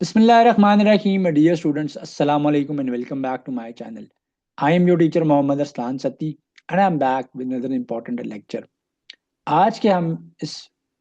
Bismillahirrahmanirrahim, dear students. Assalamu alaikum and welcome back to my channel. I am your teacher Mohammad Arslan Satti and I am back with another important lecture. आज के हम इस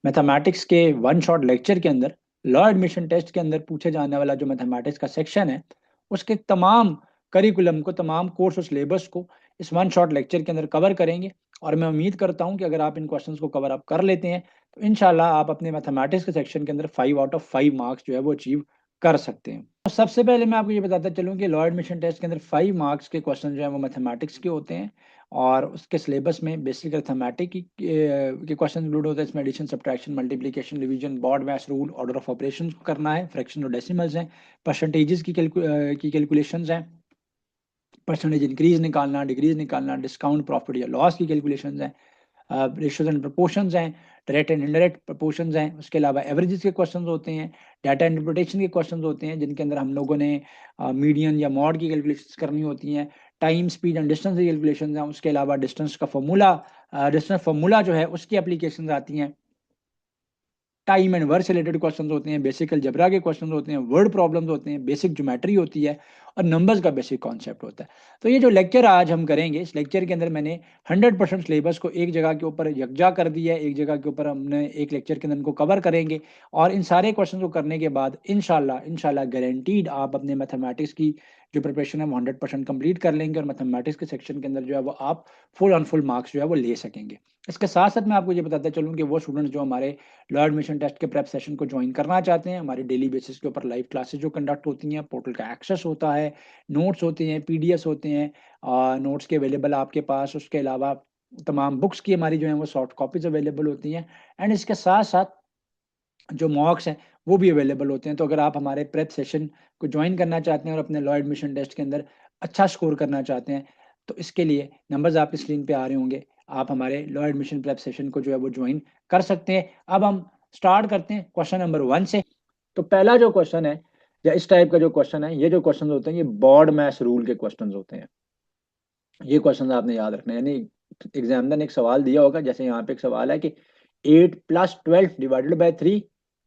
mathematics के one shot lecture के अंदर law admission test के अंदर पूछे जाने वाला जो मैथमेटिक्स का सेक्शन है उसके तमाम करिकुलम को, तमाम कोर्स और सिलेबस को इस वन शॉट लेक्चर के अंदर कवर करेंगे। और मैं उम्मीद करता हूं कि अगर आप इन क्वेश्चंस को कवर अप कर लेते हैं तो इंशाल्लाह आप अपने मैथमेटिक्स के सेक्शन के अंदर 5 आउट ऑफ 5 मार्क्स जो है वो अचीव कर सकते हैं। तो सबसे पहले मैं आपको ये बताता चलूँ कि लॉ एडमिशन टेस्ट के अंदर 5 मार्क्स के क्वेश्चन जो है वो मैथमेटिक्स के होते हैं और उसके सिलेबस में बेसिक अरिथमेटिक के क्वेश्चन इंक्लूड होते हैं। इसमें addition, subtraction, multiplication, division, BODMAS rule, order of operations को करना है, फ्रैक्शन और डेसिमल्स हैं, परसेंटेजेस की कैलकुलेशंस हैं, परसेंटेज इंक्रीज निकालना, डिक्रीज निकालना, डिस्काउंट, प्रॉफिट या लॉस की कैलकुलेशंस हैं, रेशियोज एंड प्रोपोर्शंस हैं, डायरेक्ट एंड इनडायरेक्ट प्रोपोर्शंस हैं। उसके अलावा एवरेजेस के क्वेश्चंस होते हैं, डाटा इंटरप्रिटेशन के क्वेश्चंस होते हैं जिनके अंदर हम लोगों ने मीडियन या मॉड की कैलकुलेशंस करनी होती हैं, टाइम, स्पीड एंड डिस्टेंस की कैलकुलेशंस हैं। उसके अलावा डिस्टेंस फार्मूला जो है उसकी एप्लीकेशंस आती हैं, टाइम एंड वर्क से रिलेटेड क्वेश्चंस होते हैं, बेसिक अलजेब्रा के क्वेश्चंस होते हैं, वर्ड प्रॉब्लम्स होते हैं, बेसिक ज्योमेट्री होती है और नंबर्स का बेसिक कॉन्सेप्ट होता है। तो ये जो लेक्चर आज हम करेंगे, इस लेक्चर के अंदर मैंने 100% सिलेबस को एक जगह के ऊपर यकजा कर दिया है। एक जगह के ऊपर हमने एक लेक्चर के अंदर इनको कवर करेंगे और इन सारे क्वेश्चन को करने के बाद इंशाल्लाह इंशाल्लाह गारंटीड आप अपने मैथमेटिक्स की जो प्रिपरेशन है वो 100% कंप्लीट कर लेंगे और मैथमेटिक्स के सेक्शन के अंदर जो है वो आप फुल ऑन फुल मार्क्स जो है वो ले सकेंगे। इसके साथ साथ मैं आपको ये बताता चलूँ कि वो स्टूडेंट्स जो हमारे लॉ एडमिशन टेस्ट के प्रेप सेशन को ज्वाइन करना चाहते हैं, हमारी डेली बेसिस के ऊपर लाइव क्लासेस जो कंडक्ट होती हैं, पोर्टल का एक्सेस होता है, नोट्स होते हैं, पीडीएफ होते हैं, नोट्स के अवेलेबल आपके पास। उसके अलावा तमाम बुक्स की हमारी जो है वो सॉफ्ट कॉपीज अवेलेबल होती हैं एंड इसके साथ साथ जो मॉक्स हैं वो भी अवेलेबल होते हैं। तो अगर आप हमारे प्रेप सेशन को ज्वाइन करना चाहते हैं और अपने लॉ एडमिशन टेस्ट के अंदर अच्छा स्कोर करना चाहते हैं तो इसके लिए नंबर्स आपकी स्क्रीन पे आ रहे होंगे, आप हमारे लॉ एडमिशन प्रेप सेशन को जो है वो ज्वाइन कर सकते हैं। अब हम स्टार्ट करते हैं क्वेश्चन नंबर 1 से। तो पहला जो क्वेश्चन है या इस टाइप का जो क्वेश्चन है, ये जो क्वेश्चन होते हैं ये बॉड मैथ रूल के क्वेश्चन होते हैं। ये क्वेश्चन आपने याद रखना है, यानी एग्जामिनर ने एक सवाल दिया होगा, जैसे यहाँ पे एक सवाल है कि 8+12/3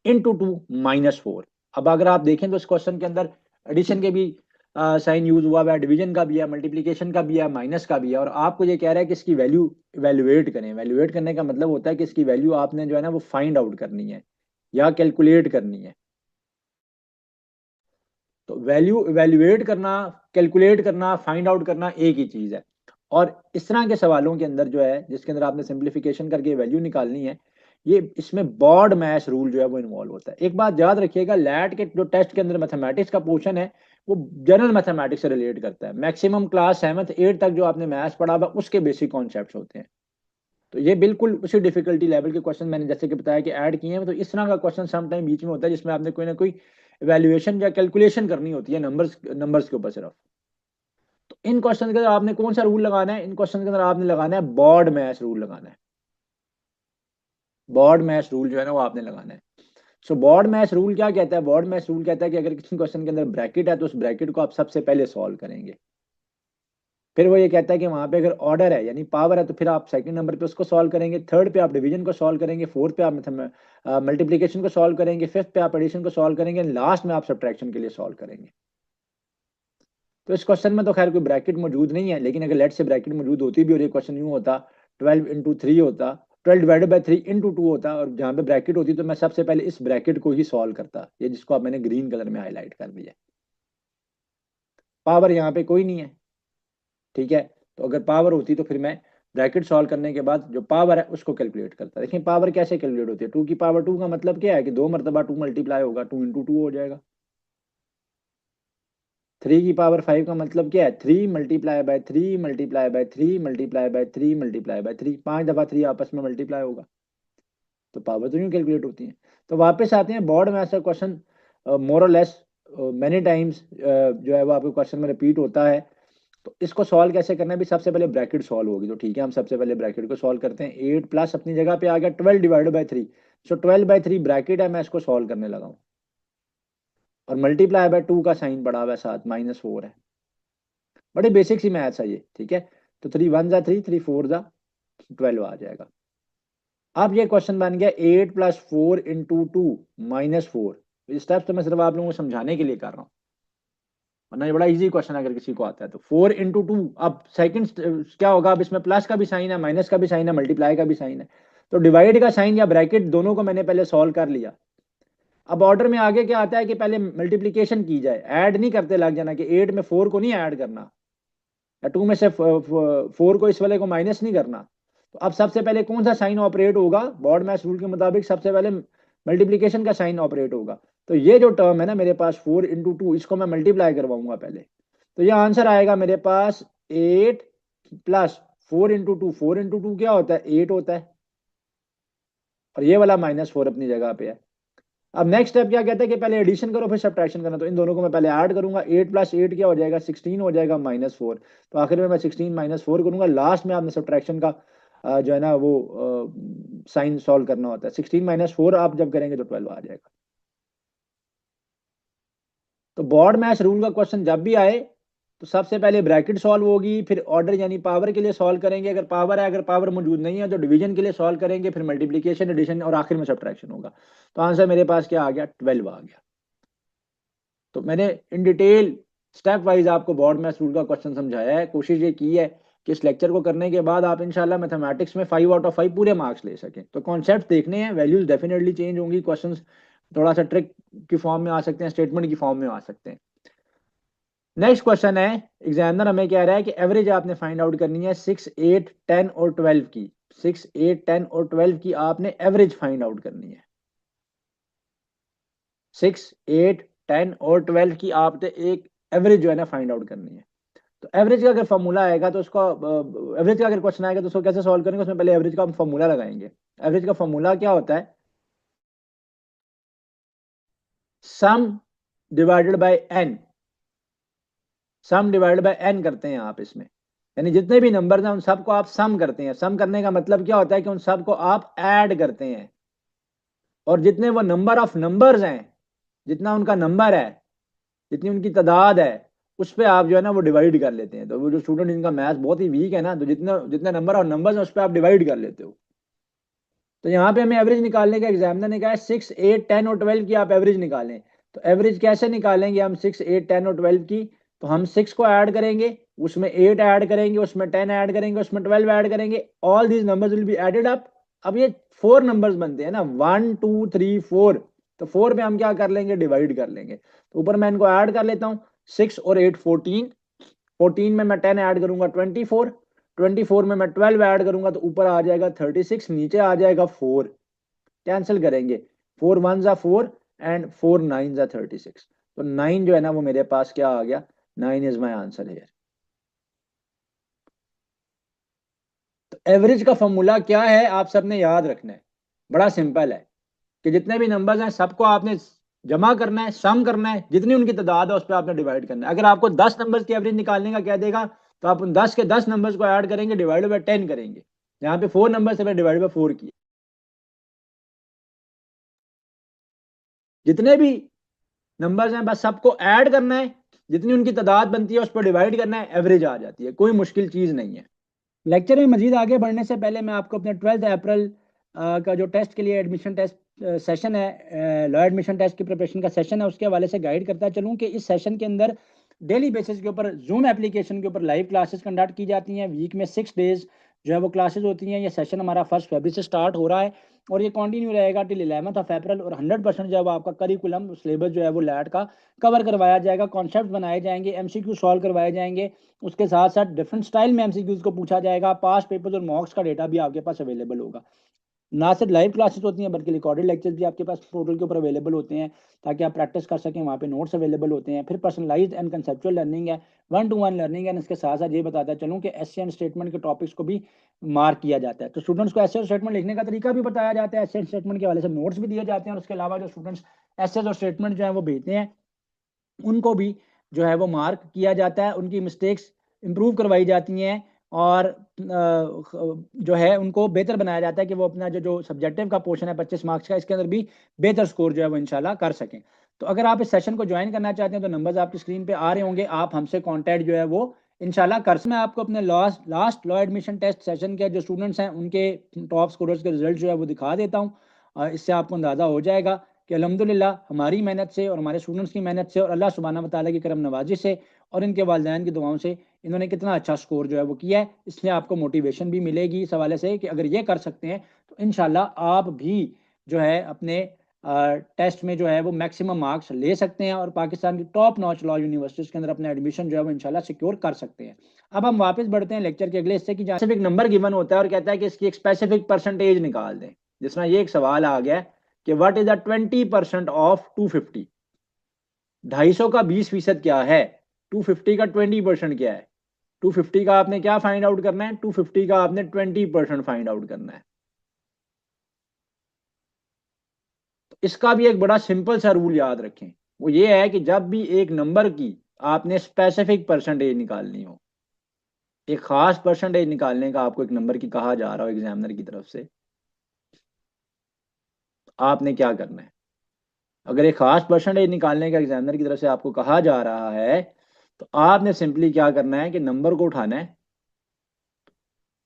इंटू 2 - 4। अब अगर आप देखें तो इस क्वेश्चन के अंदर एडिशन के भी साइन यूज हुआ है, डिवीजन का भी है, मल्टीप्लीकेशन का भी है, माइनस का भी है और आपको ये कह रहा है कि इसकी वैल्यू इवेल्युएट करें। इवेल्युएट करने का मतलब होता है कि इसकी वैल्यू आपने जो है ना वो फाइंड आउट करनी है या कैलकुलेट करनी है। तो वैल्यू इवेल्युएट करना, कैलकुलेट करना, फाइंड आउट करना एक ही चीज है। और इस तरह के सवालों के अंदर जो है जिसके अंदर आपने सिंप्लीफिकेशन करके वैल्यू निकालनी है, ये इसमें बॉड मैथ रूल जो है वो इन्वॉल्व होता है। एक बात याद रखिएगा, लैट के जो टेस्ट के अंदर मैथमेटिक्स का पोर्शन है वो जनरल मैथमेटिक्स से रिलेट करता है। मैक्सिमम क्लास 7th 8th तक जो आपने मैथ्स पढ़ा हुआ उसके बेसिक कॉन्सेप्ट होते हैं। तो ये बिल्कुल उसी डिफिकल्टी लेवल के क्वेश्चन मैंने जैसे कि बताया कि ऐड किए हैं। तो इस तरह का क्वेश्चन सम टाइम बीच में होता है जिसमें आपने कोई ना कोई वैल्यूएशन या कैलकुलेशन करनी होती है नंबर्स नंबर्स के ऊपर सिर्फ। तो इन क्वेश्चन के अंदर आपने कौन सा रूल लगाना है, इन क्वेश्चन के अंदर आपने लगाना है बॉड मैथ रूल लगाना है। बॉड मैथ रूल जो है ना वो आपने लगाना है। सो बॉड मैथ रूल क्या कहता है? बॉड मैथ रूल कहता है कि अगर किसी क्वेश्चन के अंदर ब्रैकेट है तो उस ब्रैकेट को आप सबसे पहले सॉल्व करेंगे। फिर वो ये कहता है कि वहां पे अगर ऑर्डर है यानी पावर है तो फिर आप सेकंड नंबर पे उसको सॉल्व करेंगे, थर्ड पे आप डिवीजन को सॉल्व करेंगे, फोर्थ पे आप मल्टीप्लिकेशन को सॉल्व करेंगे, फिफ्थ पे आप एडिशन को सॉल्व करेंगे, लास्ट में आप सब्ट्रैक्शन के लिए सॉल्व करेंगे। तो इस क्वेश्चन में तो खैर कोई ब्रैकेट मौजूद नहीं है, लेकिन अगर लेट से ब्रैकेट मौजूद होती भी और ये क्वेश्चन यूं होता 12 × 3 होता, 12/3 × 2 होता और जहां पे ब्रैकेट होती तो मैं सबसे पहले इस ब्रैकेट को ही सॉल्व करता, ये जिसको अब मैंने ग्रीन कलर में हाईलाइट कर दिया। पावर यहाँ पे कोई नहीं है, ठीक है। तो अगर पावर होती तो फिर मैं ब्रैकेट सॉल्व करने के बाद जो पावर है उसको कैलकुलेट करता। देखिए पावर कैसे कैलकुलेट होती है, 2 की पावर 2 का मतलब क्या है कि 2 मरतबा 2 मल्टीप्लाई होगा, 2 × 2 हो जाएगा। 3 की पावर 5 का मतलब क्या है, 3 × 3 × 3 × 3 × 3 × 3 5 दफा 3 आपस में मल्टीप्लाई होगा। तो पावर तो यूं कैलकुलेट होती है। तो वापस आते हैं बोर्ड में ऐसा क्वेश्चन मोर और लेस मैनी टाइम्स जो है वो आपके क्वेश्चन में रिपीट होता है। तो इसको सॉल्व कैसे करना है भी, सबसे पहले ब्रैकेट सॉल्व होगी तो ठीक है, हम सबसे पहले ब्रैकेट को सॉल्व करते हैं। 8 प्लस अपनी जगह पे आ गया, 12/3। सो 12/3 ब्रैकेट है, मैं इसको सॉल्व करने लगा हूँ और मल्टीप्लाई बाय 2 का साइन पड़ा हुआ है साथ, -4 है। बड़े बेसिक सी मैथ्स है ये, ठीक है। तो 3 × 1 = 3, 3 × 4 = 12 आ जाएगा। अब ये क्वेश्चन बन गया 8 + 4 × 2 - 4। स्टेप्स तो मैं सिर्फ आप लोगों को समझाने के लिए कर रहा हूँ, वरना ये बड़ा इजी क्वेश्चन अगर किसी को आता है तो। 4 into 2, अब सेकंड क्या होगा, अब इसमें प्लस का भी साइन है, माइनस का भी साइन है, मल्टीप्लाई का भी साइन है, तो डिवाइड का साइन या ब्रैकेट दोनों को मैंने पहले सॉल्व कर लिया। अब ऑर्डर में आगे क्या आता है कि पहले मल्टीप्लीकेशन की जाए, ऐड नहीं करते लग जाना कि 8 में 4 को नहीं ऐड करना, या 2 में से 4 को इस वाले को माइनस नहीं करना। तो अब सबसे पहले कौन सा साइन ऑपरेट होगा, बॉर्ड मैथ रूल के मुताबिक सबसे पहले मल्टीप्लीकेशन का साइन ऑपरेट होगा। तो ये जो टर्म है ना मेरे पास 4 into 2, इसको मैं मल्टीप्लाई करवाऊंगा पहले, तो ये आंसर आएगा मेरे पास 8 प्लस 4 into 2। 4 into 2 क्या होता है, 8 होता है, और ये वाला -4 अपनी जगह पे है। अब नेक्स्ट स्टेप क्या कहते हैं कि पहले एडिशन करो फिर सब्ट्रैक्शन करना, तो इन दोनों को मैं पहले ऐड करूंगा, 8 + 8 क्या हो जाएगा, 16 हो जाएगा, -4। तो आखिर में मैं 16 - 4 करूंगा, लास्ट में आपने सब्ट्रैक्शन का जो है ना वो साइन सॉल्व करना होता है। 16 - 4 आप जब करेंगे तो 12 आ जाएगा। तो बॉर्ड मैच रूल का क्वेश्चन जब भी आए तो सबसे पहले ब्रैकेट सॉल्व होगी, फिर ऑर्डर यानी पावर के लिए सॉल्व करेंगे, अगर पावर है, अगर पावर मौजूद नहीं है तो डिवीजन के लिए सॉल्व करेंगे, फिर मल्टीप्लीकेशन, एडिशन और आखिर में सब्ट्रैक्शन होगा। तो आंसर मेरे पास क्या आ गया, 12 आ गया। तो मैंने इन डिटेल स्टेप वाइज आपको बॉर्ड मैथ रूल का क्वेश्चन समझाया है। कोशिश ये की है कि इस लेक्चर को करने के बाद आप इंशाल्लाह मैथमेटिक्स में 5/5 पूरे मार्क्स ले सकें। तो कॉन्सेप्ट देखने हैं, वैल्यूज डेफिनेटली चेंज होंगी, क्वेश्चंस थोड़ा सा ट्रिक की फॉर्म में आ सकते हैं, स्टेटमेंट की फॉर्म में आ सकते हैं। नेक्स्ट क्वेश्चन है, एग्जामिनर हमें कह रहा है कि एवरेज आपने फाइंड आउट करनी है 6, 8, 10 और 12 की। 6, 8, 10 और 12 की आपने एवरेज फाइंड आउट करनी है। 6, 8, 10 और 12 की आपने एक एवरेज जो है ना फाइंड आउट करनी है। तो एवरेज का अगर फॉर्मूला आएगा तो उसका, एवरेज का अगर क्वेश्चन आएगा तो उसको कैसे सॉल्व करेंगे, उसमें पहले एवरेज का हम फॉर्मूला लगाएंगे। एवरेज का फॉर्मूला क्या होता है, sum divided by n. Sum divided by n करते हैं आप इसमें, यानी जितने भी नंबर्स हैं उन सबको आप सम करते हैं। सम करने का मतलब क्या होता है कि उन सबको आप ऐड करते हैं, और जितने वो नंबर ऑफ नंबर्स हैं, जितना उनका नंबर है, जितनी उनकी तादाद है, उस पर आप जो है ना वो डिवाइड कर लेते हैं। तो वो जो स्टूडेंट जिनका मैथ बहुत ही वीक है ना, तो जितने जितने नंबर और नंबर्स हैं उस पर आप डिवाइड कर लेते हो। तो यहाँ पे हमें एवरेज निकालने का एग्जामिनर ने कहा है 6, 8, 10 और 12 की आप एवरेज निकालें। तो एवरेज कैसे निकालेंगे हम 6, 8, 10 और 12 की, तो हम 6 को ऐड करेंगे, उसमें 8 ऐड करेंगे, उसमें 10 ऐड करेंगे, उसमें 12 ऐड करेंगे, all these numbers will be added up. अब ये 4 नंबर्स बनते हैं ना, 1, 2, 3, 4। तो 4 पे हम क्या कर लेंगे, डिवाइड कर लेंगे। तो ऊपर मैं इनको ऐड कर लेता हूँ, 6 और 8 14, 14 में मैं 10 ऐड करूंगा 24, 24 में मैं 12 ऐड करूंगा तो ऊपर आ जाएगा 36, नीचे आ जाएगा 4। कैंसिल करेंगे, 4 1 जा 4 एंड 4 9 जा 36। तो 9 जो है ना वो मेरे पास क्या आ गया, 9 इज माई आंसर है। तो एवरेज का फॉर्मूला क्या है आप सबने याद रखना है, बड़ा सिंपल है कि जितने भी नंबर्स हैं सबको आपने जमा करना है, सम करना है, जितनी उनकी तादाद है उस पर आपने डिवाइड करना है। अगर आपको 10 नंबर्स की एवरेज निकालने का कह देगा तो आप उन 10 के 10 नंबर्स को ऐड करेंगे, डिवाइड बाय 10 करेंगे। यहाँ पे 4 नंबर से डिवाइड बाय 4 किया, जितने भी नंबर्स हैं बस सबको ऐड करना है, जितनी उनकी तादाद बनती है उस पर डिवाइड करना है, एवरेज आ जाती है, कोई मुश्किल चीज नहीं है। लेक्चर में मजीद आगे बढ़ने से पहले मैं आपको अपने 12 अप्रैल का जो टेस्ट के लिए एडमिशन टेस्ट सेशन है, लॉ एडमिशन टेस्ट की प्रिपरेशन का सेशन है, उसके हवाले से गाइड करता चलूँ कि इस सेशन के अंदर डेली बेसिस के ऊपर जूम एप्लीकेशन के ऊपर लाइव क्लासेस कंडक्ट की जाती हैं। वीक में 6 डेज जो है वो क्लासेस होती हैं। ये सेशन हमारा 1 फरवरी से स्टार्ट हो रहा है और ये कंटिन्यू रहेगा टिल 11 अप्रैल, और 100% जो है वो आपका करिकुलम सिलेबस जो है वो लैट का कवर करवाया जाएगा, कॉन्सेप्ट बनाए जाएंगे, एमसीक्यू सॉल्व करवाए जाएंगे, उसके साथ साथ डिफरेंट स्टाइल में एमसीक्यूज को पूछा जाएगा, पास पेपर्स और मॉक्स का डेटा भी आपके पास अवेलेबल होगा। ना सिर्फ लाइव क्लासेस होती हैं बल्कि रिकॉर्डेड लेक्चर्स भी आपके पास पोर्टल के ऊपर अवेलेबल होते हैं ताकि आप प्रैक्टिस कर सकें। वहाँ पे नोट्स अवेलेबल होते हैं। फिर पर्सनलाइज्ड एंड कंसेप्चुअल लर्निंग है, 1-to-1 लर्निंग है। इसके साथ साथ ये बताता चलूँ कि एसे एंड स्टेटमेंट के टॉपिक्स को भी मार्क किया जाता है। तो स्टूडेंट्स को एसे और स्टेटमेंट लिखने का तरीका भी बताया जाता है, एसे एंड स्टेटमेंट के हवाले से नोट्स भी दिए जाते हैं, और उसके अलावा जो स्टूडेंट्स एसे और स्टेटमेंट जो है वो भेजते हैं उनको भी जो है वो मार्क किया जाता है, उनकी मिस्टेक्स इंप्रूव करवाई जाती हैं, और जो है उनको बेहतर बनाया जाता है कि वो अपना जो जो सब्जेक्टिव का पोर्शन है 25 मार्क्स का, इसके अंदर भी बेहतर स्कोर जो है वो इंशाल्लाह कर सकें। तो अगर आप इस सेशन को ज्वाइन करना चाहते हैं तो नंबर्स आपकी स्क्रीन पे आ रहे होंगे, आप हमसे कॉन्टैक्ट जो है वो इंशाल्लाह कर। मैं आपको अपने last law admission test session के जो स्टूडेंट्स हैं उनके टॉप स्कोरर्स के रिजल्ट जो है वो दिखा देता हूँ, इससे आपको अंदाज़ा हो जाएगा कि अल्हम्दुलिल्लाह हमारी मेहनत से और हमारे स्टूडेंट्स की मेहनत से और अल्लाह सुब्हानहू व तआला की करम नवाजी से और इनके वालिदैन की दुआओं से इन्होंने कितना अच्छा स्कोर जो है वो किया है। इसलिए आपको मोटिवेशन भी मिलेगी इस हवाले से कि अगर ये कर सकते हैं तो इंशाल्लाह आप भी जो है अपने टेस्ट में जो है वो मैक्सिमम मार्क्स ले सकते हैं और पाकिस्तान की टॉप नॉच लॉ यूनिवर्सिटीज़ के अंदर अपना एडमिशन जो है वो इंशाल्लाह सिक्योर कर सकते हैं। अब हम वापस बढ़ते हैं लेक्चर के अगले हिस्से की, जहाँ स्पेसिफिक नंबर गिवन होता है और कहता है कि इसकी एक स्पेसिफिक परसेंटेज निकाल दें। जिस तरह ये एक सवाल आ गया कि व्हाट इज द 20% ऑफ 250। 250 का 20% क्या है, 250 का 20% क्या है। 250 का आपने क्या फाइंड आउट करना है, 250 का आपने 20% फाइंड आउट करना है। तो इसका भी एक बड़ा सिंपल सा रूल याद रखें, वो ये है कि जब भी एक नंबर की आपने स्पेसिफिक परसेंटेज निकालनी हो, एक खास परसेंटेज निकालने का आपको एक नंबर की कहा जा रहा हो एग्जामिनर की तरफ से, तो आपने क्या करना है। अगर एक खास परसेंटेज निकालने का एग्जामिनर की तरफ से आपको कहा जा रहा है तो आपने सिंपली क्या करना है कि नंबर को उठाना है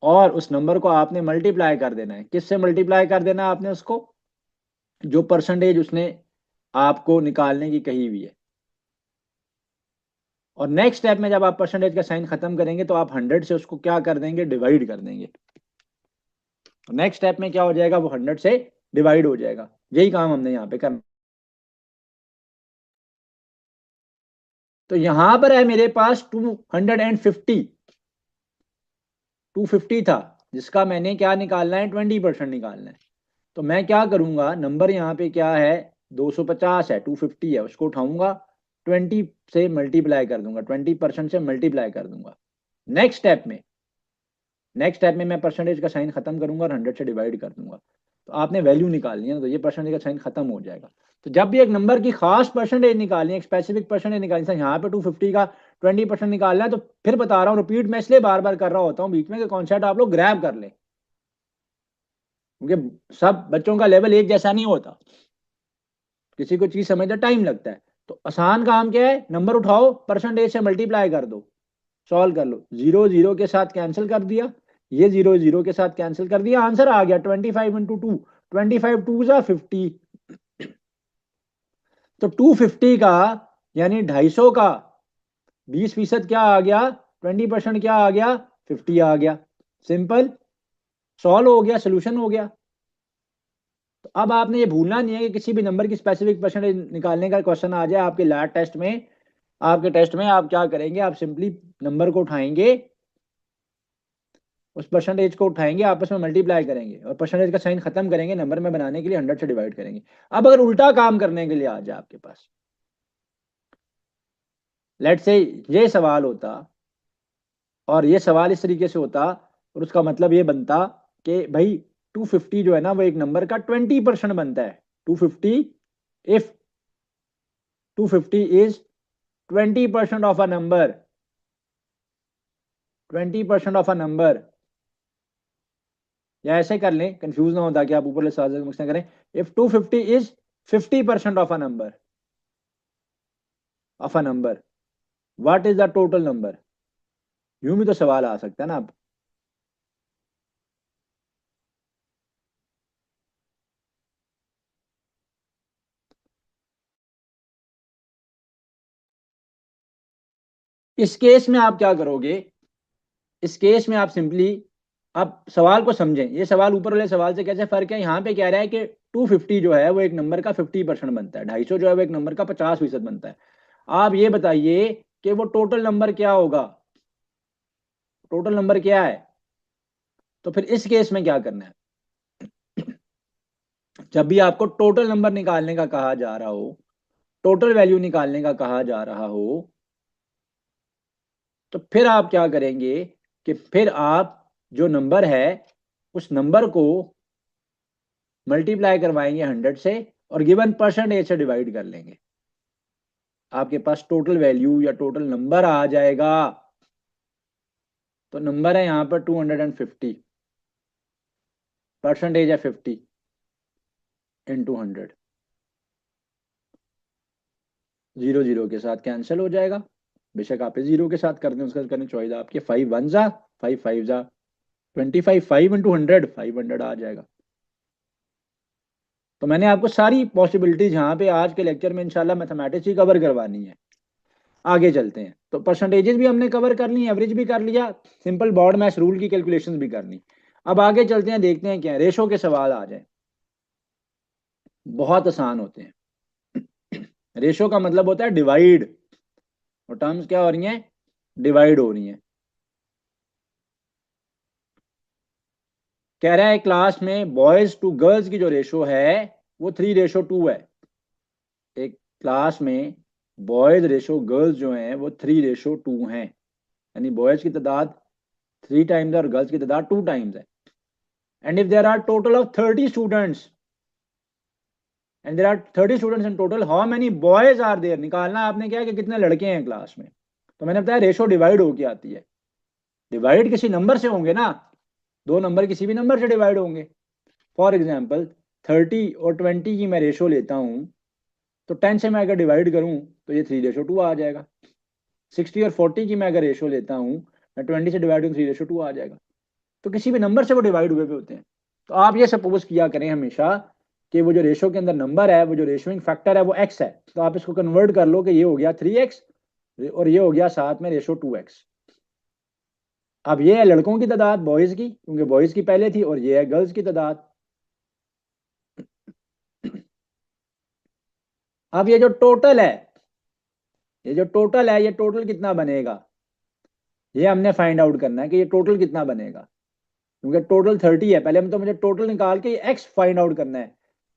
और उस नंबर को आपने मल्टीप्लाई कर देना है। किससे मल्टीप्लाई कर देना है आपने उसको, जो परसेंटेज उसने आपको निकालने की कही हुई है। और नेक्स्ट स्टेप में जब आप परसेंटेज का साइन खत्म करेंगे तो आप 100 से उसको क्या कर देंगे, डिवाइड कर देंगे। तो नेक्स्ट स्टेप में क्या हो जाएगा, वो 100 से डिवाइड हो जाएगा। यही काम हमने यहाँ पे करना। तो यहां पर है मेरे पास 250, 250 था जिसका मैंने क्या निकालना है, 20% निकालना है। तो मैं क्या करूंगा, नंबर यहाँ पे क्या है, 250 है, 250 है, उसको उठाऊंगा 20 से मल्टीप्लाई कर दूंगा, 20% से मल्टीप्लाई कर दूंगा। नेक्स्ट स्टेप में मैं परसेंटेज का साइन खत्म करूंगा और 100 से डिवाइड कर दूंगा। तो आपने वैल्यू निकालनी है ना, तो ये परसेंटेज का साइन खत्म हो जाएगा। तो जब भी एक नंबर की खास परसेंटेज निकालनी है, एक स्पेसिफिक परसेंटेज निकालनी है, यहाँ पे 250 का 20% निकालना है, तो फिर बता रहा हूँ, रिपीट मैं इसलिए बार बार कर रहा होता हूँ बीच में कि कॉन्सेप्ट आप लोग ग्रैब कर लें, क्योंकि सब बच्चों का लेवल एक जैसा नहीं होता, किसी को चीज समझना टाइम लगता है। तो आसान काम क्या है, नंबर उठाओ, परसेंटेज से मल्टीप्लाई कर दो, सॉल्व कर लो। जीरो जीरो के साथ कैंसिल कर दिया, ये जीरो जीरो के साथ कैंसिल कर दिया, आंसर आ गया 25 इंटू 2, 25 2 ज़ा 50। तो 250 का यानी 250 का 20% क्या आ गया, 20% क्या आ गया, 50 आ गया। सिंपल, सॉल्व हो गया, सोल्यूशन हो गया। तो अब आपने ये भूलना नहीं है कि किसी भी नंबर की स्पेसिफिक परसेंटेज निकालने का क्वेश्चन आ जाए आपके लैब टेस्ट में, आपके टेस्ट में आप क्या करेंगे, आप सिंपली नंबर को उठाएंगे, उस परसेंटेज को उठाएंगे, आपस में मल्टीप्लाई करेंगे और परसेंटेज का साइन खत्म करेंगे, नंबर में बनाने के लिए 100 से डिवाइड करेंगे। अब अगर उल्टा काम करने के लिए आ जाए आपके पास, लेट से ये सवाल होता और ये सवाल इस तरीके से होता, और उसका मतलब ये बनता कि भाई 250 जो है ना वो एक नंबर का 20% बनता है। 250, if 250 is 20% of a number, 20% of a number, या ऐसे कर लें, कंफ्यूज ना हो ताकि आप ऊपर सवाल मुझसे करें। If 250 is 50% of a number, what is the total number. यूं भी तो सवाल आ सकता है ना। अब इस केस में आप क्या करोगे, इस केस में आप सिंपली, आप सवाल को समझें, ये सवाल ऊपर वाले सवाल से कैसे फर्क है। यहाँ पे कह रहा है कि 250 जो है वो एक नंबर का 50% बनता है, 250 जो है वो एक नंबर का 50% बनता है। आप ये बताइए कि वो टोटल नंबर क्या होगा, टोटल नंबर क्या है। तो फिर इस केस में क्या करना है, जब भी आपको टोटल नंबर निकालने का कहा जा रहा हो, टोटल वैल्यू निकालने का कहा जा रहा हो, तो फिर आप क्या करेंगे कि फिर आप जो नंबर है उस नंबर को मल्टीप्लाई करवाएंगे 100 से और गिवन परसेंटेज से डिवाइड कर लेंगे। आपके पास टोटल वैल्यू या टोटल नंबर आ जाएगा। तो नंबर है यहां पर 250, परसेंटेज है 50 इंटू 100, जीरो जीरो के साथ कैंसिल हो जाएगा। बेशक आप जीरो के साथ कर दें, उसका करने चॉइस आपके, 5 1 ज़ा 5 5 ज़ा 25, 5 इंटू 100, 500 आ जाएगा। तो मैंने आपको सारी पॉसिबिलिटीज यहाँ पे आज के लेक्चर में इंशाल्लाह मैथमेटिक्स ही कवर करवानी है। आगे चलते हैं। तो परसेंटेजेस भी हमने कवर कर ली, एवरेज भी कर लिया, सिंपल बॉर्ड मैश रूल की कैलकुलेशन भी कर ली। अब आगे चलते हैं, देखते हैं क्या रेशो के सवाल आ जाए, बहुत आसान होते हैं। रेशो का मतलब होता है डिवाइड, और टर्म्स क्या हो रही हैं, डिवाइड हो रही हैं। कह रहा है क्लास में बॉयज टू गर्ल्स की जो रेशो है वो 3:2 है। एक क्लास में बॉयज रेशो गर्ल्स जो हैं वो 3:2 हैं, यानी बॉयज की तादाद 3 टाइम्स है और गर्ल्स की तादाद 2 टाइम्स है। And if there are total of 30 students, and there are 30 students in total, how many boys are there, निकालना आपने क्या है कि कितने लड़के हैं क्लास में। तो मैंने बताया रेशो डिवाइड होके आती है, डिवाइड किसी नंबर से होंगे ना, दो नंबर किसी भी नंबर से डिवाइड होंगे। फॉर एग्जाम्पल 30 और 20 की मैं रेशो लेता हूँ, तो 10 से मैं अगर डिवाइड करूँ तो ये 3:2 आ जाएगा। 60 और 40 की मैं अगर रेशो लेता हूँ, मैं 20 से डिवाइड करूँ 3:2 आ जाएगा। तो किसी भी नंबर से वो डिवाइड हुए पे होते हैं। तो आप ये सपोज किया करें हमेशा कि वो जो रेशो के अंदर नंबर है, वो जो रेशोइंग फैक्टर है वो x है, तो आप इसको कन्वर्ट कर लो कि ये हो गया 3x और ये हो गया साथ में रेशो 2x। अब ये है लड़कों की तादाद बॉयज की, क्योंकि बॉयज की पहले थी, और ये है गर्ल्स की तादाद। अब ये जो टोटल है, ये जो टोटल है, ये टोटल कितना बनेगा, ये हमने फाइंड आउट करना है कि ये टोटल कितना बनेगा। क्योंकि टोटल 30 है, पहले हम तो मुझे टोटल निकाल के एक्स फाइंड आउट करना है।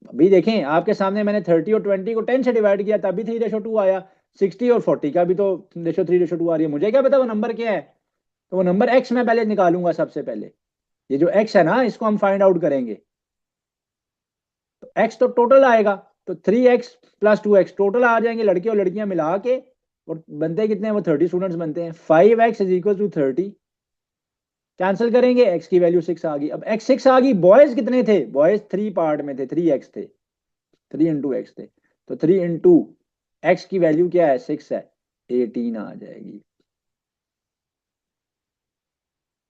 अभी देखें आपके सामने मैंने 30 और 20 को 10 से डिवाइड किया तभी 3:2 आया। 60 और 40 का भी तो रेशो 3:2 आ रही है। मुझे क्या पता वो नंबर क्या है, तो वो नंबर एक्स मैं पहले निकालूंगा सबसे पहले। ये जो एक्स है ना, इसको हम फाइंड आउट करेंगे। तो एक्स तो टोटल आएगा, तो 3x प्लस 2x टोटल आ जाएंगे लड़के और लड़कियां मिला के, और बनते कितने हैं, वो 30 स्टूडेंट्स बनते हैं। 5x is equal to 30, cancel करेंगे, x की वैल्यू 6 आ गई। अब x 6 आ गई, बॉयज कितने थे, बॉयज 3 पार्ट में थे, 3x थे, 3 × x थे। तो 3 × x की वैल्यू क्या है, 6 है, 18 आ जाएगी।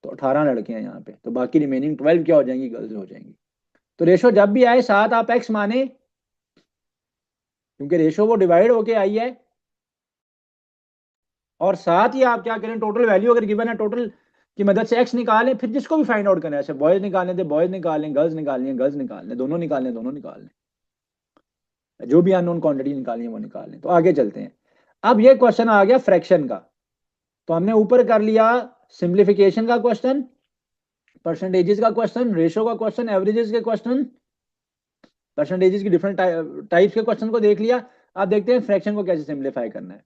तो 18 लड़के हैं यहाँ पे, तो बाकी रिमेनिंग 12 क्या हो जाएंगी, गर्ल्स हो जाएंगी। तो रेशो जब भी आए साथ आप x माने, क्योंकि रेशो वो डिवाइड होके आई है, और साथ ही आप क्या करें, टोटल वैल्यू अगर गिवन है टोटल की मदद से x निकालें, फिर जिसको भी फाइंड आउट करना है, जैसे बॉयज निकालने थे बॉयज निकालें, गर्ल्स निकालनी है गर्ल्स निकालने, दोनों निकालने दोनों निकालने, जो भी अननोन क्वांटिटी निकालनी है वो निकाल लें। तो आगे चलते हैं। अब ये क्वेश्चन आ गया फ्रैक्शन का। तो हमने ऊपर कर लिया सिंप्लीफिकेशन का क्वेश्चन, परसेंटेजेस का क्वेश्चन, रेशो का क्वेश्चन, एवरेजेस के क्वेश्चन, परसेंटेजेस की डिफरेंट टाइप्स के क्वेश्चन को देख लिया। अब देखते हैं फ्रैक्शन को कैसे सिंप्लीफाई करना है।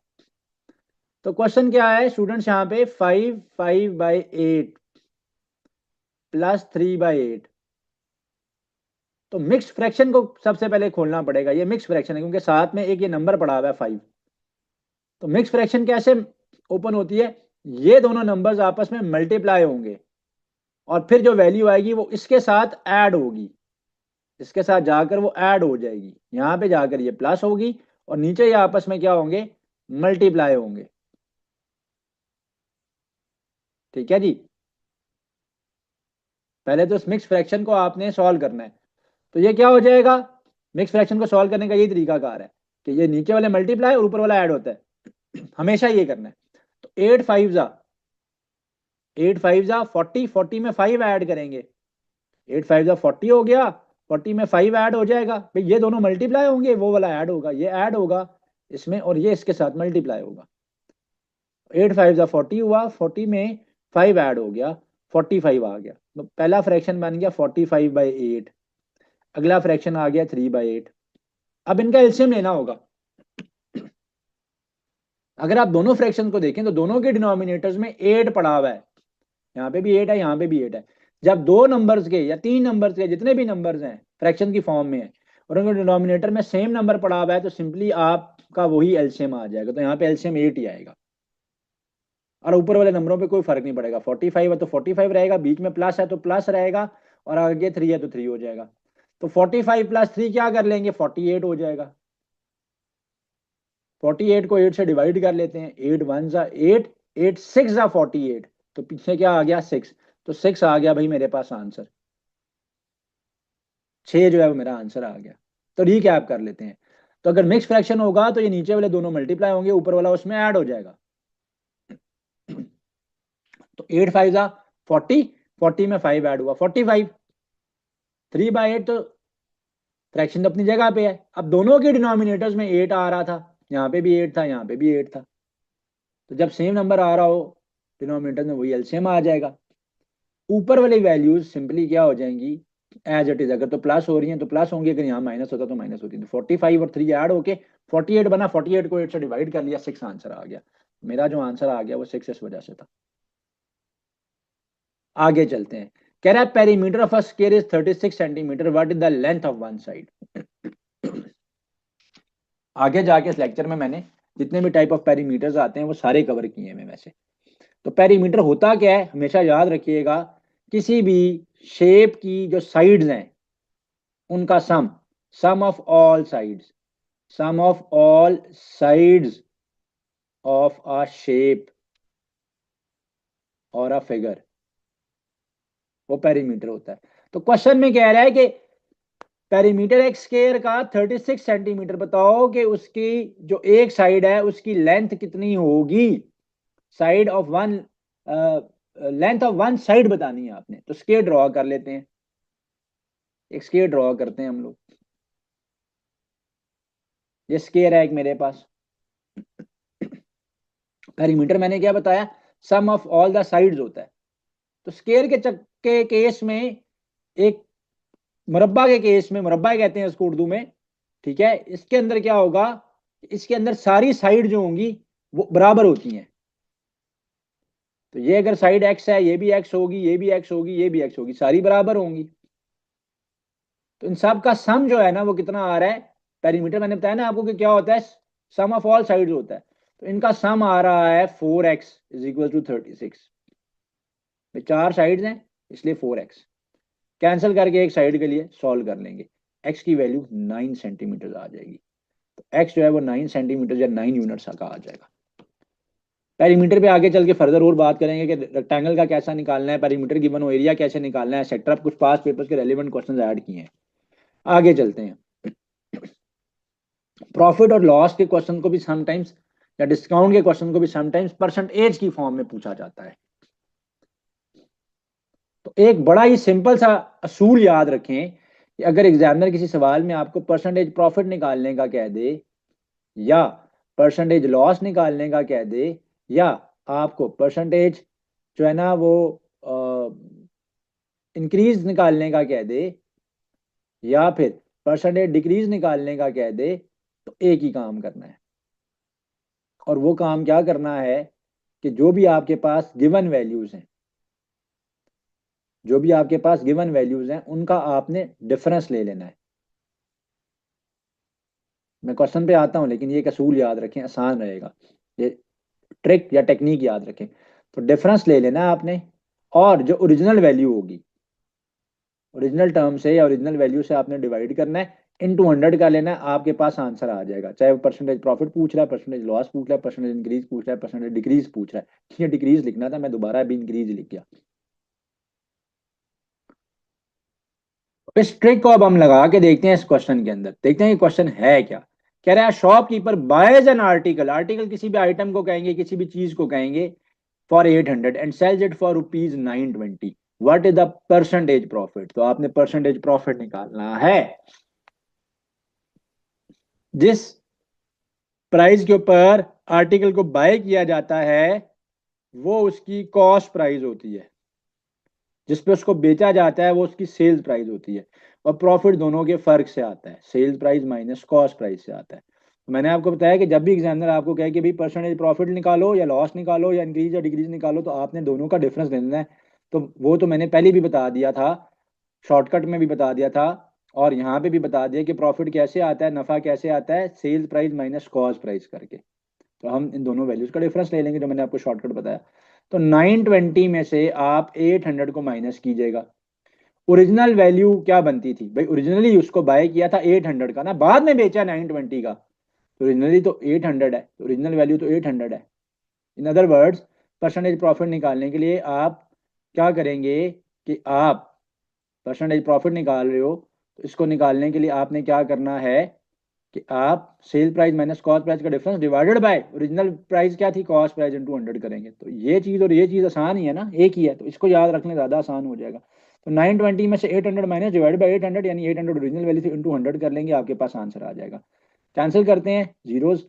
तो क्वेश्चन क्या है स्टूडेंट्स, यहाँ पे 5/8 प्लस 3/8। तो मिक्स फ्रैक्शन को सबसे पहले खोलना पड़ेगा, ये मिक्स फ्रैक्शन है क्योंकि साथ में एक ये नंबर पड़ा हुआ है 5। तो मिक्स फ्रैक्शन कैसे ओपन होती है, ये दोनों नंबर्स आपस में मल्टीप्लाई होंगे और फिर जो वैल्यू आएगी वो इसके साथ ऐड होगी, इसके साथ जाकर वो ऐड हो जाएगी, यहां पे जाकर ये प्लस होगी और नीचे ये आपस में क्या होंगे, मल्टीप्लाई होंगे। ठीक है जी। पहले तो इस मिक्स फ्रैक्शन को आपने सॉल्व करना है। तो ये क्या हो जाएगा, मिक्स फ्रैक्शन को सॉल्व करने का यही तरीका कार है कि ये नीचे वाले मल्टीप्लाई और ऊपर वाला ऐड होता है, हमेशा ये करना है। तो 8 5 40, 40 में 5 ऐड करेंगे, 8 5 40 हो गया, 40 में 5 ऐड हो जाएगा, भाई ये दोनों मल्टीप्लाई होंगे, वो वाला ऐड होगा, ये ऐड होगा इसमें और ये इसके साथ मल्टीप्लाई होगा। 8 5 40 हुआ, 40 में 5 ऐड हो गया, 45 आ गया। तो पहला फ्रैक्शन बन गया 45/8, अगला फ्रैक्शन आ गया 3/8। अब इनका एलसीएम लेना होगा। अगर आप दोनों फ्रैक्शन को देखें तो दोनों के डिनोमिनेटर्स में 8 पड़ा हुआ है, यहाँ पे भी 8 है यहाँ पे भी 8 है। जब दो नंबर्स के या तीन नंबर्स के जितने भी नंबर्स हैं फ्रैक्शन की फॉर्म में है और उनके डिनोमिनेटर में सेम नंबर पड़ा हुआ है, तो सिंपली आपका वही एलसीएम आ जाएगा। तो यहाँ पे एलसीएम 8 ही आएगा और ऊपर वाले नंबरों पे कोई फर्क नहीं पड़ेगा। 45 है तो 45 रहेगा, बीच में प्लस है तो प्लस रहेगा और आगे 3 है तो 3 हो जाएगा। तो 45 प्लस 3 क्या कर लेंगे, 48 हो जाएगा। 48 को 8 से डिवाइड कर लेते हैं, 8 1 जा 8, 8 6 जा 48, तो पीछे क्या आ गया 6, तो 6 आ गया भाई मेरे पास आंसर, 6 जो है वो मेरा आंसर आ गया। तो रिकैप कर लेते हैं। तो अगर मिक्स फ्रैक्शन होगा तो ये नीचे वाले दोनों मल्टीप्लाई होंगे, ऊपर वाला उसमें ऐड हो जाएगा। तो 8 5 जा 40, 40 में 5 ऐड हुआ 45, 3/8 तो फ्रैक्शन तो अपनी जगह पे है। अब दोनों के डिनोमिनेटर्स में 8 आ रहा था, यहाँ पे भी 8 था, यहाँ पे भी 8 था। तो जब सेम नंबर आ रहा हो डिनोमिनेटर में, वही एलसीएम आ जाएगा। ऊपर वाली वैल्यूज सिंपली क्या हो जाएंगी, एज इट इज। अगर तो प्लस हो रही है तो प्लस होंगी, अगर यहाँ माइनस होता तो माइनस होती। तो 45 और 3 ऐड होके 48 बना, 48 को 8 से डिवाइड कर लिया, 6 आंसर आ गया। मेरा जो आंसर आ गया वो 6 इस वजह से था। आगे चलते हैं। कह रहा है perimeter of a square is 36 centimetre, what is the length of one side. आगे जाके इस लेक्चर में मैंने जितने भी टाइप ऑफ पेरीमीटर्स आते हैं वो सारे कवर किए हैं वैसे। तो पेरीमीटर होता क्या है, हमेशा याद रखिएगा, किसी भी शेप की जो साइड्स हैं उनका sum of all sides, sum of all sides of a shape और अ फिगर, वो पेरीमीटर होता है। तो क्वेश्चन में कह रहा है कि पेरीमीटर एक स्क्वायर का 36 सेंटीमीटर, बताओ कि उसकी जो एक साइड है उसकी लेंथ कितनी होगी। Side of one, length of one side बतानी है आपने। तो स्क्वायर ड्रॉ कर लेते हैं, एक स्क्वायर ड्रॉ करते हैं हम लोग। ये स्क्वायर है एक मेरे पास। पेरीमीटर मैंने क्या बताया, सम ऑफ ऑल द साइड्स होता है। तो स्क्वायर के केस में, एक मुरब्बा के केस में, मुरब्बा कहते हैं इसको उर्दू में, ठीक है, इसके अंदर क्या होगा, इसके अंदर सारी साइड जो होंगी वो बराबर होती हैं। तो ये अगर साइड एक्स है, ये भी एक्स होगी, ये भी एक्स होगी, ये भी एक्स होगी, सारी बराबर होंगी। तो इन सब का सम जो है ना वो कितना आ रहा है, पेरीमीटर मैंने बताया ना आपको कि क्या होता है, सम ऑफ ऑल साइड्स होता है। तो इनका सम आ रहा है 4x इज इक्वल टू 36। चार साइड्स हैं इसलिए 4x। कैंसिल करके एक साइड के लिए सॉल्व कर लेंगे, x की वैल्यू 9 सेंटीमीटर आ जाएगी। तो x जो है वो 9 सेंटीमीटर या 9 यूनिट्स का आ जाएगा। पेरीमीटर पे आगे चल के फर्दर और बात करेंगे कि रेक्टेंगल का कैसा निकालना है, पेरीमीटर गिवन हो एरिया कैसे निकालना है, एक्सेट्रा। कुछ पास पेपर्स के रेलेवेंट क्वेश्चंस ऐड किए हैं। आगे चलते हैं। प्रॉफिट और लॉस के क्वेश्चन को भी समटाइम्स, या डिस्काउंट के क्वेश्चन को भी समटाइम्स परसेंटेज की फॉर्म में पूछा जाता है। तो एक बड़ा ही सिंपल सा असूल याद रखें कि अगर एग्जामिनर किसी सवाल में आपको परसेंटेज प्रॉफिट निकालने का कह दे, या परसेंटेज लॉस निकालने का कह दे, या आपको परसेंटेज जो है ना वो इंक्रीज निकालने का कह दे, या फिर परसेंटेज डिक्रीज निकालने का कह दे, तो एक ही काम करना है। और वो काम क्या करना है कि जो भी आपके पास गिवन वैल्यूज हैं, जो भी आपके पास गिवन वैल्यूज हैं उनका आपने डिफरेंस ले लेना है। मैं क्वेश्चन पे आता हूं, लेकिन ये एक असूल याद रखें, आसान रहेगा, ये ट्रिक या टेक्निक याद रखें। तो डिफरेंस ले लेना है आपने, और जो ओरिजिनल वैल्यू होगी, ओरिजिनल टर्म से या ओरिजिनल वैल्यू से आपने डिवाइड करना है, इनटू 100 का लेना है, आपके पास आंसर आ जाएगा। चाहे वो परसेंटेज प्रॉफिट पूछ रहा है, परसेंटेज लॉस पूछ रहा है, परसेंटेज इंक्रीज पूछ रहा है, परसेंटेज डिक्रीज पूछ रहा है। ये डिक्रीज लिखना था, मैं दोबारा भी इंक्रीज लिख गया। इस ट्रिक को अब हम लगा के देखते हैं इस क्वेश्चन के अंदर, देखते हैं ये क्वेश्चन है क्या। कह रहा है shopkeeper boys an article, article किसी भी आइटम को कहेंगे, किसी भी चीज को कहेंगे, for 800 and sells it for rupees 920, what is the percentage profit. तो आपने परसेंटेज प्रॉफिट निकालना है। जिस प्राइस के ऊपर आर्टिकल को बाय किया जाता है वो उसकी कॉस्ट प्राइस होती है, जिस पे उसको बेचा जाता है वो उसकी सेल्स प्राइस होती है। और प्रॉफिट दोनों के फर्क से आता है, sales price minus cost price से आता है। तो मैंने आपको बताया कि जब भी एग्जामिनर आपको कहे कि भाई परसेंटेज प्रॉफिट निकालो या लॉस निकालो या इंक्रीज या डिक्रीज निकालो, तो आपने दोनों का डिफरेंस लेना है। तो वो तो मैंने पहले भी बता दिया था, शॉर्टकट में भी बता दिया था, और यहाँ पे भी बता दिया कि प्रॉफिट कैसे आता है, नफा कैसे आता है, sales price minus cost price करके। तो हम इन दोनों वैल्यूज का डिफरेंस ले लेंगे जो मैंने आपको शॉर्टकट बताया। तो 920 में से आप 800 को माइनस कीजिएगा। ओरिजिनल वैल्यू क्या बनती थी भाई, ओरिजिनली उसको बाय किया था 800 का ना, बाद में बेचा 920 का। तो ओरिजिनली तो 800 है, तो ओरिजिनल वैल्यू तो 800 है। In other words, percentage profit निकालने के लिए आप क्या करेंगे कि आप परसेंटेज प्रॉफिट निकाल रहे हो, तो इसको निकालने के लिए आपने क्या करना है कि आप sell price minus cost price का difference divided by original price क्या थी, कॉस्ट प्राइस इनटू 100 करेंगे। तो ये चीज़ और ये चीज़ आसान ही है ना, एक ही है, तो इसको याद रखने ज़्यादा आसान हो जाएगा। तो 920 में से 800 माइनस डिवाइड बाई 800, यानी 800 ओरिजिनल वैल्यू थी इंटू 100 कर लेंगे, आपके पास आंसर आ जाएगा। कैंसिल करते हैं, जीरोज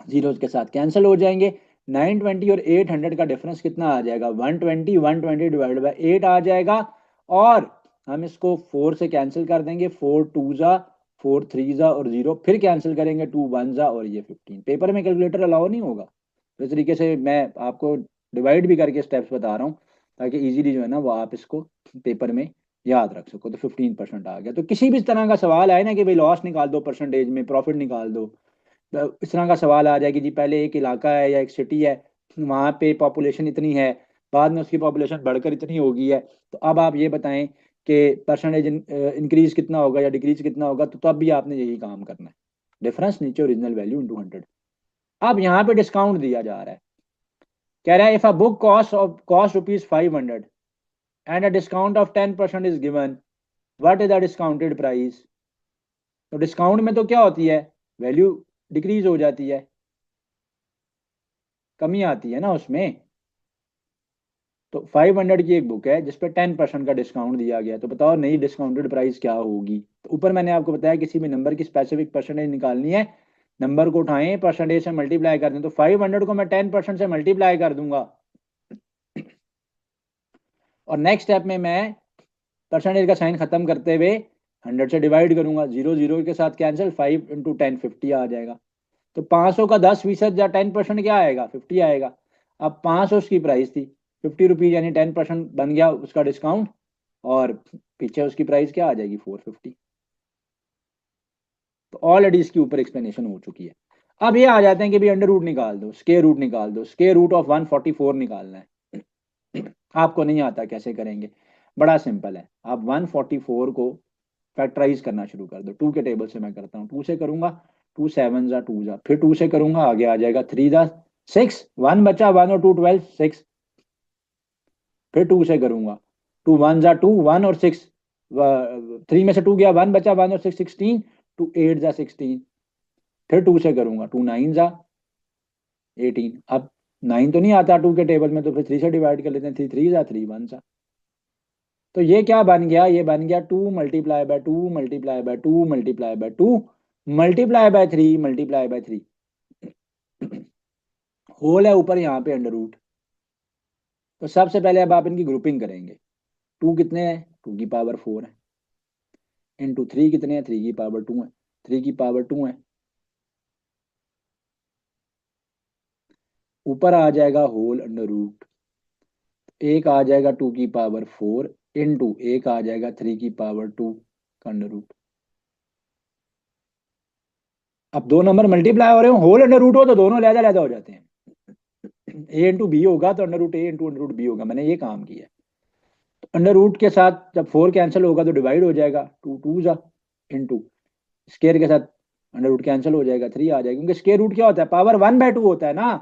जीरोज के साथ कैंसिल हो जाएंगे। 920 और 800 का डिफरेंस कितना आ जाएगा, 120, 120 डिवाइड बाई 8 आ जाएगा। और हम इसको 4 से कैंसिल कर देंगे, 4 टू जा, 4 थ्री जा और 0, फिर कैंसिल करेंगे 2 वन जा और ये 15। पेपर में कैलकुलेटर अलाउ नहीं होगा, तो इस तरीके से मैं आपको डिवाइड भी करके स्टेप्स बता रहा हूँ ताकि इजीली जो है ना वो आप इसको पेपर में याद रख सको। तो 15% आ गया। तो किसी भी तरह का सवाल आए ना कि भाई लॉस निकाल दो परसेंटेज में, प्रॉफिट निकाल दो, तो इस तरह का सवाल आ जाए कि जी पहले एक इलाका है या एक सिटी है, वहाँ पे पॉपुलेशन इतनी है, बाद में उसकी पॉपुलेशन बढ़कर इतनी हो गई है, तो अब आप ये बताएं कि परसेंटेज इंक्रीज कितना होगा या डिक्रीज कितना होगा। तो तब भी आपने यही काम करना है, डिफरेंस नीचे ओरिजिनल वैल्यू इंटू 100। अब यहाँ पे डिस्काउंट दिया जा रहा है, कह रहा है if a book cost rupees 500 and a discount of 10% is given, what is the discounted price. तो डिस्काउंट में तो क्या होती है, वैल्यू डिक्रीज हो जाती है, कमी आती है ना उसमें। तो 500 की एक बुक है जिसपे 10% का डिस्काउंट दिया गया, तो बताओ नई डिस्काउंटेड प्राइस क्या होगी। तो ऊपर मैंने आपको बताया किसी भी नंबर की स्पेसिफिक परसेंटेज निकालनी है, नंबर को उठाएं, परसेंटेज से मल्टीप्लाई कर दें। तो 500 को मैं 10% से मल्टीप्लाई कर दूंगा और नेक्स्ट स्टेप में मैं परसेंटेज का साइन खत्म करते हुए 100 से डिवाइड करूंगा, जीरो जीरो के साथ कैंसिल, 5 इंटू 10 50 आ जाएगा। तो 500 का 10% या 10% क्या आएगा, 50 आएगा। अब 500 उसकी प्राइस थी, 50 रुपीज, यानी 10% बन गया उसका डिस्काउंट, और पीछे उसकी प्राइस क्या आ जाएगी, 450। तो ऑलरेडी इसके ऊपर एक्सप्लेनेशन हो चुकी है। अब ये आ जाते हैं कि भाई अंडर रूट निकाल दो, स्क्वायर रूट निकाल दो, स्क्वायर रूट ऑफ 144 निकालना है। आपको नहीं आता कैसे करेंगे, बड़ा सिंपल है। आप 144 को फैक्टराइज करना शुरू कर दो। 2 के टेबल से मैं करता हूँ, 2 से करूंगा, 2 7 जा 2 जा, फिर 2 से करूंगा, आगे आ जाएगा 3 जा 6, 1 बचा, 1 और 2 12 6, फिर 2 से करूंगा, 2 1 जा 2, 1 और 6, 3 में से 2 गया, 1 बचा, 1 और 6 16, 2 8 जा 16, फिर 2 से करूंगा, 2 9 जा 18। अब 9 तो नहीं आता 2 के टेबल में, तो फिर 3 से डिवाइड कर लेते हैं, 3 3 जा 3 1 जा। तो ये क्या बन गया, ये बन गया 2 multiply by 2 multiply by 2 multiply by 2 multiply by 3 multiply by 3, whole है ऊपर यहाँ पे अंडर रूट। तो सबसे पहले अब आप इनकी ग्रुपिंग करेंगे। 2 कितने हैं, 2 की पावर 4 है, इंटू 3 कितने हैं, 3 की पावर 2 है, 3 की पावर 2 है, ऊपर आ जाएगा होल अंडर रूट, एक आ जाएगा 2 की पावर 4 इंटू एक आ जाएगा 3 की पावर 2 का अंडर रूट। अब दो नंबर मल्टीप्लाई हो रहे हो, होल अंडर रूट हो तो दोनों लहदा लहदा हो जाते हैं। ए इंटू बी होगा तो अंडर रूट ए इंटू अंडर रूट बी होगा, मैंने ये काम किया है। तो अंडर रूट के साथ जब 4 कैंसिल होगा तो डिवाइड हो जाएगा, 2 2 जा इंटू स्केयर के साथ अंडर रूट कैंसिल हो जाएगा, 3 आ जाएगा, क्योंकि स्केयर रूट क्या होता है, पावर 1/2 होता है ना।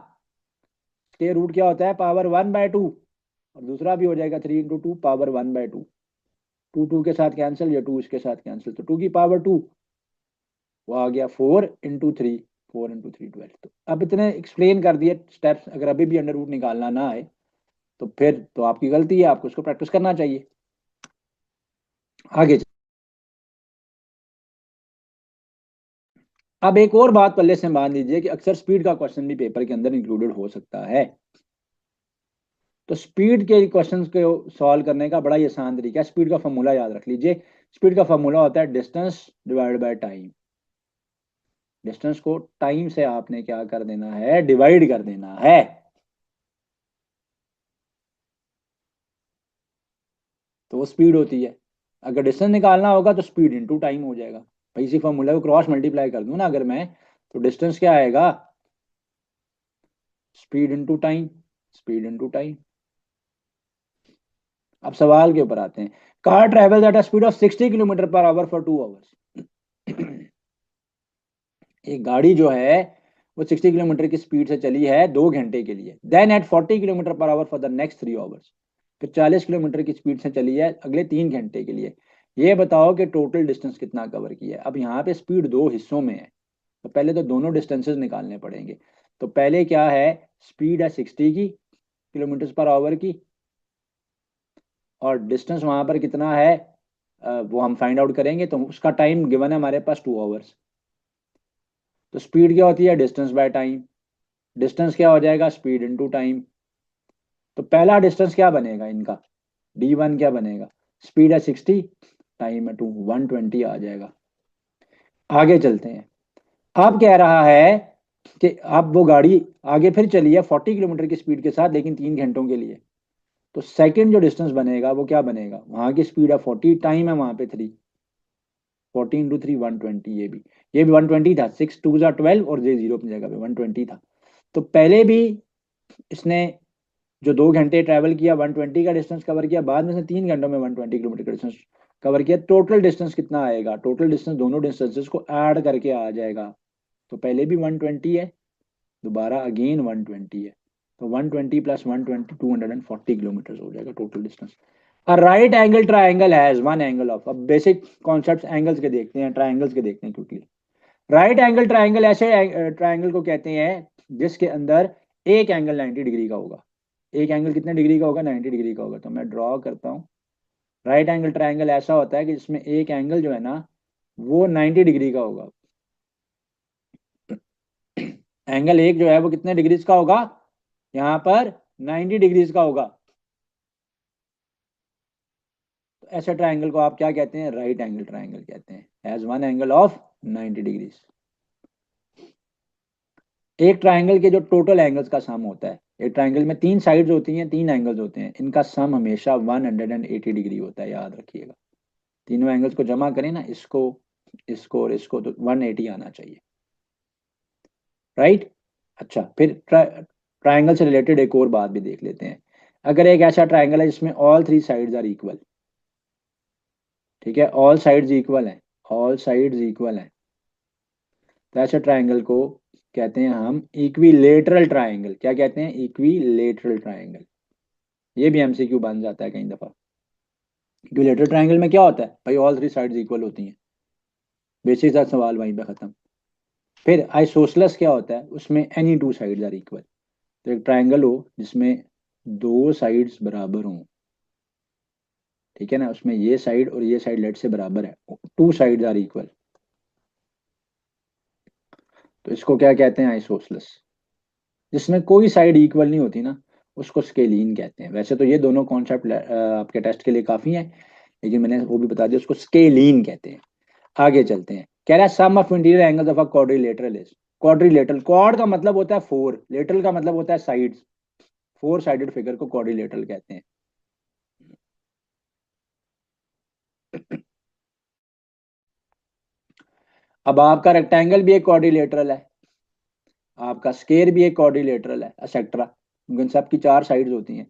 स्केयर रूट क्या होता है, पावर 1/2। और दूसरा भी हो जाएगा 3 इंटू 2 पावर 1/2, 2 2 के साथ कैंसिल या 2 इसके साथ कैंसिल, तो 2 की पावर 2 वो आ गया 4 इंटू 3, 4 इंटू 3 12। तो अब इतने एक्सप्लेन कर दिए स्टेप्स, अगर अभी भी अंडर रूट निकालना ना आए तो फिर तो आपकी गलती है, आपको इसको प्रैक्टिस करना चाहिए। आगे अब एक और बात पल्ले से मान लीजिए कि अक्सर स्पीड का क्वेश्चन भी पेपर के अंदर इंक्लूडेड हो सकता है। तो स्पीड के क्वेश्चंस को सॉल्व करने का बड़ा ही आसान तरीका है, स्पीड का फॉर्मूला याद रख लीजिए। स्पीड का फॉर्मूला होता है distance divide by time. Distance को टाइम से आपने क्या कर देना है, डिवाइड कर देना है। तो वो स्पीड होती है। अगर डिस्टेंस निकालना होगा तो स्पीड इनटू टाइम हो जाएगा। भाई इसी फॉर्मूला को क्रॉस मल्टीप्लाई कर दूं ना अगर मैं, तो डिस्टेंस क्या आएगा, speed into time, speed into time. अब सवाल के ऊपर आते हैं। Car travels at a speed of 60 kilometre per hour for 2 hours. एक गाड़ी जो है वो 60 किलोमीटर की स्पीड से चली है 2 घंटे के लिए। Then at 40 kilometre per hour for the next 3 hours. फिर 40 किलोमीटर की स्पीड से चली है अगले 3 घंटे के लिए। ये बताओ कि टोटल डिस्टेंस कितना कवर किया है। अब यहाँ पे स्पीड दो हिस्सों में है, तो पहले तो दोनों डिस्टेंसेस निकालने पड़ेंगे। तो पहले क्या है, स्पीड है 60 की, किलोमीटर पर आवर की, और डिस्टेंस वहां पर कितना है वो हम फाइंड आउट करेंगे। तो उसका टाइम गिवन है हमारे पास 2 आवर्स। तो स्पीड क्या होती है, डिस्टेंस बाय टाइम। डिस्टेंस क्या हो जाएगा, स्पीड इनटू टाइम। तो पहला डिस्टेंस क्या बनेगा इनका, d1 क्या बनेगा, स्पीड है 60, टाइम है 120 आ जाएगा। आगे चलते हैं। अब कह रहा है कि अब वो गाड़ी आगे फिर चली है 40 किलोमीटर की स्पीड के साथ, लेकिन 3 घंटों के लिए। तो सेकंड जो डिस्टेंस बनेगा वो क्या बनेगा, वहां की स्पीड है 40, टाइम है वहां पे 3, 40 × 3 120। ये भी 120 था, 6 2 12 और ये जीरो अपनी जगह पे 120 था। तो पहले भी इसने जो 2 घंटे ट्रैवल किया 120 का डिस्टेंस कवर किया, बाद में से 3 घंटों में 120 किलोमीटर का डिस्टेंस कवर किया। टोटल डिस्टेंस कितना आएगा, टोटल डिस्टेंस दोनों डिस्टेंसेस को ऐड करके आ जाएगा। तो पहले भी 120 है, दोबारा अगेन 120 है। तो 120 + 120 240 किलोमीटर हो जाएगा total distance. A right angle triangle has one angle of, अब बेसिक कॉन्सेप्ट एंगल्स के देखते हैं, ट्राइंगल्स के देखते हैं क्विकली। राइट एंगल ट्राइंगल ऐसे ट्राइंगल को कहते हैं जिसके अंदर एक एंगल 90 डिग्री का होगा। एक एंगल कितने डिग्री का होगा, 90 डिग्री का होगा। तो मैं ड्रॉ करता हूँ। राइट एंगल ट्राइंगल ऐसा होता है कि जिसमें एक एंगल जो है ना वो 90 डिग्री का होगा। एंगल एक जो है वो कितने डिग्रीज का होगा, यहाँ पर 90 डिग्रीज का होगा। तो ऐसे ट्राइंगल को आप क्या कहते हैं, राइट एंगल ट्राइंगल कहते हैं, has one angle of 90 degrees. एक ट्राइंगल के जो टोटल एंगल्स का सम होता है, एक ट्राइंगल में 3 साइड्स होती हैं, 3 एंगल्स होते हैं, इनका सम हमेशा 180 डिग्री होता है, याद रखिएगा। तीनों एंगल्स को जमा करें ना, इसको इसको और इसको, तो 180 आना चाहिए, राइट। अच्छा, फिर ट्राइंगल से रिलेटेड एक और बात भी देख लेते हैं। अगर एक ऐसा ट्राइंगल है जिसमें ऑल 3 साइड्स आर इक्वल, ठीक है, ऑल साइड्स इक्वल है, ऑल साइड्स इक्वल है, तो ऐसे ट्राइंगल को कहते हैं हम इक्विलेटरल ट्राइंगल। क्या कहते हैं, इक्विलेटरल ट्राइंगल। ये भी एमसीक्यू बन जाता है कई दफा। इक्विलेटरल ट्राइंगल में क्या होता है भाई, ऑल 3 साइड्स इक्वल होती हैं, बेसिक सा सवाल वहीं पे खत्म। फिर आइसोसेलेस क्या होता है, उसमें एनी 2 साइड्स आर इक्वल। तो एक ट्राइंगल हो जिसमें 2 साइड्स बराबर हों, ठीक है ना, उसमें ये साइड और ये साइड लेट से बराबर है, 2 साइड्स आर इक्वल, तो इसको क्या कहते हैं, आइसोसेलेस। जिसमें कोई साइड इक्वल नहीं होती ना, उसको स्केलीन कहते हैं। वैसे तो ये दोनों कॉन्सेप्ट आपके टेस्ट के लिए काफी हैं, लेकिन मैंने वो भी बता दिया, उसको स्केलीन कहते हैं। आगे चलते हैं। कह रहा है sum of interior angles of a quadrilateral is, quadrilateral, quad का मतलब होता है 4, लेटरल का मतलब होता है साइड्स, 4 साइडेड फिगर को क्वाड्रिलेटरल कहते हैं। अब आपका रेक्टेंगल भी एक क्वाड्रिलेटरल है, आपका स्केयर भी एक क्वाड्रिलेटरल है, एक्सेट्रा, इन सब की 4 साइड्स होती हैं।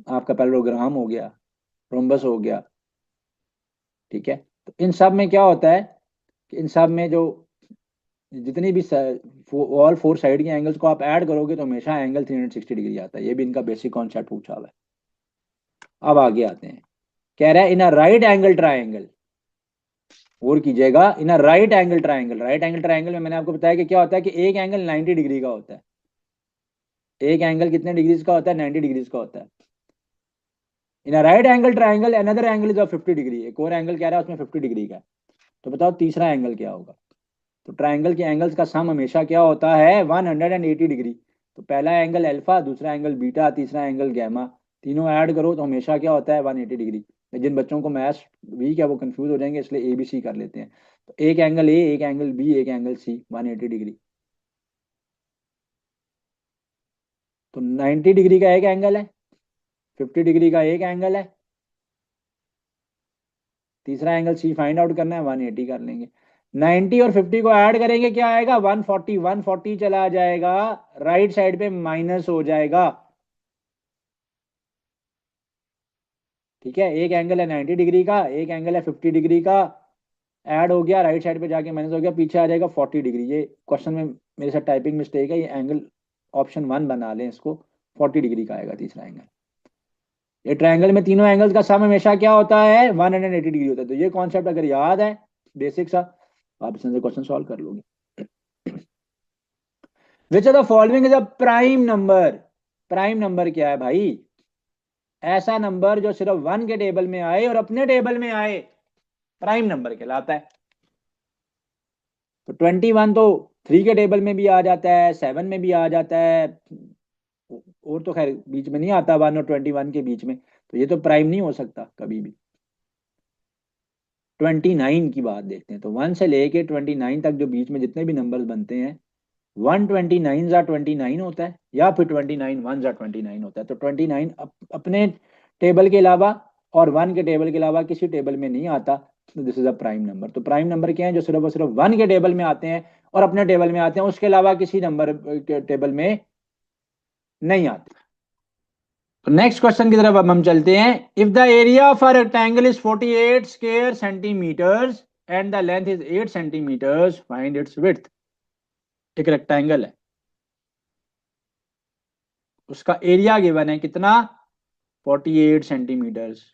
आपका पैरेललोग्राम हो गया, रोम्बस हो गया, ठीक है। तो इन सब में क्या होता है कि इन सब में जो जितनी भी ऑल 4 साइड के एंगल्स को आप ऐड करोगे तो हमेशा एंगल 360 डिग्री आता है। ये भी इनका बेसिक कॉन्सेप्ट पूछा हुआ है। अब आगे आते हैं। कह रहा है in a right angle triangle, और कीजिएगा, in a right angle triangle. Right angle triangle में मैंने आपको बताया कि क्या होता है कि एक एंगल 90 डिग्री का होता है। एक एंगल कितने डिग्रीज का होता है, 90 डिग्रीज का होता है। In a right angle triangle another angle is of 50 degree, एक और एंगल कह रहा है उसमें 50 डिग्री का है। तो बताओ तीसरा एंगल क्या होगा। तो ट्राइंगल के एंगल्स का सम हमेशा क्या होता है, 180 डिग्री। तो पहला एंगल अल्फा, दूसरा एंगल बीटा, तीसरा एंगल गैमा, तीनों ऐड करो तो हमेशा क्या होता है, 180 डिग्री। जिन बच्चों को मैथ्स वीक है वो कंफ्यूज हो जाएंगे, इसलिए ए बी सी कर लेते हैं। तो एक एंगल ए, एक एंगल बी, एक एंगल सी, 180 डिग्री। तो 90 डिग्री का एक एंगल है, 50 डिग्री का एक एंगल है, तीसरा एंगल सी फाइंड आउट करना है, 180 कर लेंगे। 90 और 50 को ऐड करेंगे क्या आएगा, 140, 140 चला जाएगा, राइट साइड पे माइनस हो जाएगा, ठीक है। एक एंगल है 90 डिग्री का, एक एंगल है 50 डिग्री का, ऐड हो गया, राइट साइड पे जाके माइनस हो गया, पीछे आ जाएगा 40 डिग्री। ये क्वेश्चन में मेरे साथ टाइपिंग मिस्टेक है, ये एंगल ऑप्शन 1 बना लें इसको, 40 डिग्री का आएगा तीसरा एंगल। ये ट्रायंगल में तीनों एंगल्स का सम हमेशा क्या होता है, 180 डिग्री होता है। तो ये कॉन्सेप्ट अगर याद है बेसिक सा, आप इसमें से क्वेश्चन सॉल्व कर लोगे। Which of the following is a prime number. Prime number क्या है भाई, ऐसा नंबर जो सिर्फ 1 के टेबल में आए और अपने टेबल में आए, प्राइम नंबर कहलाता है। तो 21 तो 3 के टेबल में भी आ जाता है, 7 में भी आ जाता है, और तो खैर बीच में नहीं आता 1 और 21 के बीच में, तो ये तो प्राइम नहीं हो सकता कभी भी। 29 की बात देखते हैं, तो 1 से लेके 29 तक जो बीच में जितने भी नंबर्स बनते हैं, 129 जा 29 होता है, या फिर 29 1 जा 29 होता है। तो 29 अपने टेबल के अलावा और 1 के टेबल के अलावा किसी टेबल में नहीं आता, तो this is a prime number. तो प्राइम नंबर क्या है, जो सिर्फ और सिर्फ 1 के टेबल में आते हैं और अपने टेबल में आते हैं, उसके अलावा किसी नंबर के टेबल में नहीं आते। तो नेक्स्ट क्वेश्चन की तरफ अब हम चलते हैं। If the area of a rectangle is 48 square centimetres and the length is 8 centimetres, find its width. एक रेक्टेंगल है, उसका एरिया गिवन है कितना, 48 सेंटीमीटर्स।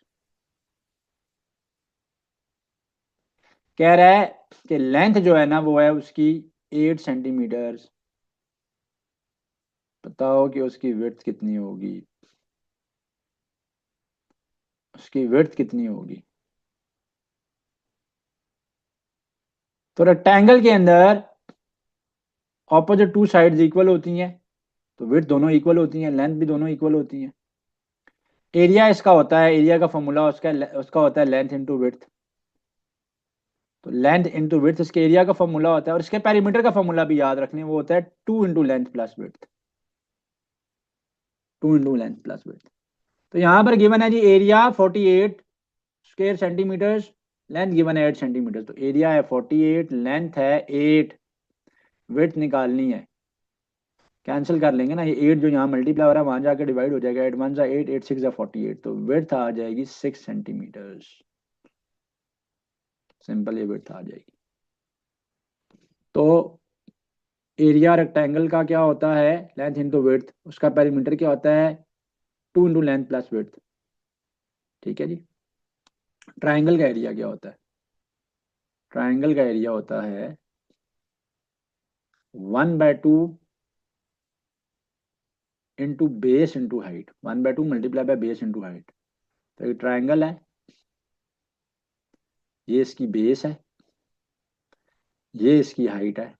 कह रहा है कि लेंथ जो है ना वो है उसकी 8 सेंटीमीटर्स। बताओ कि उसकी विड्थ कितनी होगी, उसकी विड्थ कितनी होगी। तो रेक्टेंगल के अंदर ऑपोजिट टू साइड्स इक्वल होती हैं, तो विड्थ दोनों इक्वल होती हैं, लेंथ भी दोनों इक्वल होती हैं। एरिया इसका होता है, एरिया का फॉर्मूला उसका होता है लेंथ इंटू विड्थ। तो लेंथ इंटू विड्थ इसके एरिया का फॉर्मूला होता है, और इसके पेरीमीटर का फॉर्मूला भी याद रखने, वो होता है 2 into length plus width. 2 into length plus width. तो यहां पर गिवन है जी area 48 square centimetres, length given है 8 सेंटीमीटर। तो एरिया है 48, लेंथ है 8, विड्थ निकालनी है। कैंसिल कर लेंगे ना, ये 8 जो यहाँ मल्टीप्लाई हो रहा है वहां जाकर डिवाइड हो जाएगा, 8 1 जा 8, 8 6 जा 48, तो विड्थ आ जाएगी 6 सेंटीमीटर्स। सिंपल ये विड्थ आ जाएगी। तो एरिया रेक्टेंगल का क्या होता है, लेंथ इंटू विड्थ, उसका पेरीमीटर क्या होता है, 2 इंटू लेंथ प्लस विड्थ। ठीक है जी। ट्राइंगल का एरिया क्या होता है, ट्राइंगल का एरिया होता है 1/2 into base into height, 1/2 multiply by base into height. तो ये ट्राइंगल है, ये इसकी बेस है, ये इसकी हाइट है।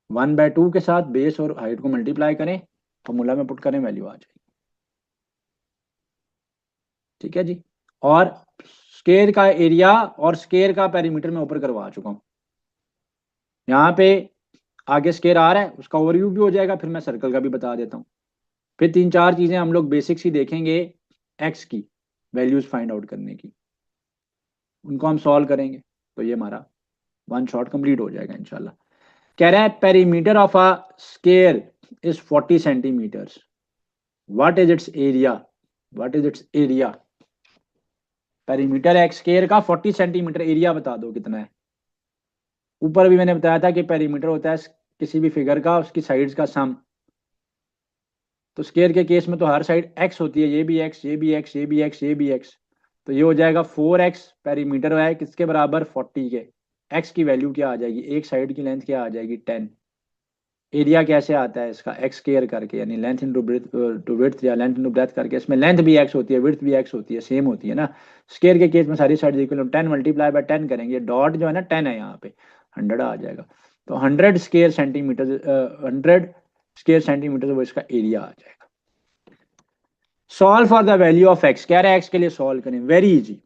1/2 के साथ बेस और हाइट को मल्टीप्लाई करें, फॉर्मूला में पुट करें, वैल्यू आ जाएगी। ठीक है जी। और स्केयर का एरिया और स्केयर का पेरीमीटर मैं ऊपर करवा चुका हूं। यहाँ पे आगे स्केयर आ रहा है, उसका ओवरव्यू भी हो जाएगा, फिर मैं सर्कल का भी बता देता हूँ। फिर 3 4 चीजें हम लोग बेसिक्स ही देखेंगे एक्स की वैल्यूज फाइंड आउट करने की, उनको हम सॉल्व करेंगे, तो ये हमारा वन शॉट कंप्लीट हो जाएगा इंशाल्लाह। कह रहा है perimeter of a square is 40 centimetres, what is its area, what is its area. Perimeter है स्केयर का, 40 सेंटीमीटर, एरिया बता दो कितना है। ऊपर भी मैंने बताया था कि पेरीमीटर होता है किसी भी फिगर का उसकी साइड्स का सम। तो स्केयर के केस में तो हर साइड एक्स होती है, ये भी एक्स, ये भी एक्स, ये भी एक्स, ये भी एक्स। तो ये हो जाएगा 4x, पेरीमीटर है किसके बराबर, 40 के। एक्स की वैल्यू क्या आ जाएगी, एक साइड की लेंथ क्या आ जाएगी, 10। एरिया कैसे आता है इसका, एक्स स्केयर करके, यानी लेंथ इंटू टू विड्थ या लेंथ इंटू ब्रेथ करके। इसमें लेंथ भी एक्स होती है, विड्थ भी एक्स होती है, सेम होती है ना। स्केयर के केस में सारी साइड इक्वल, 10 मल्टीप्लाई बाय 10 करेंगे, डॉट जो है ना 10 है यहाँ पे, 100 आ जाएगा। तो 100 स्केयर सेंटीमीटर, 100 स्केयर सेंटीमीटर वो इसका एरिया आ जाएगा। Solve for the value of x, कह रहे हैं एक्स के लिए सॉल्व करें, वेरी इजी।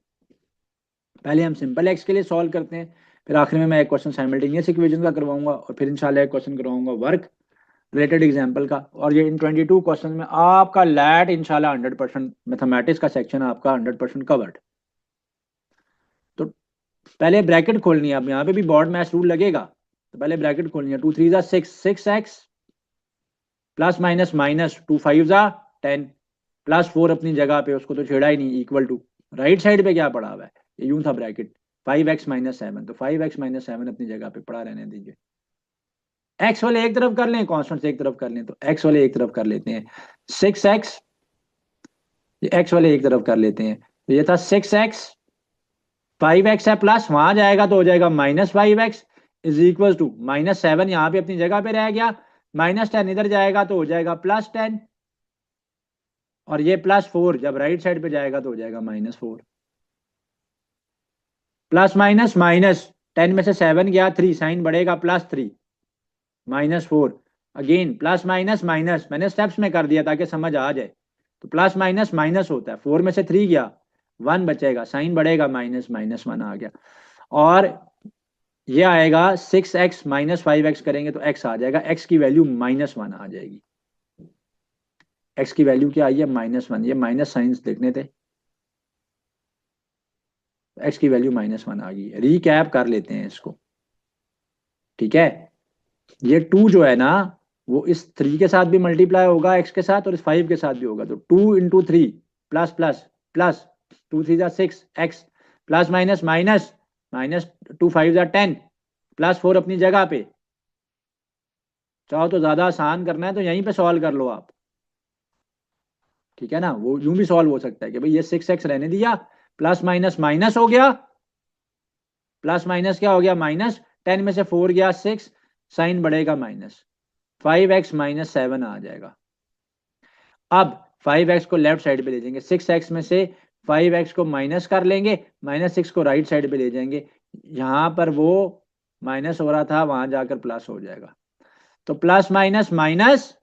पहले हम सिंपल एक्स के लिए सॉल्व करते हैं, फिर आखिर में मैं एक क्वेश्चन साइमल्टेनियस इक्वेशन का करवाऊंगा, और फिर इंशाल्लाह एक क्वेश्चन करवाऊंगा वर्क रिलेटेड एग्जाम्पल का। और ये इन 22 क्वेश्चन में आपका लैट इंशाल्लाह 100%, मैथमेटिक्स का सेक्शन आपका 100% कवर्ड। तो पहले ब्रैकेट खोलनी है, अब यहाँ पे भी बॉर्ड मैच रूल लगेगा, तो पहले ब्रैकेट खोलनी है, 2 3 जा 6, 6x प्लस माइनस माइनस 2 5 जा 10 प्लस 4 अपनी जगह पे, उसको तो छेड़ा ही नहीं, इक्वल टू राइट साइड पे क्या पड़ा हुआ है, ये यूं था ब्रैकेट 5x माइनस 7, तो 5x माइनस 7 अपनी जगह पे पड़ा रहने दीजिए। एक्स वाले एक तरफ कर लें, कॉन्स्टेंट एक तरफ कर लें, तो एक्स वाले एक तरफ कर लेते हैं। 6x ये एक्स वाले एक तरफ कर लेते हैं। तो ये था 6x, 5x है प्लस, वहां जाएगा तो हो जाएगा -5x इज इक्वल टू -7, यहाँ पे अपनी जगह पे रह गया, -10 इधर जाएगा तो हो जाएगा +10, और ये +4 जब राइट साइड पे जाएगा तो हो जाएगा -4। प्लस माइनस माइनस, 10 में से 7 गया 3, साइन बढ़ेगा +3, -4, अगेन प्लस माइनस माइनस, मैंने स्टेप्स में कर दिया ताकि समझ आ जाए। तो प्लस माइनस माइनस होता है, 4 में से 3 गया 1 बचेगा, साइन बढ़ेगा -1 आ गया। और ये आएगा 6x -5x करेंगे तो x आ जाएगा, x की वैल्यू -1 आ जाएगी। x की वैल्यू क्या आई है? -1, ये माइनस साइंस लिखने थे, x की वैल्यू -1 आ गई। रिकैप कर लेते हैं इसको, ठीक है। ये 2 जो है ना, वो इस 3 के साथ भी मल्टीप्लाई होगा x के साथ, और इस 5 के साथ भी होगा। तो 2 × 3 plus plus plus, 2 × 3 = 6 x, plus minus minus minus, 2 × 5 = 10, +4 अपनी जगह पे। चाहो तो ज्यादा आसान करना है तो यहीं पे सॉल्व कर लो आप, ठीक है ना। वो यूं भी सॉल्व हो सकता है कि भाई ये 6x रहने दिया, प्लस माइनस माइनस हो गया, प्लस माइनस क्या हो गया माइनस, 10 में से 4 गया 6, साइन बढ़ेगा -5x -7 आ जाएगा। अब 5x को लेफ्ट साइड पे ले जाएंगे, 6x में से 5x को माइनस कर लेंगे, -6 को राइट साइड पे ले जाएंगे, यहां पर वो माइनस हो रहा था वहां जाकर प्लस हो जाएगा। तो प्लस माइनस माइनस,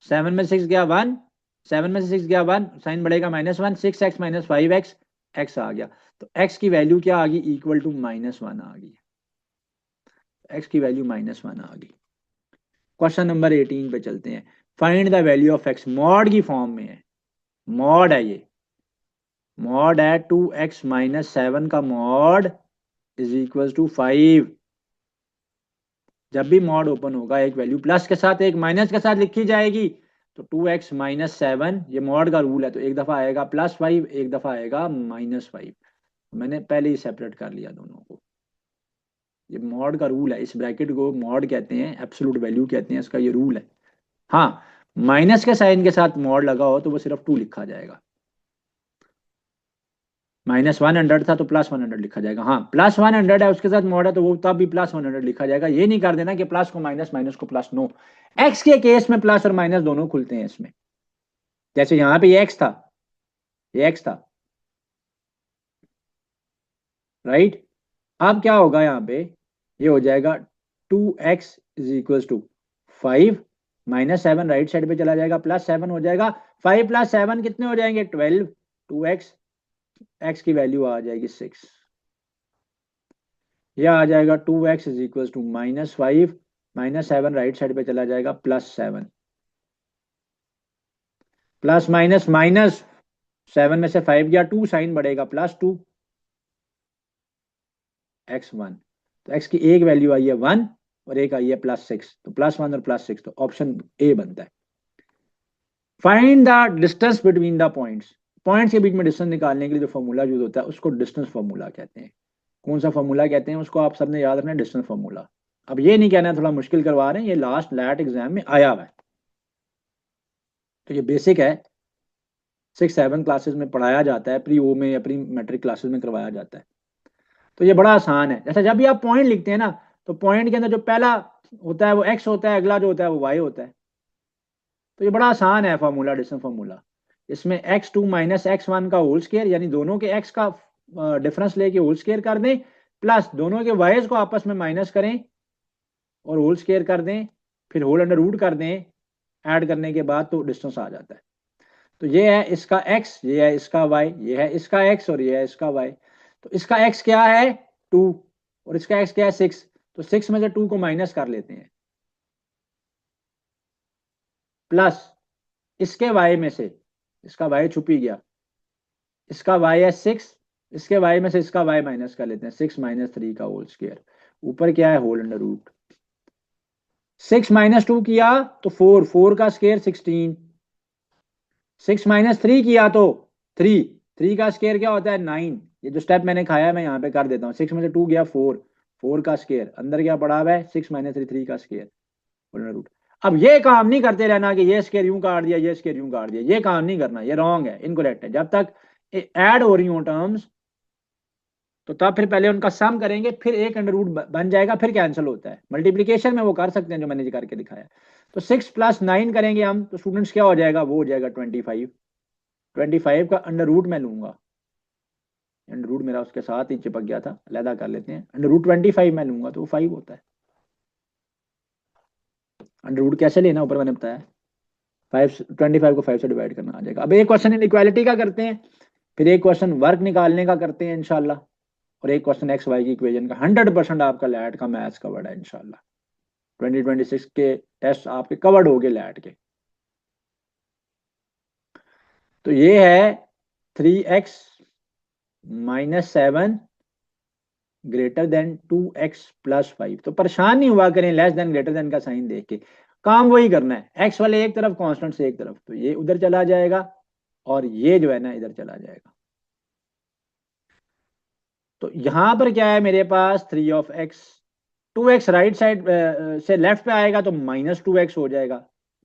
7 में 6 गया 1, 7 में से 6 गया 1, साइन बढ़ेगा -1, 6x -5x, x आ गया। तो x की वैल्यू क्या आ गई? इक्वल टू -1 आ गई, x की वैल्यू -1 आ गई। क्वेश्चन नंबर 18 पे चलते हैं। Find the value of x, mod की फॉर्म में है, मॉड है ये, मॉड है 2x -7 का मॉड इज इक्वल टू 5। जब भी मॉड ओपन होगा एक वैल्यू प्लस के साथ एक माइनस के साथ लिखी जाएगी। तो 2x -7 ये मॉड का रूल है, तो एक दफा आएगा +5, एक दफा आएगा -5। मैंने पहले ही सेपरेट कर लिया दोनों को। ये मॉड का रूल है, इस ब्रैकेट को मॉड कहते हैं, एब्सोल्यूट वैल्यू कहते हैं, इसका ये रूल है। हाँ, माइनस के साइन के साथ मॉड लगा हो तो वो सिर्फ 2 लिखा जाएगा। -100 था तो +100 लिखा जाएगा। हाँ, +100 है उसके साथ मॉड है तो वो तब भी +100 लिखा जाएगा। ये नहीं कर देना कि प्लस को माइनस, माइनस को प्लस। नो, एक्स के केस में प्लस और माइनस दोनों खुलते हैं इसमें। जैसे यहाँ पे ये एक्स था, ये एक्स था, राइट। अब क्या होगा यहाँ पे? ये हो जाएगा 2x is equal to 5, -7 right side पे चला जाएगा, +7 हो जाएगा। 5 + 7 कितने हो जाएंगे? 12। 2x, x की वैल्यू आ जाएगी 6। यह आ जाएगा 2x is equal to -5, -7 right side पे चला जाएगा, +7, प्लस माइनस माइनस, 7 में से 5 गया 2, साइन बढ़ेगा +2, x1। तो x की एक वैल्यू आई है 1 और एक आई है +6, तो +1 और +6, तो ऑप्शन ए बनता है। Find the distance between the points, points के बीच में डिस्टेंस निकालने के लिए जो फॉर्मूला यूज होता है उसको डिस्टेंस फॉर्मूला कहते हैं। कौन सा फॉर्मूला कहते हैं उसको? आप सबने याद रखना है, डिस्टेंस फॉर्मूला। अब ये नहीं कहना थोड़ा मुश्किल करवा रहे हैं, ये लास्ट लैट एग्जाम में आया हुआ है, तो ये बेसिक है, 6-7 क्लासेस में पढ़ाया जाता है, प्री ओ में या प्री मैट्रिक क्लासेस में करवाया जाता है। तो ये बड़ा आसान है। जैसे जब भी आप पॉइंट लिखते हैं ना, तो पॉइंट के अंदर जो पहला होता है वो एक्स होता है, अगला जो होता है वो वाई होता है। तो ये बड़ा आसान है फार्मूला, डिस्टेंस फार्मूला। इसमें x2 -x1 का होल स्क्वायर, यानी दोनों के x का डिफरेंस लेके होल स्क्वायर कर दें, प्लस दोनों के वाइज को आपस में माइनस करें और होल स्क्वायर कर दें, फिर होल अंडर रूट कर दें, ऐड करने के बाद तो डिस्टेंस आ जाता है। तो ये है इसका x, ये है इसका y, ये है इसका x और ये है इसका y। तो इसका x क्या है? 2, और इसका x क्या है? 6। तो 6 में से 2 को माइनस कर लेते हैं, प्लस इसके y में से, इसका y छुप ही गया, इसका y है 6, इसके y में से इसका y माइनस कर लेते हैं, 6 - 3 का होल स्क्वायर, ऊपर क्या है? Whole under root. 6 - 2 किया तो 4, 4 का स्क्वायर 16, 6 - 3 किया तो 3, 3 का स्क्वायर क्या होता है? 9। ये जो स्टेप मैंने खाया मैं यहाँ पे कर देता हूँ। 6 में से 2 गया 4, 4 का स्क्वायर, अंदर क्या पड़ा हुआ है? 6 - 3, 3 का स्क्वायर, रूट। अब ये काम नहीं करते रहना कि ये स्केयर यूं काट दिया, ये स्केयर यूं काट दिया, ये काम नहीं करना, ये रॉन्ग है, इनकरेक्ट है। जब तक ऐड हो रही हो टर्म्स तो तब फिर पहले उनका सम करेंगे, फिर एक अंडर रूट बन जाएगा, फिर कैंसिल होता है। मल्टीप्लीकेशन में वो कर सकते हैं जो मैंने करके दिखाया। तो 6 + 9 करेंगे हम, तो स्टूडेंट्स क्या हो जाएगा, वो हो जाएगा 25। 25 का अंडर रूट मैं लूंगा, अंडर रूट मेरा उसके साथ ही चिपक गया था, अलहदा कर लेते हैं। अंडर रूट 25 मैं लूंगा तो वो 5 होता है। अंडर रूट कैसे लेना ऊपर मैंने बताया, 25 को 5 से डिवाइड करना आ जाएगा। अब एक क्वेश्चन इनइक्वालिटी का करते हैं, फिर एक क्वेश्चन वर्क निकालने का करते हैं इंशाल्लाह, और एक क्वेश्चन एक्स वाई की इक्वेशन का। 100% आपका लैट का मैथ्स कवर्ड है इंशाल्लाह। 2026 के टेस्ट आपके कवर्ड हो गए लैट के। तो ये है 3x - 7 ग्रेटर देन 2x + 5। तो परेशान नहीं हुआ करें लेस देन ग्रेटर देन का साइन देख के, काम वही करना है। एक्स वाले एक तरफ, कांस्टेंट से एक तरफ, तो ये उधर चला जाएगा और ये जो है ना इधर चला जाएगा। तो यहां पर क्या है मेरे पास, 3 x, 2x राइट साइड से लेफ्ट पे आएगा तो -2x हो जाएगा।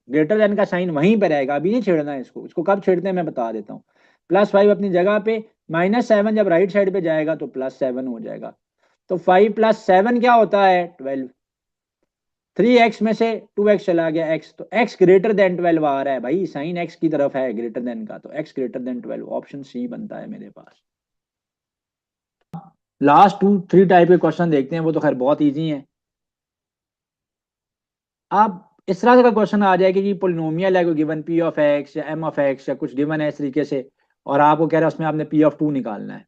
ग्रेटर देन का साइन वहीं पे रहेगा, अभी नहीं छेड़ना है इसको। इसको कब छेड़ते हैं मैं बता देता हूँ। +5 अपनी जगह पे, -7 जब राइट साइड पे जाएगा तो +7 हो जाएगा। तो 5 + 7 क्या होता है, 12। 3x में से 2x चला गया x, तो x ग्रेटर देन 12 आ रहा है भाई, साइन x की तरफ है ग्रेटर देन का, तो x greater than 12, option C बनता है मेरे पास। लास्ट 2-3 टाइप के क्वेश्चन देखते हैं, वो तो खैर बहुत इजी है। अब इस तरह का क्वेश्चन आ जाएगा कि पोलिनोमियल है कोई गिवन p(x) या m(x) या कुछ गिवन है इस तरीके से, और आपको कह रहा है उसमें आपने p(2) निकालना है।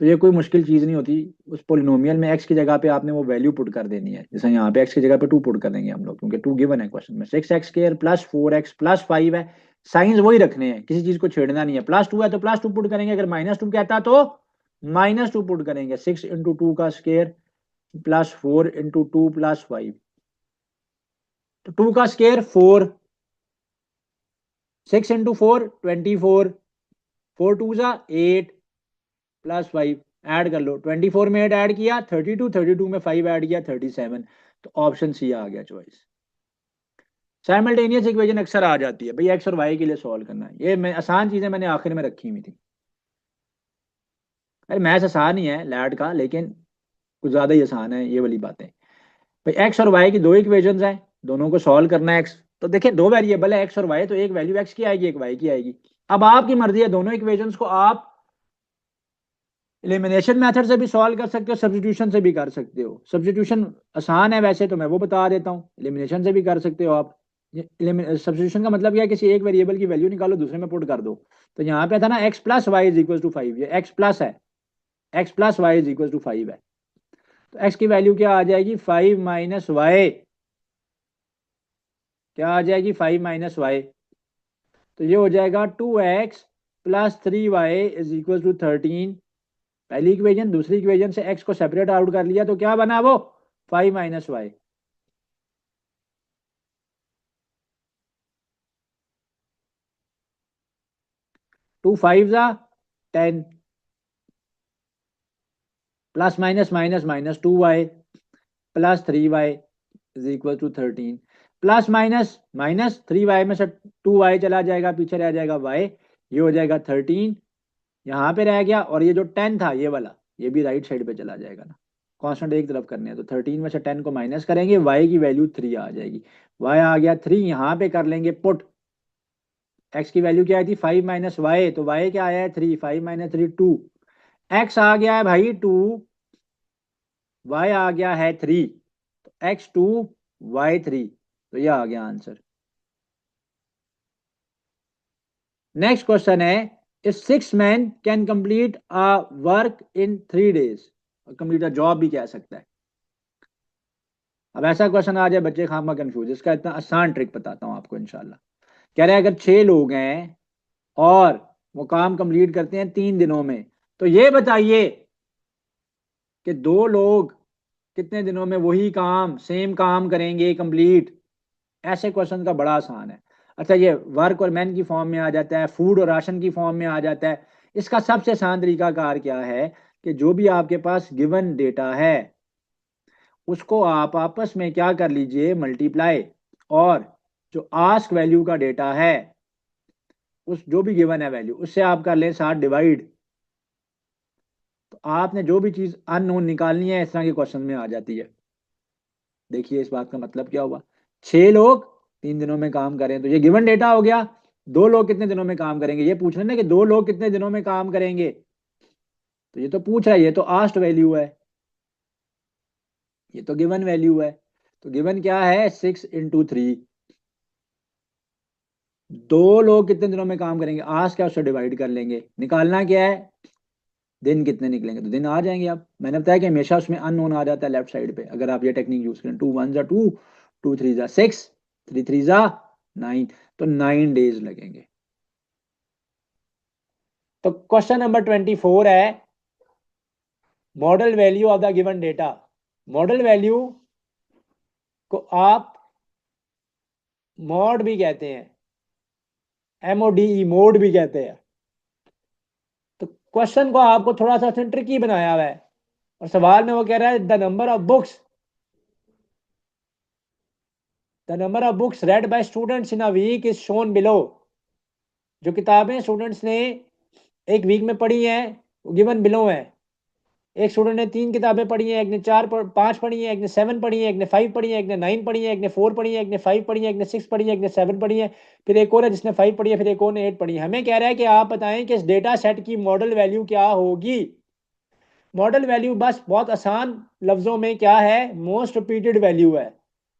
तो ये कोई मुश्किल चीज नहीं होती। उस पोलिनोमियल में x की जगह पे आपने वो वैल्यू पुट कर देनी है। जैसे यहाँ पे x की जगह पे 2 पुट कर देंगे हम लोग, क्योंकि 2 गिवन है क्वेश्चन में। 6x² + 4x + 5 है, साइंस वही रखने हैं, किसी चीज को छेड़ना नहीं है। +2 है तो +2 पुट करेंगे, अगर -2 कहता तो -2 पुट करेंगे। 6 × 2 का स्केयर + 4 × 2 + 5, तो 2 का स्केयर 4, 6 × 4 24, 4 2 8 + 5 ऐड कर लो। 24 में 8 ऐड किया 32, 32 में 5 ऐड किया 37। तो ऑप्शन सी आ गया चॉइस। साइमल्टेनियस इक्वेशन अक्सर आ जाती है भाई, एक्स और वाई के लिए सॉल्व करना है। ये मैं आसान चीजें मैंने आखिर में रखी हुई थी। अरे मैथ्स आसान ही है लैट का, लेकिन कुछ ज्यादा ही आसान है ये वाली बातें। भाई एक्स और वाई की दो इक्वेशंस हैं, दोनों को सॉल्व करना है। एक्स तो देखिए दो वेरिएबल है एक्स और वाई, तो एक वैल्यू एक्स की आएगी, एक वाई की आएगी। अब आपकी मर्जी है, दोनों इक्वेशंस को आप एलिमिनेशन मेथड से भी सॉल्व कर सकते हो, सब्स्टिट्यूशन से भी कर सकते हो। सब्स्टिट्यूशन आसान है वैसे तो मैं वो बता देता हूँ, एलिमिनेशन से भी कर सकते हो आप। सब्स्टिट्यूशन का मतलब क्या है, किसी एक वेरिएबल की वैल्यू निकालो दूसरे में पुट कर दो। तो यहाँ पे था ना x + y = 5, ये x प्लस है, x + y = 5 है। तो x की वैल्यू क्या आ जाएगी, 5 - y, क्या आ जाएगी 5 - y, तो ये हो जाएगा 2x + 3y = 13। पहली इक्वेशन, दूसरी इक्वेशन से x को सेपरेट आउट कर लिया तो क्या बना वो, 5 - y। 2 5 10, plus minus minus minus 2y + 3y = 13, plus minus minus 3y में से 2y चला जाएगा, पीछे रह जाएगा y, ये हो जाएगा 13, यहाँ पे रह गया। और ये जो 10 था ये वाला, ये भी राइट साइड पे चला जाएगा ना, कांस्टेंट एक तरफ करने हैं। तो 13 में से 10 को माइनस करेंगे, y की वैल्यू 3 आ जाएगी। y आ गया 3, यहाँ पे कर लेंगे पुट। x की वैल्यू क्या आई थी, 5 - y, तो y क्या आया है 3, 5 - 3 2, x आ गया है भाई 2, y आ गया है 3, तो x2 y3, तो ये आ गया आंसर। नेक्स्ट क्वेश्चन है, if 6 men can complete a work in 3 days, complete a job भी कह सकता है। अब ऐसा क्वेश्चन आ जाए बच्चे खामा कंफ्यूज, इसका इतना आसान ट्रिक बताता हूं आपको इंशाल्लाह। कह रहे हैं अगर 6 लोग हैं और वो काम कंप्लीट करते हैं 3 दिनों में, तो ये बताइए कि 2 लोग कितने दिनों में वही काम, सेम काम करेंगे कंप्लीट। ऐसे क्वेश्चन का बड़ा आसान है। अच्छा, ये वर्क और मैन की फॉर्म में आ जाता है, फूड और राशन की फॉर्म में आ जाता है। इसका सबसे आसान तरीका कार क्या है कि जो भी आपके पास गिवन डेटा है उसको आप आपस में क्या कर लीजिए, मल्टीप्लाई। और जो आस्क वैल्यू का डेटा है, उस जो भी गिवन है वैल्यू, उससे आप कर लें 60 डिवाइड, तो आपने जो भी चीज अननोन निकालनी है इस तरह के क्वेश्चन में आ जाती है। देखिए इस बात का मतलब क्या हुआ, 6 लोग 3 दिनों में काम करें तो ये गिवन डेटा हो गया। 2 लोग कितने दिनों में काम करेंगे, ये पूछ रहे ना कि 2 लोग कितने दिनों में काम करेंगे, तो ये तो पूछ रहा है, ये तो आस्ट वैल्यू है, ये तो गिवन वैल्यू है। तो गिवन क्या है, 6 × 3। 2 लोग कितने दिनों में काम करेंगे, आस्क क्या, उससे डिवाइड कर लेंगे, निकालना क्या है, दिन कितने निकलेंगे, तो दिन आ जाएंगे। अब मैंने बताया कि हमेशा उसमें अननोन आ जाता है लेफ्ट साइड पे, अगर आप ये टेक्निक यूज करें। 2 × 1 = 2, 2 × 3 = 6, 3 × 3 = 9, तो 9 डेज लगेंगे। तो क्वेश्चन नंबर 24 है, model value of the given data. Model value को आप मॉड भी कहते हैं, MODE, मोड भी कहते हैं। तो क्वेश्चन को आपको थोड़ा सा ट्रिकी बनाया हुआ है, और सवाल में वो कह रहा है the number of books read by students in a week is shown below. जो किताबें स्टूडेंट्स ने एक वीक में पढ़ी हैं वो गिवन बिलो है। एक स्टूडेंट ने 3 किताबें पढ़ी हैं, एक ने 5 पढ़ी हैं, एक ने 7 पढ़ी है, एक ने 5 पढ़ी है, एक ने 9 पढ़ी है, एक ने 4 पढ़ी है, एक ने 5 पढ़ी है, एक ने 6 पढ़ी है, एक ने 7 पढ़ी है, फिर एक और है जिसने 5 पढ़ी है, फिर एक और ने 8 पढ़ी है। हमें कह रहा है कि आप बताएं कि इस डेटा सेट की मॉडल वैल्यू क्या होगी। मॉडल वैल्यू बस बहुत आसान लफ्जों में क्या है, मोस्ट रिपीटेड वैल्यू है।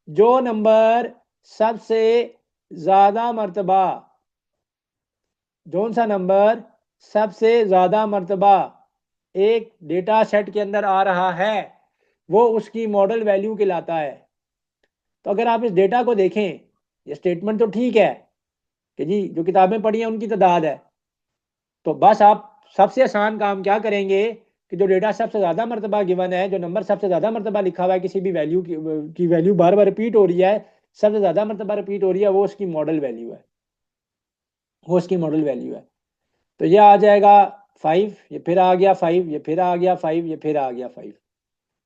जो नंबर सबसे ज्यादा मर्तबा, कौन सा नंबर सबसे ज्यादा मर्तबा एक डेटा सेट के अंदर आ रहा है, वो उसकी मॉडल वैल्यू कहलाता है। तो अगर आप इस डेटा को देखें, ये स्टेटमेंट तो ठीक है कि जी जो किताबें पढ़ी हैं उनकी तादाद है, तो बस आप सबसे आसान काम क्या करेंगे कि जो डेटा सबसे ज्यादा मर्तबा गिवन है, जो नंबर सबसे ज्यादा मर्तबा लिखा हुआ है, किसी भी वैल्यू की वैल्यू बार बार रिपीट हो रही है, सबसे ज्यादा मर्तबा रिपीट हो रही है, वो उसकी मॉडल वैल्यू है, वो उसकी मॉडल वैल्यू है। तो ये आ जाएगा 5, ये फिर आ गया 5, ये फिर आ गया 5, ये फिर आ गया 5।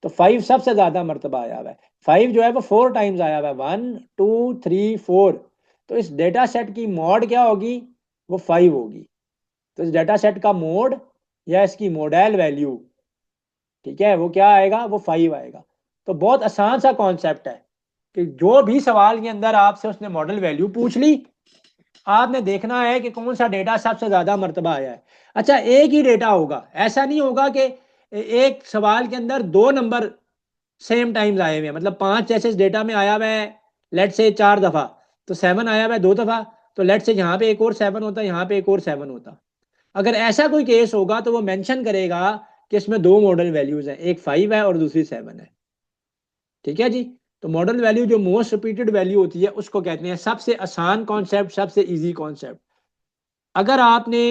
तो 5 सबसे ज्यादा मर्तबा आया हुआ है। 5 जो है वो 4 टाइम्स आया हुआ है, 1 2 3 4। तो इस डेटा सेट की मॉड क्या होगी, वो 5 होगी। तो इस डेटा सेट का मोड या इसकी मॉडल वैल्यू, ठीक है, वो क्या आएगा, वो 5 आएगा। तो बहुत आसान सा कॉन्सेप्ट है कि जो भी सवाल के अंदर आपसे उसने मॉडल वैल्यू पूछ ली, आपने देखना है कि कौन सा डेटा सबसे ज्यादा मर्तबा आया है। अच्छा, एक ही डेटा होगा, ऐसा नहीं होगा कि एक सवाल के अंदर 2 नंबर सेम टाइम्स आए हुए हैं, मतलब 5 जैसे इस डेटा में आया हुआ है, लेट से 4 दफा, तो 7 आया हुआ है 2 दफा, तो लेट से यहाँ पे एक और 7 होता, यहाँ पे एक और 7 होता। अगर ऐसा कोई केस होगा तो वो मेंशन करेगा कि इसमें 2 मॉडल वैल्यूज हैं, एक 5 है और दूसरी 7 है। ठीक है जी। तो मॉडल वैल्यू जो मोस्ट रिपीटेड वैल्यू होती है उसको कहते हैं सबसे आसान कॉन्सेप्ट, सबसे इजी कॉन्सेप्ट। अगर आपने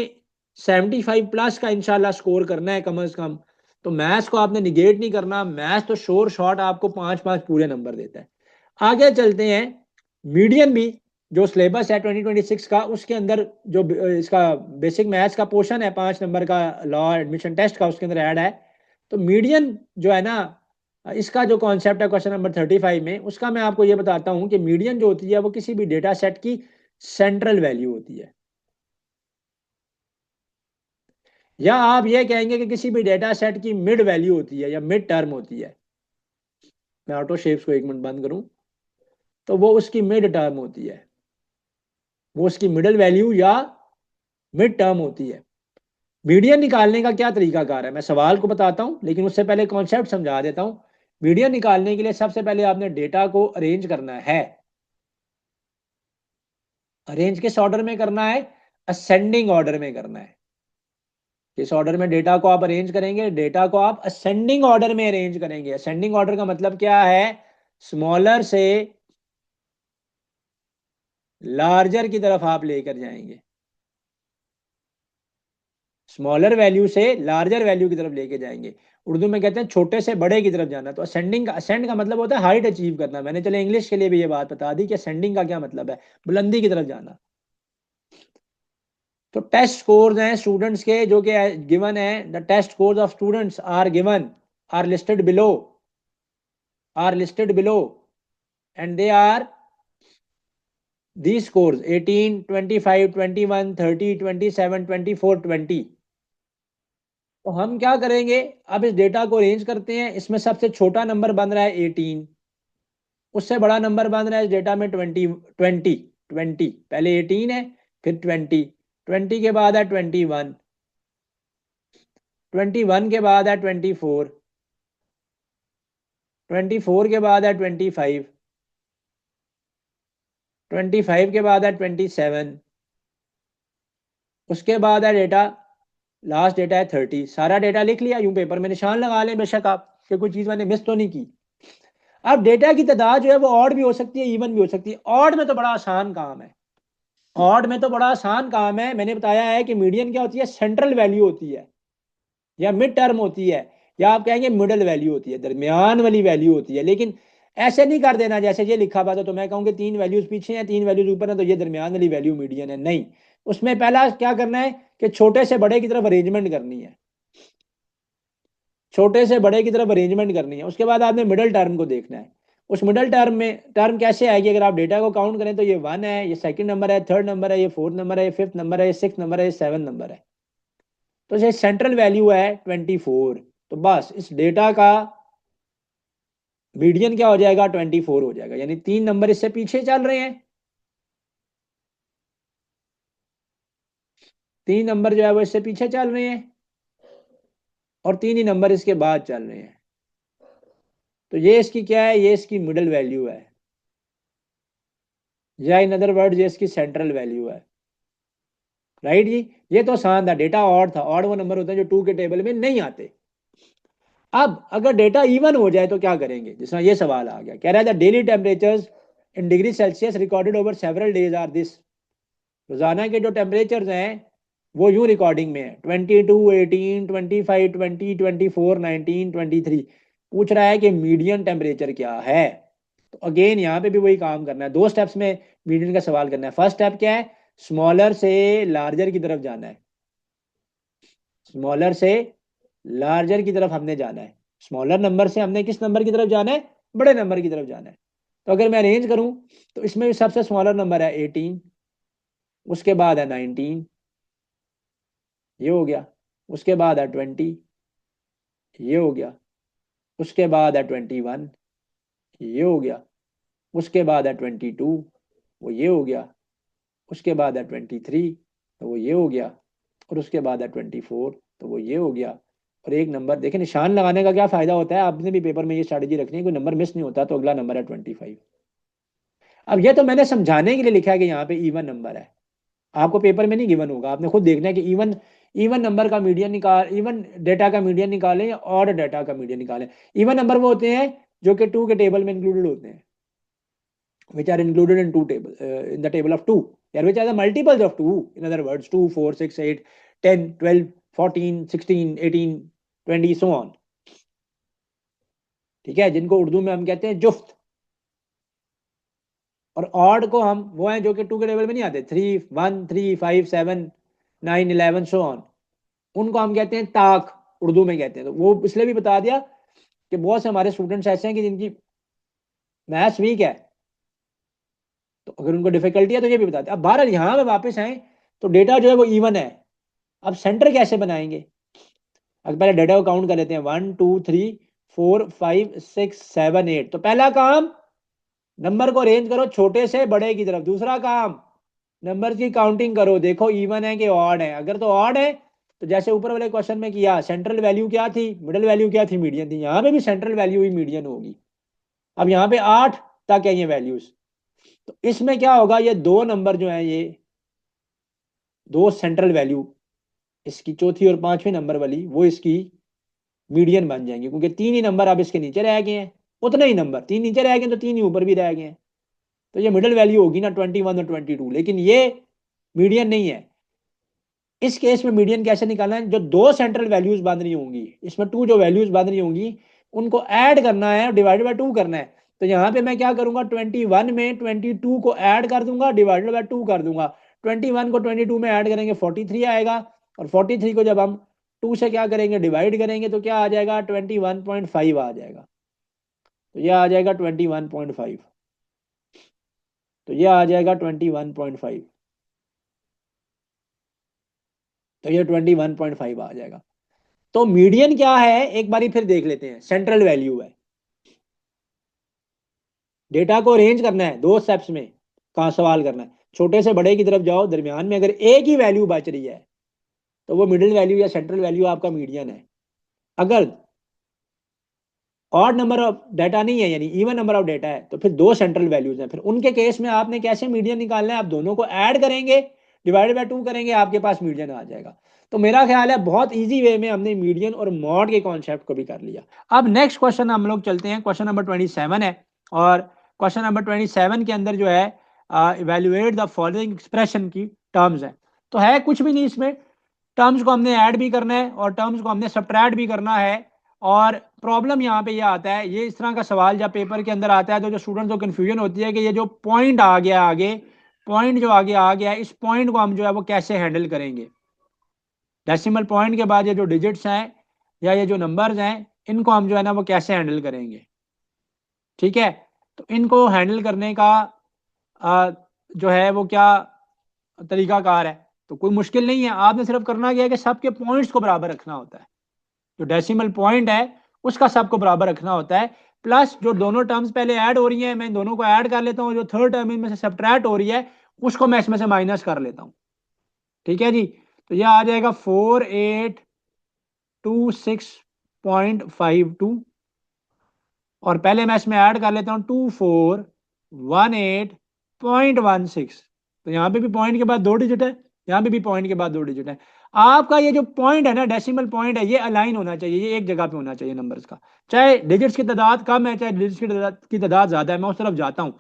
75+ का इंशाल्लाह स्कोर करना है कम से कम, तो मैथ्स को आपने निगेट नहीं करना। मैथ्स तो शोर शॉर्ट आपको 5 5 पूरे नंबर देता है। आगे चलते हैं, मीडियन भी जो सिलेबस है 2026 का, उसके अंदर जो इसका बेसिक मैथ्स का पोर्शन है 5 नंबर का, लॉ एडमिशन टेस्ट का, उसके अंदर ऐड है। तो मीडियन जो है ना, इसका जो कॉन्सेप्ट है क्वेश्चन नंबर 35 में, उसका मैं आपको ये बताता हूँ कि मीडियन जो होती है वो किसी भी डेटा सेट की सेंट्रल वैल्यू होती है, या आप ये कहेंगे कि किसी भी डेटा सेट की मिड वैल्यू होती है या मिड टर्म होती है। मैं ऑटो शेप्स को 1 मिनट बंद करूं, तो वो उसकी मिड टर्म होती है, वो उसकी मिडल वैल्यू या मिड टर्म होती है। मीडियन निकालने का क्या तरीकाकार है, मैं सवाल को बताता हूं लेकिन उससे पहले कॉन्सेप्ट समझा देता हूं। मीडियन निकालने के लिए सबसे पहले आपने डेटा को अरेंज करना है। अरेंज किस ऑर्डर में करना है, असेंडिंग ऑर्डर में करना है। किस ऑर्डर में डेटा को आप अरेंज करेंगे, डेटा को आप असेंडिंग ऑर्डर में अरेंज करेंगे। असेंडिंग ऑर्डर का मतलब क्या है, स्मॉलर से लार्जर की तरफ आप लेकर जाएंगे, स्मॉलर वैल्यू से लार्जर वैल्यू की तरफ लेके जाएंगे। उर्दू में कहते हैं छोटे से बड़े की तरफ जाना। तो असेंडिंग का, असेंड का मतलब होता है हाइट अचीव करना। मैंने चले इंग्लिश के लिए भी ये बात बता दी कि असेंडिंग का क्या मतलब है, बुलंदी की तरफ जाना। तो टेस्ट स्कोर्स हैं स्टूडेंट्स के जो कि गिवन है, the test scores of students are given, are listed below, are listed below, and they are these scores 18, 25, 21, 30, 27, 24, 20। तो हम क्या करेंगे, अब इस डेटा को अरेंज करते हैं। इसमें सबसे छोटा नंबर बन रहा है 18, उससे बड़ा नंबर बन रहा है इस डेटा में 20, 20, 20। पहले 18 है, फिर 20, 20 के बाद है 21, 21 के बाद है 24, 24 के बाद है 25, 25 के बाद है 27, उसके बाद है डेटा, लास्ट डेटा है 30। सारा डेटा लिख लिया, यूं पेपर में निशान लगा लें बेशक आप कि कोई चीज़ मैंने मिस तो नहीं की। अब डेटा की तादाद जो है वो ऑड भी हो सकती है, इवन भी हो सकती है। ऑड में तो बड़ा आसान काम है, ऑड में तो बड़ा आसान काम है। मैंने बताया है कि मीडियन क्या होती है, सेंट्रल वैल्यू होती है या मिड टर्म होती है, या आप कहेंगे मिडल वैल्यू होती है, दरमियान वाली वैल्यू होती है। लेकिन ऐसे नहीं कर देना जैसे ये लिखा हुआ था तो मैं कहूँगी 3 वैल्यूज पीछे हैं 3 वैल्यूज ऊपर है तो ये दरमियान वाली वैल्यू मीडियन है। नहीं, उसमें पहला क्या करना है कि छोटे से बड़े की तरफ अरेंजमेंट करनी है, छोटे से बड़े की तरफ अरेंजमेंट करनी है। उसके बाद आपने मिडल टर्म को देखना है। उस मिडल टर्म में टर्म कैसे आएगी, अगर आप डेटा को काउंट करें तो ये 1 है, ये सेकंड नंबर है, थर्ड नंबर है, ये फोर्थ नंबर है, ये फिफ्थ नंबर है, ये सिक्स नंबर है, ये सेवन नंबर है। तो ये सेंट्रल वैल्यू है 24। तो बस इस डेटा का मीडियन क्या हो जाएगा, 24 हो जाएगा। यानी 3 नंबर इससे पीछे चल रहे हैं, 3 नंबर जो है वो इससे पीछे चल रहे हैं और 3 ही नंबर इसके बाद चल रहे हैं। तो ये इसकी क्या है, ये इसकी मिडल वैल्यू है, या इन अदर वर्ड ये इसकी सेंट्रल वैल्यू है। राइट जी, ये तो आसान था, डेटा ऑड था। ऑड वो नंबर होते हैं जो 2 के टेबल में नहीं आते। अब अगर डेटा इवन हो जाए तो क्या करेंगे, जिसमें ये सवाल आ गया, कह रहा है the daily temperatures in degree Celsius recorded over several days are this. रोजाना के जो टेम्परेचर हैं वो यूं रिकॉर्डिंग में है, 22, 18, 25, 20, 24, 19, 23। पूछ रहा है कि मीडियन टेम्परेचर क्या है। तो अगेन यहाँ पे भी वही काम करना है, दो स्टेप्स में मीडियन का सवाल करना है। फर्स्ट स्टेप क्या है, स्मॉलर से लार्जर की तरफ जाना है, स्मॉलर से लार्जर की तरफ हमने जाना है। स्मॉलर नंबर से हमने किस नंबर की तरफ जाना है, बड़े नंबर की तरफ जाना है। तो अगर मैं अरेंज करूं तो इसमें सबसे स्मॉलर नंबर है 18, उसके बाद है 19, ये हो गया। उसके बाद है 20, ये हो गया। उसके बाद है 21, ये हो गया। उसके बाद है 22, वो ये हो गया। उसके बाद है 23, तो वो ये हो गया। और उसके बाद है 24, तो वो ये हो गया। और एक नंबर देखिए, निशान लगाने का क्या फायदा होता है, आपने भी पेपर में ये स्ट्रैटेजी रखनी है, कोई नंबर मिस नहीं होता। तो अगला नंबर है 25। अब ये तो मैंने समझाने के लिए लिखा है कि यहाँ पे इवन नंबर है, आपको पेपर में नहीं गिवन होगा, आपने खुद देखना है कि इवन इवन नंबर का मीडियन निकाल, इवन डेटा का मीडियन निकालें या ऑड डेटा का मीडियन निकालें। इवन नंबर वो होते हैं जो कि 2 के टेबल में इंक्लूडेड होते हैं, which are included in two table in the table of 2, or which are the multiples of 2, in other words 2, 4, 6, 8, 10, 12, 14, 16, 18, 20 so on। ठीक है, जिनको उर्दू में हम कहते हैं जुफ्त। और ऑड को हम वो हैं जो कि 2 के टेबल में नहीं आते, 3, 1, 3, 5, 7, 9, 11 सो ऑन, उनको हम कहते हैं ताक, उर्दू में कहते हैं। तो वो इसलिए भी बता दिया कि बहुत से हमारे स्टूडेंट्स ऐसे हैं कि जिनकी मैथ्स वीक है, तो अगर उनको डिफिकल्टी है तो ये भी बताते। अब बहरहाल यहाँ में वापस आए तो डेटा जो है वो इवन है। अब सेंटर कैसे बनाएंगे, अब पहले डेटा को काउंट कर लेते हैं, 1, 2, 3, 4, 5, 6, 7, 8। तो पहला काम, नंबर को अरेंज करो छोटे से बड़े की तरफ। दूसरा काम, नंबर की काउंटिंग करो, देखो इवन है कि ऑड है। अगर तो ऑड है तो जैसे ऊपर वाले क्वेश्चन में किया, सेंट्रल वैल्यू क्या थी, मिडिल वैल्यू क्या थी, मीडियन थी। यहाँ पे भी सेंट्रल वैल्यू ही मीडियन होगी। अब यहाँ पे 8 तक है ये वैल्यूज। तो इसमें क्या होगा, ये दो नंबर जो है, ये दो सेंट्रल वैल्यू, इसकी चौथी और पांचवी नंबर वाली, वो इसकी मीडियन बन जाएंगे, क्योंकि 3 ही नंबर अब इसके नीचे रह गए हैं। उतने ही नंबर 3 नीचे रह गए तो 3 ही ऊपर भी रह गए हैं। तो ये मिडिल वैल्यू होगी ना 21 और 22, लेकिन ये मीडियन नहीं है। इस केस में मीडियन कैसे निकालना है, जो दो सेंट्रल वैल्यूज बन रही होंगी, इसमें 2 जो वैल्यूज बन रही होंगी उनको ऐड करना है, डिवाइडेड बाय 2 करना है। तो यहाँ पे मैं क्या करूंगा, 21 में 22 को ऐड कर दूंगा, डिवाइडेड बाय 2 कर दूंगा। 21 को 22 में ऐड करेंगे 43 आएगा, और 43 को जब हम 2 से क्या करेंगे, डिवाइड करेंगे, तो क्या आ जाएगा, 21.5 आ जाएगा। तो यह आ जाएगा 21.5। तो ये आ जाएगा 21.5, तो ये 21.5 आ जाएगा। तो मीडियन क्या है एक बारी फिर देख लेते हैं, सेंट्रल वैल्यू है। डेटा को अरेंज करना है दो स्टेप्स में, कहाँ सवाल करना है, छोटे से बड़े की तरफ जाओ, दरमियान में अगर एक ही वैल्यू बच रही है तो वो मिडिल वैल्यू या सेंट्रल वैल्यू आपका मीडियन है। अगर ऑड नंबर ऑफ डाटा नहीं है यानी इवन नंबर ऑफ डाटा है तो फिर दो सेंट्रल वैल्यूज हैं, फिर उनके केस में आपने कैसे मीडियन निकालना है, आप दोनों को ऐड करेंगे, डिवाइडेड बाय 2 करेंगे, आपके पास मीडियन आ जाएगा। तो मेरा ख्याल है बहुत इजी वे में हमने मीडियन और मॉड के कॉन्सेप्ट को भी कर लिया। अब नेक्स्ट क्वेश्चन हम लोग चलते हैं, क्वेश्चन नंबर 27 है, और क्वेश्चन नंबर 27 के अंदर जो है इवेल्युएट द फॉलोइंग एक्सप्रेशन की टर्म्स है। तो है कुछ भी नहीं इसमें, टर्म्स को हमने ऐड भी करना है और टर्म्स को हमने सब्ट्रैक्ट भी करना है। और प्रॉब्लम यहाँ पे ये आता है, ये इस तरह का सवाल जब पेपर के अंदर आता है तो जो स्टूडेंट्स को कन्फ्यूजन होती है कि ये जो पॉइंट आ गया आगे, पॉइंट जो आगे आ गया है, इस पॉइंट को हम जो है वो कैसे हैंडल करेंगे। डेसिमल पॉइंट के बाद ये जो डिजिट्स हैं या ये जो नंबर्स हैं, इनको हम जो है ना वो कैसे हैंडल करेंगे। ठीक है, तो इनको हैंडल करने का जो है वो क्या तरीकाकार है। तो कोई मुश्किल नहीं है, आपने सिर्फ करना क्या है कि सबके पॉइंट्स को बराबर रखना होता है, जो डेसिमल पॉइंट है उसका सबको बराबर रखना होता है, प्लस जो दोनों टर्म्स पहले ऐड हो रही हैं मैं इन दोनों को ऐड कर लेता हूँ, जो थर्ड टर्म इनमें से सब्ट्रैक्ट हो रही है उसको मैं इसमें से माइनस कर लेता हूँ। ठीक है जी, तो यह आ जाएगा 4826.52, और पहले मैं इसमें ऐड कर लेता हूँ 2418.16। तो यहाँ पे भी पॉइंट के बाद दो डिजिट है, यहाँ पे भी पॉइंट के बाद दो डिजिट है। आपका ये जो पॉइंट है ना, डेसिमल पॉइंट है, ये अलाइन होना चाहिए, ये एक जगह पे होना चाहिए नंबर्स का, चाहे डिजिट्स की तादाद कम है चाहे डिजिट्स की तादाद ज्यादा है, मैं उस तरफ जाता हूँ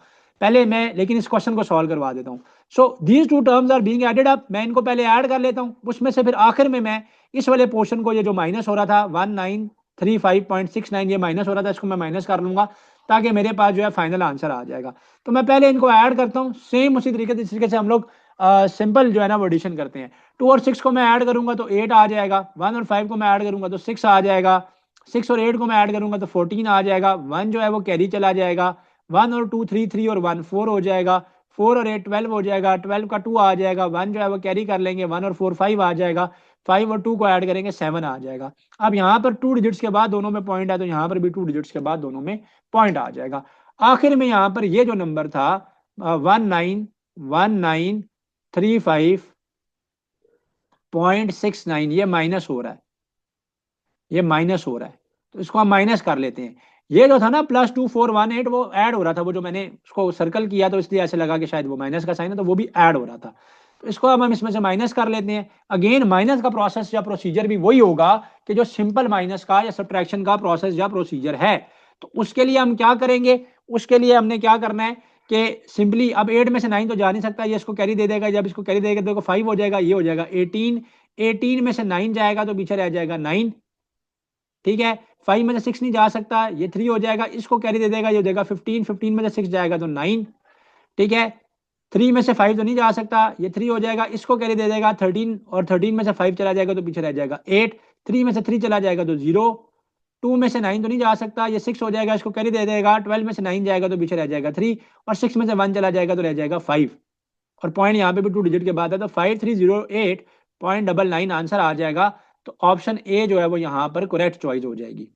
पहले मैं, लेकिन इस क्वेश्चन को सॉल्व करवा देता हूँ। So these two terms are being added up, मैं इनको पहले ऐड कर लेता हूँ, उसमें से फिर आखिर में मैं इस वाले पोर्शन को, ये जो माइनस हो रहा था 1935.69, ये माइनस हो रहा था, इसको मैं माइनस कर लूंगा ताकि मेरे पास जो है फाइनल आंसर आ जाएगा। तो मैं पहले इनको ऐड करता हूँ, सेम उसी तरीके से हम लोग सिंपल जो है ना वो एडिशन करते हैं। 2 और 6 को मैं ऐड करूंगा तो 8 आ जाएगा, 1 और 5 को मैं ऐड करूंगा तो 6 आ जाएगा, 6 और 8 को मैं ऐड करूंगा तो 14 आ जाएगा, 1 जो है वो कैरी चला जाएगा, 1 और 2 3 3 और 1 4 हो जाएगा, 4 और 8 12 हो जाएगा, 12 का 2 आ जाएगा, 1 जो है वो कैरी कर लेंगे, 1 और 4 5 आ जाएगा, 5 और 2 को ऐड करेंगे 7 आ जाएगा। अब यहाँ पर 2 डिजिट्स के बाद दोनों में पॉइंट है तो यहाँ पर भी 2 डिजिट्स के बाद दोनों में पॉइंट आ जाएगा। आखिर में यहाँ पर ये जो नंबर था 1935.69, ये माइनस हो रहा है, ये माइनस हो रहा है, तो इसको हम माइनस कर लेते हैं। ये जो था ना +2418 वो ऐड हो रहा था, वो जो मैंने उसको सर्कल किया तो इसलिए ऐसे लगा कि शायद वो माइनस का साइन है, तो वो भी ऐड हो रहा था, तो इसको अब हम इसमें से माइनस कर लेते हैं। अगेन माइनस का प्रोसेस या प्रोसीजर भी वही होगा कि जो सिंपल माइनस का या सब्ट्रैक्शन का प्रोसेस या प्रोसीजर है। तो उसके लिए हम क्या करेंगे, उसके लिए हमने क्या करना है कि सिंपली अब 8 में से 9 तो जा नहीं सकता, ये इसको कैरी दे देगा, जब इसको कैरी देगा तो 5 हो जाएगा, ये हो जाएगा 18, 18 में से 9 जाएगा तो पीछे रह जाएगा 9। ठीक है, 5 में से 6 नहीं जा सकता, ये 3 हो जाएगा, इसको कैरी दे देगा, ये हो जाएगा 15, 15 में से 6 जाएगा तो 9। ठीक है, 3 में से 5 तो नहीं जा सकता, ये 3 हो जाएगा, इसको कैरी दे देगा 13, और 13 में से 5 चला जाएगा तो पीछे रह जाएगा 8, 3 में से 3 चला जाएगा तो 0, 2 में से 9 तो नहीं जा सकता, ये 6 हो जाएगा, इसको कैरी दे देगा, 12 में से 9 जाएगा तो पीछे रह जाएगा 3, और 6 में से 1 चला जाएगा तो रह जाएगा 5, और पॉइंट यहाँ पे भी 2 डिजिट के बाद है तो 5308.99 आंसर आ जाएगा। तो ऑप्शन ए जो है वो यहाँ पर करेक्ट चॉइस हो जाएगी।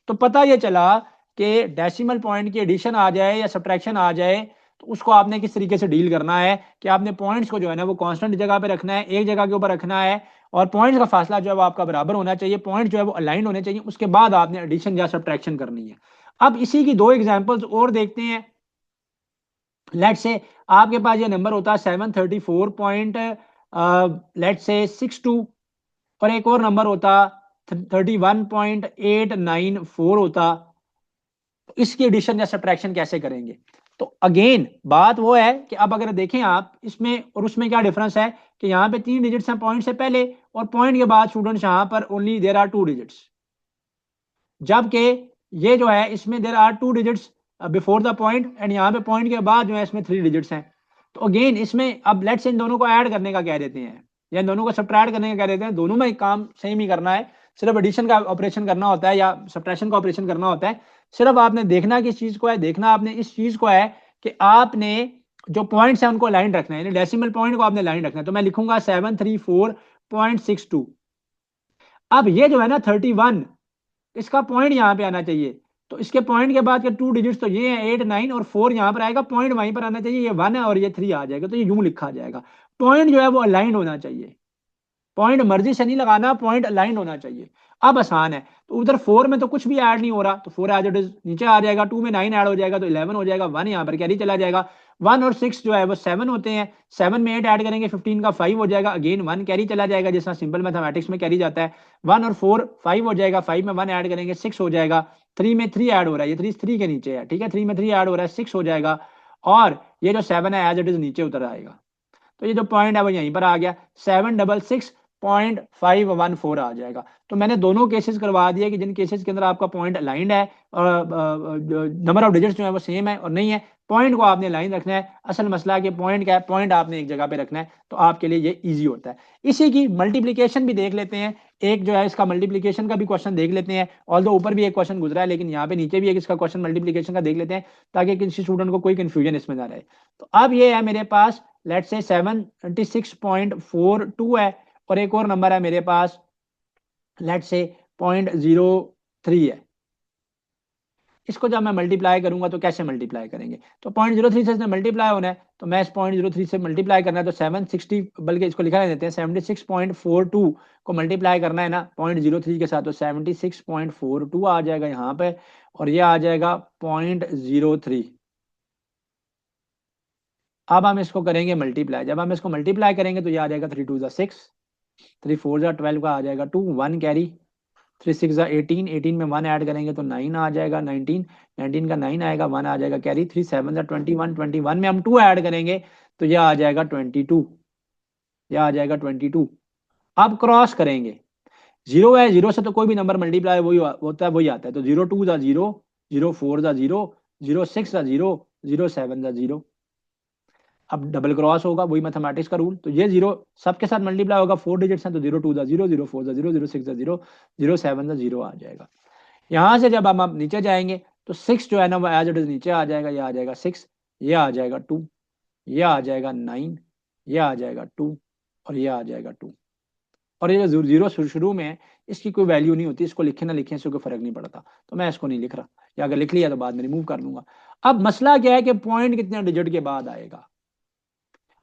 तो पता ये चला कि डेसिमल पॉइंट की एडिशन आ जाए या सब्ट्रैक्शन आ जाए तो उसको आपने किस तरीके से डील करना है, कि आपने पॉइंट्स को जो है ना वो कांस्टेंट जगह पे रखना है, एक जगह के ऊपर रखना है, और पॉइंट्स का फासला जो है वो आपका बराबर होना चाहिए, पॉइंट जो है वो अलाइन होने चाहिए, उसके बाद आपने एडिशन या सब्ट्रैक्शन करनी है। अब इसी की दो एग्जांपल्स और देखते हैं। लेट से आपके पास ये नंबर होता है 734 पॉइंट लेट से 62, और एक और नंबर होता 31.894 होता, तो इसकी एडिशन या सब्ट्रैक्शन कैसे करेंगे। तो अगेन बात वो है कि अब अगर देखें आप इसमें और उसमें क्या डिफरेंस है कि यहाँ पे 3 डिजिट्स हैं पॉइंट से पहले, और पॉइंट के बाद स्टूडेंट्स यहाँ पर ओनली देयर आर 2 डिजिट्स, जबकि ये जो है इसमें there are 2 digits before the point, and यहाँ पे पॉइंट के बाद जो है इसमें 3 डिजिट्स हैं। तो अगेन इसमें अब लेट्स इन दोनों को ऐड करने का कह देते हैं या इन दोनों को सब्ट्रैक्ट करने का कह देते हैं, दोनों में काम सेम ही करना है, सिर्फ एडिशन का ऑपरेशन करना होता है या सब्ट्रैक्शन का ऑपरेशन करना होता है। सिर्फ आपने देखना किस चीज को है, देखना आपने इस चीज को है कि आपने जो पॉइंट्स है उनको अलाइन रखना है, यानी डेसिमल पॉइंट को आपने लाइन रखना है। तो मैं लिखूंगा 734.62। अब ये जो है ना 31, इसका पॉइंट यहाँ पे आना चाहिए। तो इसके पॉइंट के बाद के 2 डिजिट्स तो ये है 8 9 और 4 यहाँ पर आएगा, पॉइंट वहीं पर आना चाहिए, ये 1 है और ये 3 आ जाएगा। तो ये यूं लिखा जाएगा, पॉइंट जो है वो अलाइंड होना चाहिए। पॉइंट मर्जी से नहीं लगाना, पॉइंट अलाइंड होना चाहिए। अब आसान है, तो उधर 4 में तो कुछ भी ऐड नहीं हो रहा, तो 4 एज इट इज नीचे आ जाएगा। 2 में 9 ऐड हो जाएगा तो 11 हो जाएगा। 1 यहाँ पर कैरी चला जाएगा। 1 और 6 जो है वो 7 होते हैं। 7 में 8 ऐड करेंगे 15 का 5 हो जाएगा। अगेन 1 कैरी चला जाएगा, जिस तरह सिंपल मैथमेटिक्स में कैरी जाता है। 1 और 4 5 हो जाएगा। 5 में 1 ऐड करेंगे 6 हो जाएगा। 3 में 3 ऐड हो रहा है, ये 3 के नीचे है, ठीक है। 3 में 3 ऐड हो रहा है 6 हो जाएगा। और ये जो 7 है एज इट इज नीचे उतर आएगा। तो ये जो पॉइंट है वो यहीं पर आ गया, 766.514 आ जाएगा। तो मैंने दोनों केसेस करवा दिए कि जिन केसेस के अंदर आपका पॉइंट अलाइंड है और नंबर ऑफ डिजिट्स जो है वो सेम है और नहीं है, पॉइंट को आपने लाइन रखना है। असल मसला कि पॉइंट क्या है, पॉइंट आपने एक जगह पे रखना है, तो आपके लिए ये इजी होता है। इसी की मल्टीप्लीकेशन भी देख लेते हैं। एक जो है इसका मल्टीप्लीकेशन का भी क्वेश्चन देख लेते हैं। ऑल्दो ऊपर भी एक क्वेश्चन गुजरा है, लेकिन यहाँ पे नीचे भी एक इसका क्वेश्चन मल्टीप्लीकेशन का देख लेते हैं, ताकि किसी स्टूडेंट को कोई कंफ्यूजन इसमें ना रहे। तो अब ये है मेरे पास, लेट्स से 76.42 है, और एक और नंबर है मेरे पास, लेट्स से 0.03 है। इसको जब मैं मल्टीप्लाई करूंगा तो कैसे मल्टीप्लाई करेंगे, तो 0.03 से मल्टीप्लाई होना है, तो मैं इस 0.03 से मल्टीप्लाई करना है, तो 760, बल्कि इसको लिखा देते हैं 76.42 को मल्टीप्लाई करना है ना 0.03 के साथ, तो 76.42 आ जाएगा यहाँ पे, और ये आ जाएगा 0.03। अब हम इसको करेंगे मल्टीप्लाई। जब हम इसको मल्टीप्लाई करेंगे तो ये आ जाएगा 3 2 6, 3 4 12 का आ जाएगा 2, 1 कैरी, 3 6 18, 18 में 1 ऐड करेंगे तो 9 आ जाएगा, 19, 19 का 9 आएगा, 1 आ जाएगा कैरी, 3 7 21, 21 में हम 2 ऐड करेंगे तो यह आ जाएगा 22, यह आ जाएगा 22। अब क्रॉस करेंगे, जीरो है, जीरो से तो कोई भी नंबर मल्टीप्लाई वही होता है, वही आता है। तो 0 2 ज़ा 0, 0 4 ज़ा 0, 0 6 ज़ा 0, 0 7 ज़ा 0। अब डबल क्रॉस होगा, वही मैथमेटिक्स का रूल। तो ये जीरो सबके साथ मल्टीप्लाई होगा, 4 डिजिट्स हैं, तो 0 2 0, 0 4 0, 0 6 0, 0 7 0 आ जाएगा। यहाँ से जब हम अब नीचे जाएंगे तो 6 जो है ना वो एज इट इज नीचे आ जाएगा। ये आ जाएगा 6, ये आ जाएगा 2, ये आ जाएगा 9, ये आ जाएगा 2, और ये आ जाएगा 2। और ये जो जीरो शुरू में है, इसकी कोई वैल्यू नहीं होती, इसको लिखे ना लिखे इससे कोई फर्क नहीं पड़ता, तो मैं इसको नहीं लिख रहा, या अगर लिख लिया तो बाद में रिमूव कर लूंगा। अब मसला क्या है कि पॉइंट कितने डिजिट के बाद आएगा।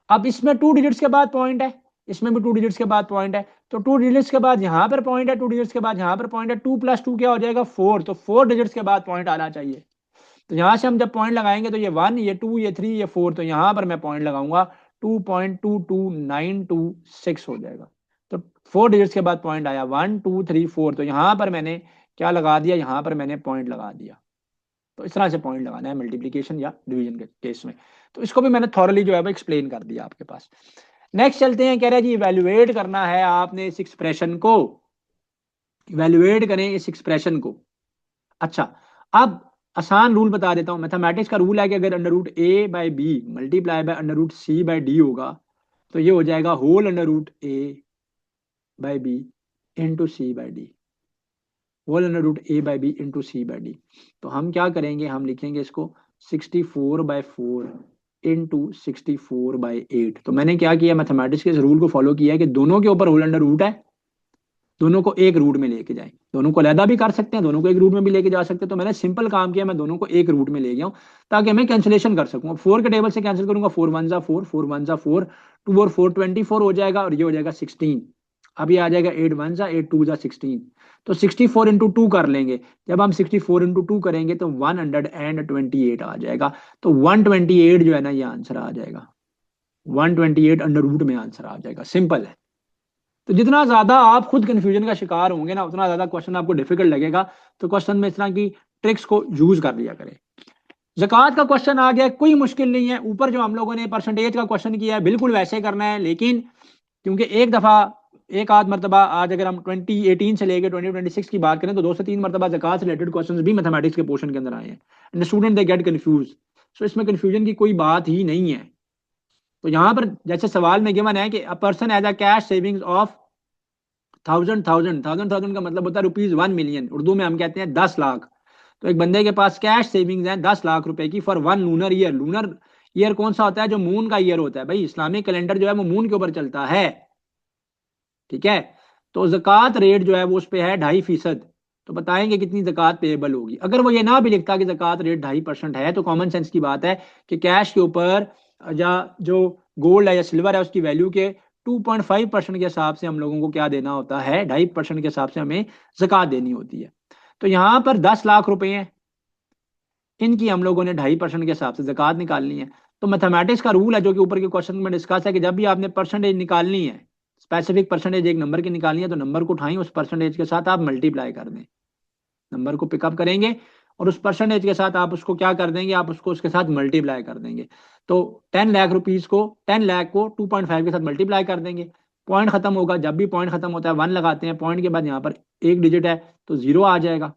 अब इसमें 2 डिजिट्स के बाद पॉइंट है, इसमें भी 2 डिजिट्स के बाद पॉइंट है, तो 2 डिजिट्स के बाद यहाँ पर पॉइंट है, 2 डिजिट्स के बाद यहाँ पर पॉइंट है। 2 + 2 क्या हो जाएगा 4, तो 4 डिजिट्स के बाद पॉइंट आना चाहिए। तो यहाँ से हम जब पॉइंट लगाएंगे तो ये 1, ये 2, ये 3, ये 4, तो यहाँ पर मैं पॉइंट लगाऊंगा 2.22926 हो जाएगा। तो 4 डिजिट्स के बाद पॉइंट आया 1 2 3 4, तो यहाँ पर मैंने क्या लगा दिया, यहाँ पर मैंने पॉइंट लगा दिया। तो इस तरह से पॉइंट लगाना है मल्टीप्लीकेशन या डिवीजन के केस में। तो इसको भी मैंने थॉरली जो है वो एक्सप्लेन कर दिया आपके पास। नेक्स्ट चलते हैं, कह रहा है जी इवेल्युएट करना है आपने इस एक्सप्रेशन को, इवेल्युएट करें इस एक्सप्रेशन को। अच्छा, अब आसान रूल बता देता हूं। मैथमेटिक्स का रूल है कि अगर √a/b मल्टीप्लाई बाय √c/d होगा तो ये हो जाएगा whole √a/b into c/d, whole √a/b into c/d। तो हम क्या करेंगे, हम लिखेंगे इसको 64/4 इंटू 64/8। तो मैंने क्या किया, मैथमेटिक्स के इस रूल को फॉलो किया है कि दोनों के ऊपर होल अंडर रूट है, दोनों को एक रूट में लेके जाएं। दोनों को अलहदा भी कर सकते हैं, दोनों को एक रूट में भी लेके जा सकते हैं। तो मैंने सिंपल काम किया, मैं दोनों को एक रूट में ले गया हूं ताकि मैं कैंसिलेशन कर सकूं। 4 के टेबल से कैंसिल करूंगा, 4 1 ज़ा 4, 4 1 ज़ा 4, 2 और 4 24 हो जाएगा, और ये हो जाएगा 16। अब ये आ जाएगा 8 1 ज़ा 8, 2 ज़ा 16। तो 64 इंटू 2 कर लेंगे। जब हम 64 इंटू 2 करेंगे तो 128 आ जाएगा। तो 128 जो है ना ये आंसर आ जाएगा, 128 अंडर रूट में आंसर आ जाएगा। सिंपल है। तो जितना ज्यादा आप खुद कंफ्यूजन का शिकार होंगे ना, उतना ज्यादा क्वेश्चन आपको डिफिकल्ट लगेगा। तो क्वेश्चन में इस तरह की ट्रिक्स को यूज कर लिया करें। ज़कात का क्वेश्चन आ गया, कोई मुश्किल नहीं है। ऊपर जो हम लोगों ने परसेंटेज का क्वेश्चन किया है बिल्कुल वैसे करना है, लेकिन क्योंकि एक दफा एक आध मरतबा, आज अगर हम 2018 से लेकर 2026 की बात करें तो 2 से 3 मरतबा ज़कात से रिलेटेड क्वेश्चन भी मैथमेटिक्स के पोर्शन के अंदर आए हैं, and student they get confuse. So इसमें कंफ्यूजन की कोई बात ही नहीं है। तो यहाँ पर जैसे सवाल में गिवन है कि a person as a cash savings of 1000 का मतलब होता है ₹1 मिलियन, उर्दू में हम कहते हैं 10 लाख। तो एक बंदे के पास कैश सेविंग्स है 10 लाख रुपए की for 1 lunar year. Lunar year कौन सा होता है? जो मून का ईयर होता है भाई। इस्लामिक कैलेंडर जो है वो मून के ऊपर चलता है, ठीक है। तो जक़ात रेट जो है वो उस पे है 2.5%। तो बताएंगे कितनी जक़ात पेएबल होगी। अगर वो ये ना भी लिखता कि जक़ात रेट 2.5% है, तो कॉमन सेंस की बात है कि कैश के ऊपर या जो गोल्ड है या सिल्वर है उसकी वैल्यू के 2.5% के हिसाब से हम लोगों को क्या देना होता है? 2.5% के हिसाब से हमें जक़ात देनी होती है। तो यहाँ पर 10 लाख रुपए हैं, इनकी हम लोगों ने 2.5% के हिसाब से जक़ात निकालनी है। तो मैथमेटिक्स का रूल है जो कि ऊपर के क्वेश्चन में डिस्कस है कि जब भी आपने परसेंटेज निकालनी है, स्पेसिफिक परसेंटेज एक नंबर की निकालनी है, तो नंबर को उठाएं, उस परसेंटेज के साथ आप मल्टीप्लाई कर दें, नंबर को पिकअप करेंगे और उस परसेंटेज के साथ आप उसको क्या कर देंगे? आप उसको उसके साथ मल्टीप्लाई कर देंगे। तो 10 लाख रुपीज को 10 लाख को 2.5 के साथ मल्टीप्लाई कर देंगे। पॉइंट खत्म होगा, जब भी पॉइंट खत्म होता है 1 लगाते हैं, पॉइंट के बाद यहाँ पर एक डिजिट है तो 0 आ जाएगा।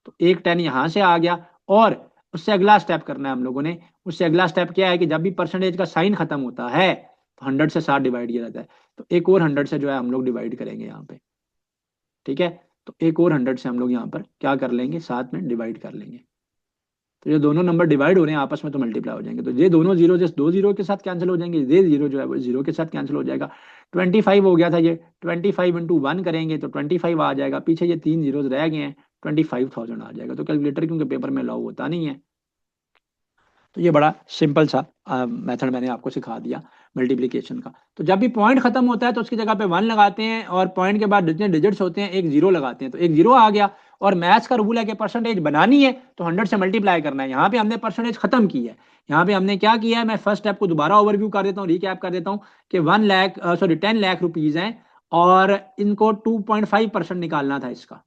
तो एक 10 यहाँ से आ गया। और उससे अगला स्टेप करना है हम लोगों ने। उससे अगला स्टेप क्या है कि जब भी परसेंटेज का साइन खत्म होता है तो 100 से 60 डिवाइड किया जाता है। तो एक और 100 से जो है हम लोग डिवाइड करेंगे यहाँ पे, ठीक है। तो एक और 100 से हम लोग यहाँ पर क्या कर लेंगे? साथ में डिवाइड कर लेंगे। तो ये दोनों नंबर डिवाइड हो रहे हैं आपस में तो मल्टीप्लाई हो जाएंगे। तो ये दोनों जीरो जैसे दो जीरो के साथ कैंसिल हो जाएंगे, ये जीरो जो है वो जीरो के साथ कैंसिल हो जाएगा। 25 हो गया था, ये 25 इंटू 1 करेंगे तो 25 आ जाएगा। पीछे ये 3 जीरोज रह गए हैं, 25,000 आ जाएगा। तो कैलकुलेटर क्योंकि पेपर में अलाउ होता नहीं है, तो ये बड़ा सिंपल सा मेथड मैंने आपको सिखा दिया मल्टीप्लिकेशन का। तो जब भी पॉइंट खत्म होता है तो उसकी जगह पे 1 लगाते हैं और पॉइंट के बाद जितने डिजिट्स होते हैं एक जीरो लगाते हैं, तो एक जीरो आ गया। और मैथ्स का रूल है कि परसेंटेज बनानी है तो 100 से मल्टीप्लाई करना है। यहाँ पे हमने परसेंटेज खत्म की है। यहाँ पे हमने क्या किया है, मैं फर्स्ट स्टेप को दोबारा ओवरव्यू कर देता हूँ, रिकैप कर देता हूँ कि 10 लाख रुपीज हैं और इनको 2.5% निकालना था, इसका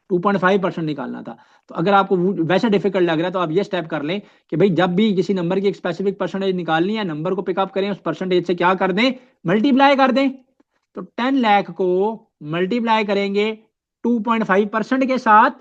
2.5% निकालना था। तो अगर आपको वैसे डिफिकल्ट लग रहा है तो आप ये स्टेप कर लें कि भाई जब भी किसी नंबर की एक स्पेसिफिक परसेंटेज निकालनी है, नंबर को पिकअप करें, उस परसेंटेज से क्या कर दें? मल्टीप्लाई कर दें। तो 10 लाख को मल्टीप्लाई करेंगे 2.5% के साथ,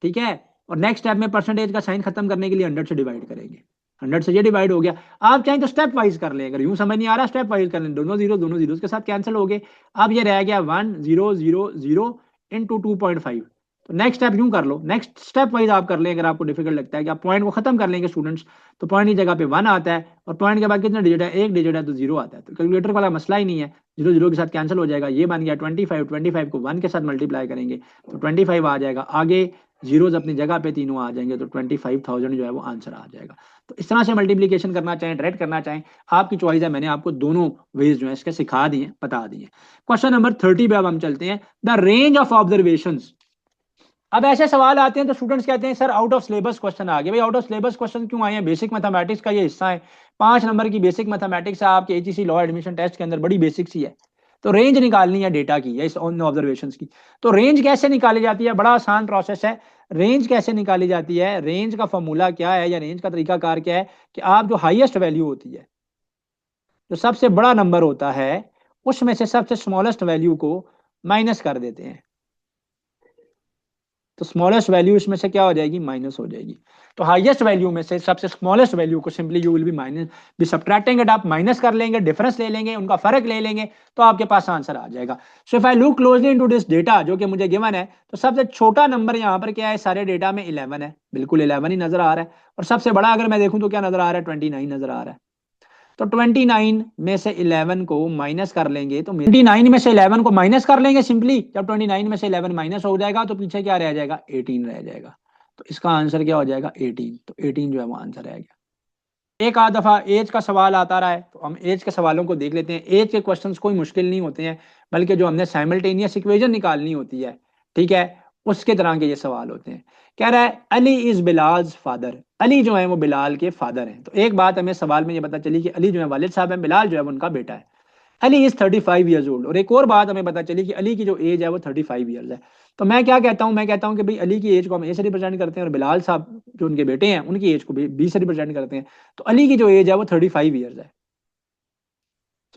ठीक है। और नेक्स्ट स्टेप में परसेंटेज का साइन खत्म करने के लिए 100 से डिवाइड करेंगे। 100 से ये डिवाइड हो गया। आप चाहें तो स्टेप वाइज कर लें, अगर यूं समझ नहीं आ रहा स्टेप वाइज कर लें। दोनों जीरो के साथ कैंसिल हो गए। अब ये रह गया 1,000 इंटू 2.5। तो नेक्स्ट स्टेप यूं कर लो, नेक्स्ट स्टेप वाइज आप कर लें। अगर आपको डिफिकल्ट लगता है कि आप पॉइंट को खत्म कर लेंगे स्टूडेंट्स, तो पॉइंट की जगह पे 1 आता है और पॉइंट के बाद कितना डिजिट है? एक डिजिट है तो 0 आता है। तो कैलकुलेटर वाला मसला ही नहीं है, जीरो जीरो के साथ कैंसिल हो जाएगा। ये बन गया 25 को 1 के साथ मल्टीप्लाई करेंगे तो 25 आ जाएगा। आगे जीरोज अपनी जगह पे तीनों आ जाएंगे तो 25,000 जो है वो आंसर आ जाएगा। तो इस तरह से मल्टीप्लिकेशन करना चाहें, डायरेक्ट करना चाहें, आपकी चॉइस है। मैंने आपको दोनों वेज जो है इसके सिखा दिए, बता दिए। क्वेश्चन नंबर 30 पे अब हम चलते हैं। The range of observation. अब ऐसे सवाल आते हैं तो स्टूडेंट्स कहते हैं sir out of syllabus question आ गए। भाई आउट ऑफ सिलेबस क्वेश्चन क्यों आए हैं? बेसिक मैथमेटिक्स का ये हिस्सा है। 5 नंबर की बेसिक मैथमेटिक्स है आपके एचईसी लॉ एडमिशन टेस्ट के अंदर, बड़ी बेसिक सी है। तो रेंज निकालनी है डेटा की या इस ऑब्जर्वेशन की। तो रेंज कैसे निकाली जाती है? बड़ा आसान प्रोसेस है। रेंज कैसे निकाली जाती है? रेंज का फॉर्मूला क्या है या रेंज का तरीकाकार क्या है कि आप जो हाईएस्ट वैल्यू होती है, जो सबसे बड़ा नंबर होता है, उसमें से सबसे स्मॉलेस्ट वैल्यू को माइनस कर देते हैं। तो स्मॉलेस्ट वैल्यू इसमें से क्या हो जाएगी? माइनस हो जाएगी। तो हाईएस्ट वैल्यू में से सबसे स्मॉलेस्ट वैल्यू को simply you will be minus b subtracting it. आप माइनस कर लेंगे, डिफरेंस ले लेंगे, उनका फर्क ले लेंगे, तो आपके पास आंसर आ जाएगा। So if I look closely into this data जो कि मुझे गिवन है, तो सबसे छोटा नंबर यहाँ पर क्या है? सारे डेटा में 11 है, बिल्कुल 11 ही नजर आ रहा है। और सबसे बड़ा अगर मैं देखूं तो क्या नजर आ रहा है? 29 नजर आ रहा है। तो 29 में से 11 को माइनस कर लेंगे, तो 29 में से 11 को माइनस कर लेंगे सिंपली। जब 29 में से 11 माइनस हो जाएगा तो पीछे क्या रह जाएगा? 18 रह जाएगा। तो इसका आंसर क्या हो जाएगा? 18। तो 18 जो है वो आंसर रह गया। एक आध दफा एज का सवाल आता रहा है तो हम एज के सवालों को देख लेते हैं। एज के क्वेश्चंस कोई मुश्किल नहीं होते हैं, बल्कि जो हमने साइमल्टेनियस इक्वेशन निकालनी होती है, ठीक है, उसके तरह के ये सवाल होते हैं। कह रहा है अली इज बिलाल्स फादर। अली जो है वो बिलाल के फादर हैं। तो एक बात हमें सवाल में ये पता चली कि अली जो है वालिद साहब हैं, बिलाल जो है वो उनका बेटा है। Ali is 35 years old. और एक और बात हमें पता चली कि अली की जो एज है वो 35 ईयर्स है। तो मैं क्या कहता हूं? मैं कहता हूं कि भाई अली की एज को हम ए से रिप्रेजेंट करते हैं और बिलाल साहब जो उनके बेटे हैं उनकी एज को बी से रिप्रेजेंट करते हैं। तो अली की जो एज है वो 35 ईयर्स है।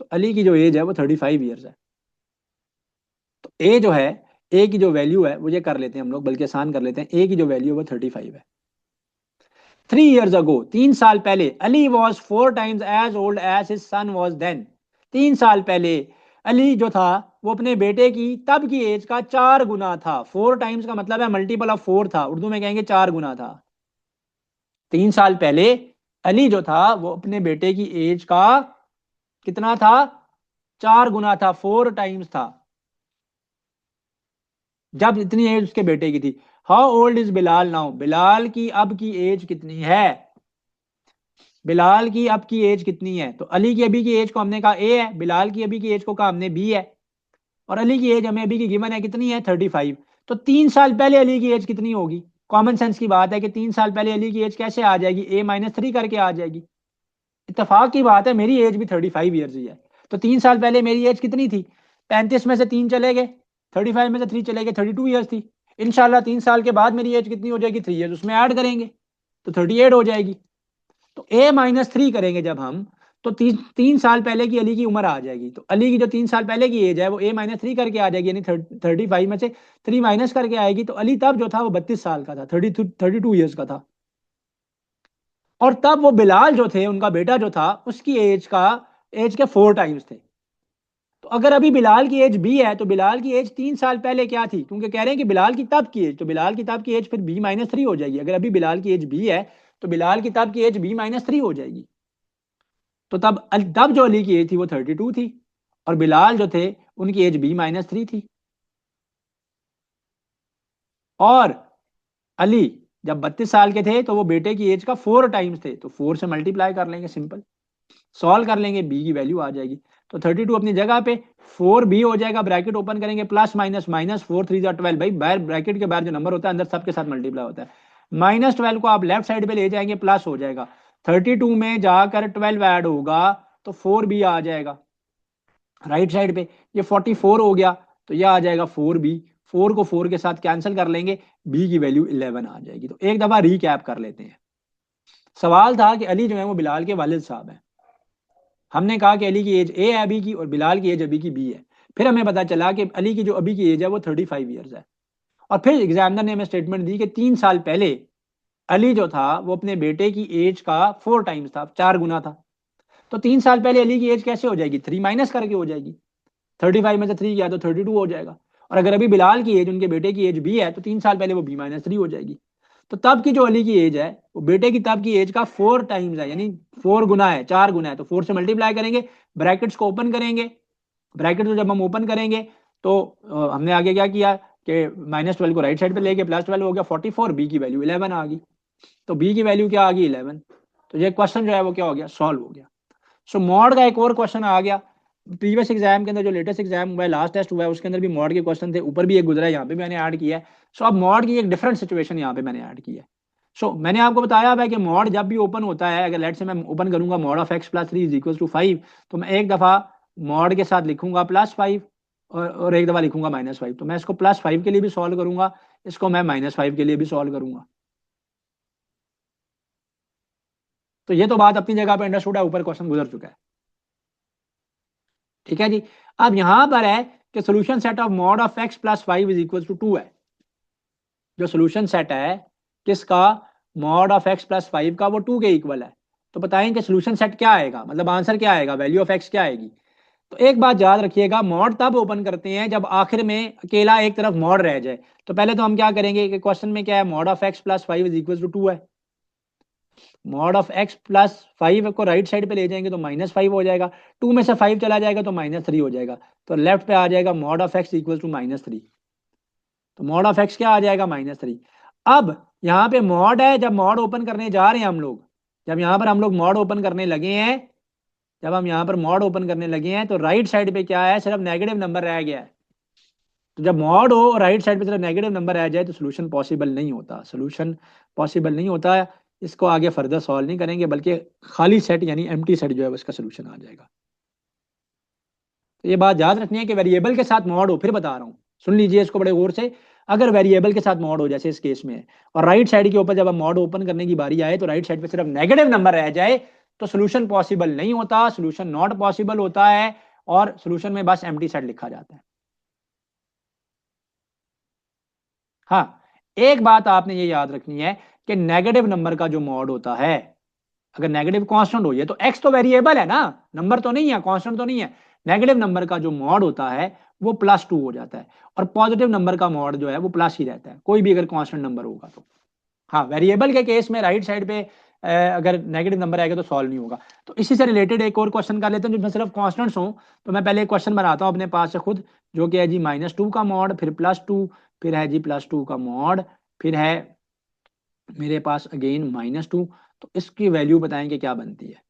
तो अली की जो एज है वो 35 ईयर्स है। तो ए जो है, ए की जो वैल्यू है वो ये कर लेते हैं हम लोग, बल्कि आसान कर लेते हैं। ए की जो वैल्यू है वो 35 है। 3 years अगो, 3 साल पहले, Ali was 4 times as old as his son was then. 3 साल पहले अली जो था वो अपने बेटे की तब की एज का 4 गुना था। 4 times का मतलब है मल्टीपल ऑफ 4 था, उर्दू में कहेंगे 4 गुना था। 3 साल पहले अली जो था वो अपने बेटे की एज का कितना था, 4 गुना था, 4 टाइम्स था, जब इतनी एज उसके बेटे की थी। How old is Bilal now, Bilal की अब की एज कितनी है, बिलाल की अब की एज कितनी है। तो अली की अभी की एज को हमने कहा ए है, बिलाल की अभी की एज को कहा हमने बी है, और अली की एज हमें अभी की गिवन है कितनी है, 35। तो 3 साल पहले अली की एज कितनी होगी, कॉमन सेंस की बात है कि 3 साल पहले अली की एज कैसे आ जाएगी, A-3 करके आ जाएगी। इत्तेफाक की बात है मेरी एज भी 35 ईयर्स ही है, तो 3 साल पहले मेरी एज कितनी थी, 35 में से 3 चले गए, 35 में से 3 चले गए, 32 ईयर्स थी। इंशाल्लाह 3 साल के बाद मेरी एज कितनी हो जाएगी, 3 ईयर्स उसमें ऐड करेंगे तो 38 हो जाएगी। तो A-3 करेंगे जब हम, तो 3 साल पहले की अली की उम्र आ जाएगी। तो अली की जो 3 साल पहले की एज है वो A-3 करके आ जाएगी, यानी 35 में से 3 माइनस करके आएगी। तो अली तब जो था वो 32 साल का था, 32 ईयर्स का था। और तब वो बिलाल जो थे, उनका बेटा जो था, उसकी एज के 4 टाइम्स थे। तो अगर अभी बिलाल की एज बी है तो बिलाल की एज 3 साल पहले क्या थी, क्योंकि कह रहे हैं कि बिलाल की तब की एज, तो बिलाल की तब की एज फिर B-3 हो जाएगी। अगर अभी बिलाल की एज बी है तो बिलाल की तब की एज B-3 हो जाएगी। तो तब जो अली की एज थी वो 32 थी, और बिलाल जो थे उनकी एज B-3 थी। और अली जब 32 साल के थे तो वो बेटे की एज का 4 टाइम्स थे, तो 4 से मल्टीप्लाई कर लेंगे, सिंपल सॉल्व कर लेंगे, बी की वैल्यू आ जाएगी। तो 32 अपनी जगह पे, 4B हो जाएगा, ब्रैकेट ओपन करेंगे, प्लस माइनस माइनस 4 3 12, भाई बाहर ब्रैकेट के बाहर जो नंबर होता है अंदर सबके साथ मल्टीप्लाई होता है। -12 को आप लेफ्ट साइड पे ले जाएंगे, प्लस हो जाएगा, 32 में जाकर 12 ऐड होगा तो 4B आ जाएगा राइट साइड पे, ये 44 हो गया, तो ये आ जाएगा 4B, 4 को 4 के साथ कैंसिल कर लेंगे, बी की वैल्यू 11 आ जाएगी। तो एक दफा रीकैप कर लेते हैं। सवाल था कि अली जो है वो बिलाल के वालिद साहब हैं। हमने कहा कि अली की एज ए है अभी की, और बिलाल की एज अभी की बी है। फिर हमें पता चला कि अली की जो अभी की एज है वो 35 ईयर्स है। और फिर एग्जामिनर ने हमें स्टेटमेंट दी कि 3 साल पहले अली जो था वो अपने बेटे की एज का 4 टाइम्स था, 4 गुना था। तो 3 साल पहले अली की एज कैसे हो जाएगी, 3 माइनस करके हो जाएगी, 35 में से 3 गया तो 32 हो जाएगा। और अगर अभी बिलाल की एज, उनके बेटे की एज बी है, तो 3 साल पहले वो B-3 हो जाएगी। तो तब की जो अली की एज है वो बेटे की तब की एज का 4 टाइम्स है, यानी 4 गुना है, 4 गुना है। तो 4 से मल्टीप्लाई करेंगे, ब्रैकेट्स को ओपन करेंगे, ब्रैकेट को जब हम ओपन करेंगे तो हमने आगे क्या किया कि -12 को राइट साइड पे लेके +12 हो गया 44, बी की वैल्यू 11 आ गई। तो बी की वैल्यू क्या आ गई, 11। तो ये क्वेश्चन जो है वो क्या हो गया, सॉल्व हो गया। सो मॉड का एक और क्वेश्चन आ गया। प्रीवियस एग्जाम के अंदर जो लेटेस्ट एग्जाम हुआ है, लास्ट टेस्ट हुआ है, उसके अंदर भी मॉड के क्वेश्चन थे, ऊपर भी एक गुजरा है, यहाँ पे भी मैंने ऐड किया है। सो अब मॉड की एक डिफरेंट सिचुएशन यहाँ पे मैंने ऐड की है। सो मैंने आपको बताया है कि मॉड जब भी ओपन होता है, अगर लेट से मैं ओपन करूंगा मॉड ऑफ x + 3 = 5, तो मैं एक दफा मॉड के साथ लिखूंगा +5, और एक दफा लिखूंगा -5। तो मैं इसको +5 के लिए भी सॉल्व करूंगा, इसको मैं -5 के लिए भी सॉल्व करूंगा। तो ये तो बात अपनी जगह पे अंडरस्टूड है, ऊपर क्वेश्चन गुजर चुका है, ठीक है जी। अब यहां पर है कि solution set of mod of x + 5 = 2 है। जो सोल्यूशन सेट है किसका, मॉड ऑफ x + 5 का, वो 2 के इक्वल है। तो बताएं कि सोल्यूशन सेट क्या आएगा, मतलब आंसर क्या आएगा, वैल्यू ऑफ x क्या आएगी। तो एक बात याद रखिएगा, मॉड तब ओपन करते हैं जब आखिर में अकेला एक तरफ मॉड रह जाए। तो पहले तो हम क्या करेंगे कि क्वेश्चन में क्या है, मॉड ऑफ x + 5 = 2 है। मॉड ऑफ x + 5 को राइट साइड पे ले जाएंगे तो -5 हो जाएगा, 2 में से 5 चला जाएगा तो -3 हो जाएगा। तो लेफ्ट पे आ जाएगा मॉड ऑफ x = -3। तो मॉड ऑफ x क्या आ जाएगा, -3। अब यहाँ पे मॉड है, जब मॉड ओपन करने जा रहे हैं हम लोग, जब यहाँ पर हम लोग मॉड ओपन करने लगे हैं, जब हम यहाँ पर मॉड ओपन करने लगे हैं तो राइट साइड पे क्या है, सिर्फ नेगेटिव नंबर रह गया है। तो जब मॉड हो और राइट साइड पे सिर्फ नेगेटिव नंबर रह जाए तो सोल्यूशन पॉसिबल नहीं होता, सोल्यूशन पॉसिबल नहीं होता है। इसको आगे फर्दर सॉल्व नहीं करेंगे, बल्कि खाली सेट यानी एम्प्टी सेट जो है उसका सोल्यूशन आ जाएगा। तो ये बात याद रखनी है कि वेरिएबल के साथ मॉड हो, फिर बता रहा हूँ, सुन लीजिए इसको बड़े गौर से। अगर वेरिएबल के साथ मॉड हो, जैसे इस केस में है, और राइट साइड के ऊपर जब हम मॉड ओपन करने की बारी आए तो राइट साइड पे सिर्फ नेगेटिव नंबर रह जाए, तो सोल्यूशन पॉसिबल नहीं होता, सोल्यूशन नॉट पॉसिबल होता है, और सोल्यूशन में बस एम्प्टी सेट लिखा जाता है। हाँ, एक बात आपने ये याद रखनी है कि नेगेटिव नंबर का जो मॉड होता है, अगर नेगेटिव कांस्टेंट हो, ये तो एक्स तो वेरिएबल है ना, नंबर तो नहीं है, कांस्टेंट तो नहीं है। नेगेटिव नंबर का जो मॉड होता है वो +2 हो जाता है, और पॉजिटिव नंबर का मॉड जो है वो प्लस ही रहता है, कोई भी अगर कांस्टेंट नंबर होगा तो। हाँ, वेरिएबल के केस में राइट साइड पे अगर नेगेटिव नंबर आएगा तो सॉल्व नहीं होगा। तो इसी से रिलेटेड एक और क्वेश्चन कर लेते हैं जिसमें सिर्फ कॉन्स्टेंट्स हों। तो मैं पहले एक क्वेश्चन बनाता हूँ अपने पास से खुद, जो कि है जी -2 का मॉड, फिर +2, फिर है जी +2 का मॉड, फिर है मेरे पास अगेन -2। तो इसकी वैल्यू बताएं कि क्या बनती है।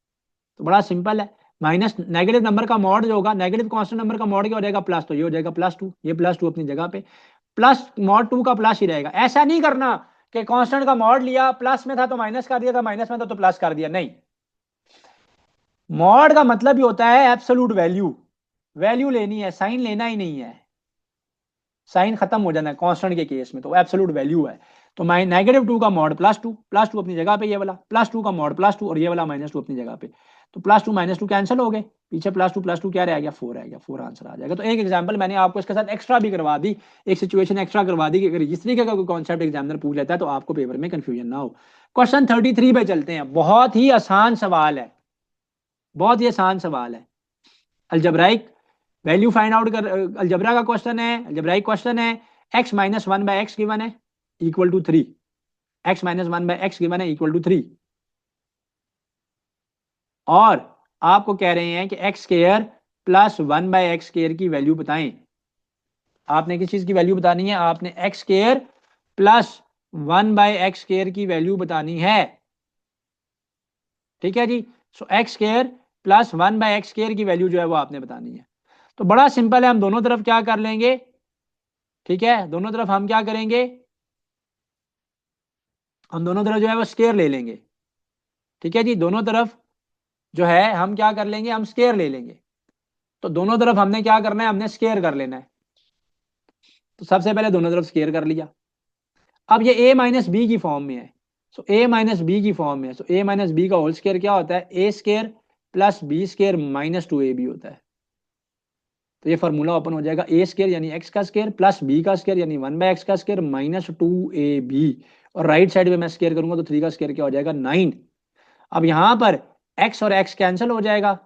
तो बड़ा सिंपल है, माइनस नेगेटिव नंबर का मॉड जो होगा, नेगेटिव कांस्टेंट नंबर का मॉड क्या हो जाएगा, प्लस, तो ये हो जाएगा +2, ये +2 अपनी जगह पे, प्लस मॉड 2 का प्लस ही रहेगा। ऐसा नहीं करना कि कांस्टेंट का मॉड लिया, प्लस में था तो माइनस कर दिया, था माइनस में था तो प्लस कर दिया, नहीं। मॉड का मतलब ही होता है एब्सोल्यूट वैल्यू, वैल्यू लेनी है, साइन लेना ही नहीं है, साइन खत्म हो जाना है कांस्टेंट के केस में, तो एब्सोल्यूट वैल्यू है। तो -2 का मॉड +2, +2 अपनी जगह पे, ये वाला +2 का मॉड +2 और ये वाला -2 अपनी जगह पे। तो +2 -2 कैंसिल हो गए, पीछे +2 क्या रह गया, 4 रह गया, 4 आंसर आ जाएगा। तो एक एग्जांपल मैंने आपको इसके साथ एक्स्ट्रा भी करवा दी, एक सिचुएशन एक्स्ट्रा करवा दी कि अगर इस तरीके का कोई कॉन्सेप्ट एग्जामिनर पूछ लेता है तो आपको पेपर में कंफ्यूजन ना हो। क्वेश्चन 33 पे चलते हैं, बहुत ही आसान सवाल है, बहुत ही आसान सवाल है। अलजबराइक वैल्यू फाइंड आउट कर, अलजबरा का क्वेश्चन है, अलजबराइक क्वेश्चन है। x - 1/x गिवन है equal to 3, x - 1/x given है इक्वल टू 3, और आपको कह रहे हैं कि x² + 1/x² की वैल्यू बताएं। आपने किस चीज की वैल्यू बतानी है, आपने x² + 1/x² की वैल्यू बतानी है, ठीक है जी। सो x² + 1/x² की वैल्यू जो है वो आपने बतानी है। तो बड़ा सिंपल है, हम दोनों तरफ क्या कर लेंगे, ठीक है, दोनों तरफ हम क्या करेंगे, हम दोनों तरफ जो है वो स्केयर ले लेंगे, ठीक है जी। दोनों तरफ जो है हम क्या कर लेंगे, हम स्केयर ले लेंगे। तो दोनों तरफ हमने क्या करना है, हमने स्केयर कर लेना है। तो सबसे पहले दोनों तरफ स्केयर कर लिया। अब ये a - b की फॉर्म में है, सो a - b की फॉर्म में है, सो a - b का होल स्केयर क्या होता है, a² + b² - 2ab होता है। तो ये फार्मूला ओपन हो जाएगा, a² यानी x का स्केयर प्लस b का स्केयर यानी 1/x का स्केयर -2ab, और राइट साइड पे मैं स्केयर करूंगा तो 3 का स्केयर क्या हो जाएगा, 9। अब यहां पर x और x कैंसिल हो जाएगा,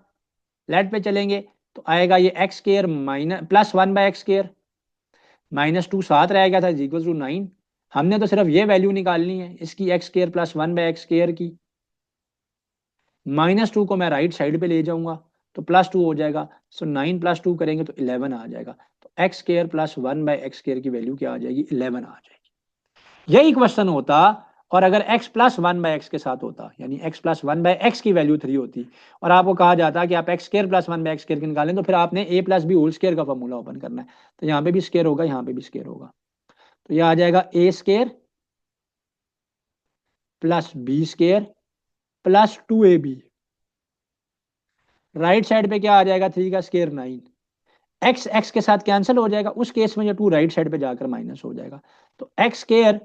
लेट पे चलेंगे तो आएगा ये x² + 1/x², -2 7 रह गया था इक्वल टू 9। हमने तो सिर्फ ये वैल्यू निकालनी है इसकी, x² + 1/x² की। -2 को मैं राइट साइड पे ले जाऊंगा तो +2 हो जाएगा, सो 9 + 2 करेंगे तो 11 आ जाएगा। तो x² + 1/x² की वैल्यू क्या आ जाएगी, 11 आ जाएगी। यही क्वेश्चन होता, और अगर x + 1/x के साथ होता, यानी x + 1/x की वैल्यू 3 होती, और आपको कहा जाता कि आप x² + 1/x² की निकालें, तो फिर आपने a + b होल स्केयर का फॉर्मूला ओपन करना है। तो यहाँ पे भी स्केयर होगा, यहाँ पे भी स्केयर होगा, तो यह आ जाएगा a² + b² + 2ab। Right side पे क्या आ जाएगा, 3 का स्केयर 9, x x के साथ कैंसिल हो जाएगा, उस केस में ये 2 राइट साइड पे जाकर माइनस हो जाएगा। तो x²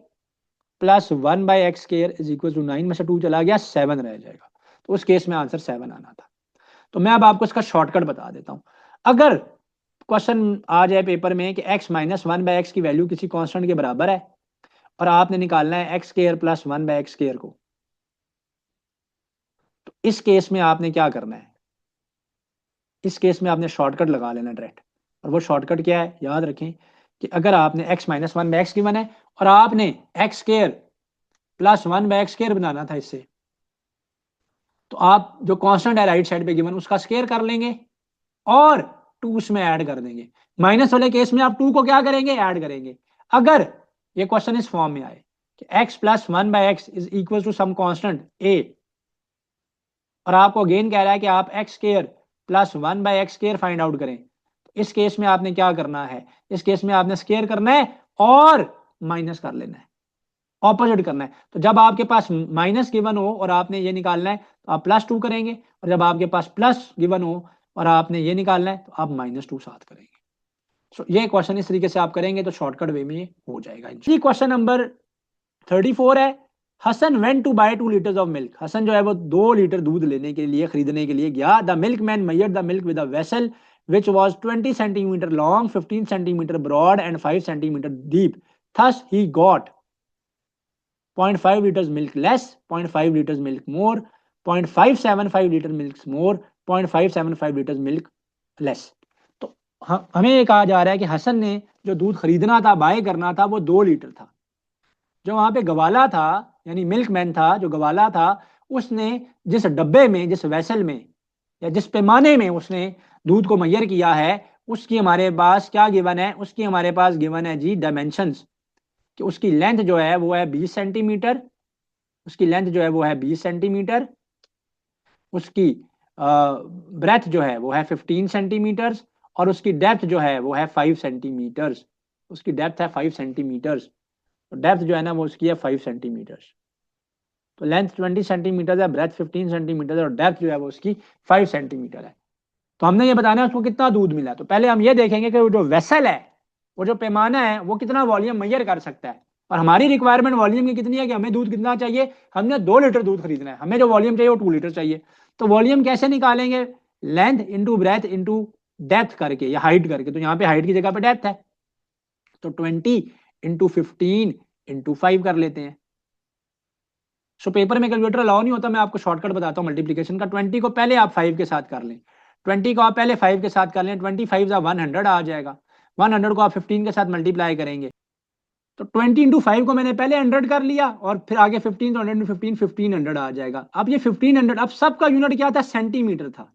+ 1/x² = 9 में से 2 चला गया, 7 रह जाएगा। तो उस केस में आंसर 7 आना था। तो मैं अब आपको इसका शॉर्टकट बता देता हूं। अगर क्वेश्चन आ जाए पेपर में कि x - 1/x की वैल्यू किसी कांस्टेंट के बराबर है और आपने निकालना है x² + 1/x² को, तो इस केस में आपने क्या करना है, इस केस में आपने शॉर्टकट लगा लेना डायरेक्ट। और वो शॉर्टकट क्या है, याद रखें कि अगर आपने x - 1/x गिवन है और आपने x² + 1/x² बनाना था इससे, तो आप जो कांस्टेंट है राइट साइड पे गिवन उसका स्केयर कर लेंगे और 2 उसमें ऐड कर देंगे। माइनस वाले केस में आप 2 को क्या करेंगे, ऐड करेंगे। अगर ये क्वेश्चन इस फॉर्म में आए कि x + 1/x = some constant a, और आपको अगेन कह रहा है कि आप x² + 1/x² फाइंड आउट करें, तो इस केस में आपने क्या करना है, इस केस में आपने स्केयर करना है और माइनस कर लेना है, ऑपोजिट करना है। तो जब आपके पास माइनस गिवन हो और आपने ये निकालना है तो आप +2 करेंगे, और जब आपके पास प्लस गिवन हो और आपने ये निकालना है तो आप -2 साथ करेंगे। सो ये क्वेश्चन इस तरीके से आप करेंगे तो शॉर्टकट वे में हो जाएगा। क्वेश्चन नंबर 34 है, Hasan went to buy 2 litres of milk. Hasan जो है वो 2 लीटर दूध लेने के लिए, खरीदने के लिए गया। The milk man measured the milk with a vessel which was 20 centimeter long, 15 centimeter broad and 5 centimeter deep. Thus he got 0.5 liters milk less, 0.5 liters milk more, 0.575 liters milk more, 0.575 liters milk less. तो हमें ये कहा जा रहा है कि हसन ने जो दूध खरीदना था, बाय करना था, वो 2 लीटर था। जो वहां पे गवाला था, यानी मिल्कमैन था जो गवाला था, उसने जिस डब्बे में, जिस वेसल में या जिस पैमाने में उसने दूध को मैयर किया है, उसकी हमारे पास क्या गिवन है, उसकी हमारे पास गिवन है जी डायमेंशंस, कि उसकी लेंथ जो है वो है 20 सेंटीमीटर, उसकी लेंथ जो है वो है 20 सेंटीमीटर, उसकी ब्रेथ जो है वो है 15 सेंटीमीटर्स, और उसकी डेप्थ जो है वो है 5 सेंटीमीटर्स। उसकी डेप्थ है 5 सेंटीमीटर्स, तो डेप्थ जो है ना वो उसकी है 5 सेंटीमीटर्स। तो लेंथ 20 सेंटीमीटर है, ब्रेथ 15 सेंटीमीटर है, और डेप्थ जो है वो उसकी 5 सेंटीमीटर है। तो हमने ये बताना है उसको कितना दूध मिला। तो पहले हम ये देखेंगे कि वो जो वेसल है, वो जो पैमाना है, वो कितना वॉल्यूम मेजर कर सकता है। और हमारी रिक्वायरमेंट वॉल्यूम की कितनी है कि हमें दूध कितना चाहिए, हमने 2 लीटर दूध खरीदना है, हमें जो वॉल्यूम चाहिए वो 2 लीटर चाहिए। तो वॉल्यूम कैसे निकालेंगे, length into breadth into depth करके या हाइट करके। तो यहाँ पे हाइट की जगह पे डेप्थ है, तो 20 इंटू 15 इंटू 5 कर लेते हैं। सो पेपर में कैलकुलेटर अलाउ नहीं होता, मैं आपको शॉर्टकट बताता हूँ मल्टीप्लीकेशन का। 20 को पहले आप 5 के साथ कर लें, 20 को आप पहले 5 के साथ कर लें, 25 जा 100 आ जाएगा। 100 को आप 15 के साथ मल्टीप्लाई करेंगे, तो 20 इंटू 5 को मैंने पहले 100 कर लिया, और फिर आगे 15 तो 100 15 1500 आ जाएगा। अब ये 1500, अब सबका यूनिट क्या था, सेंटीमीटर था,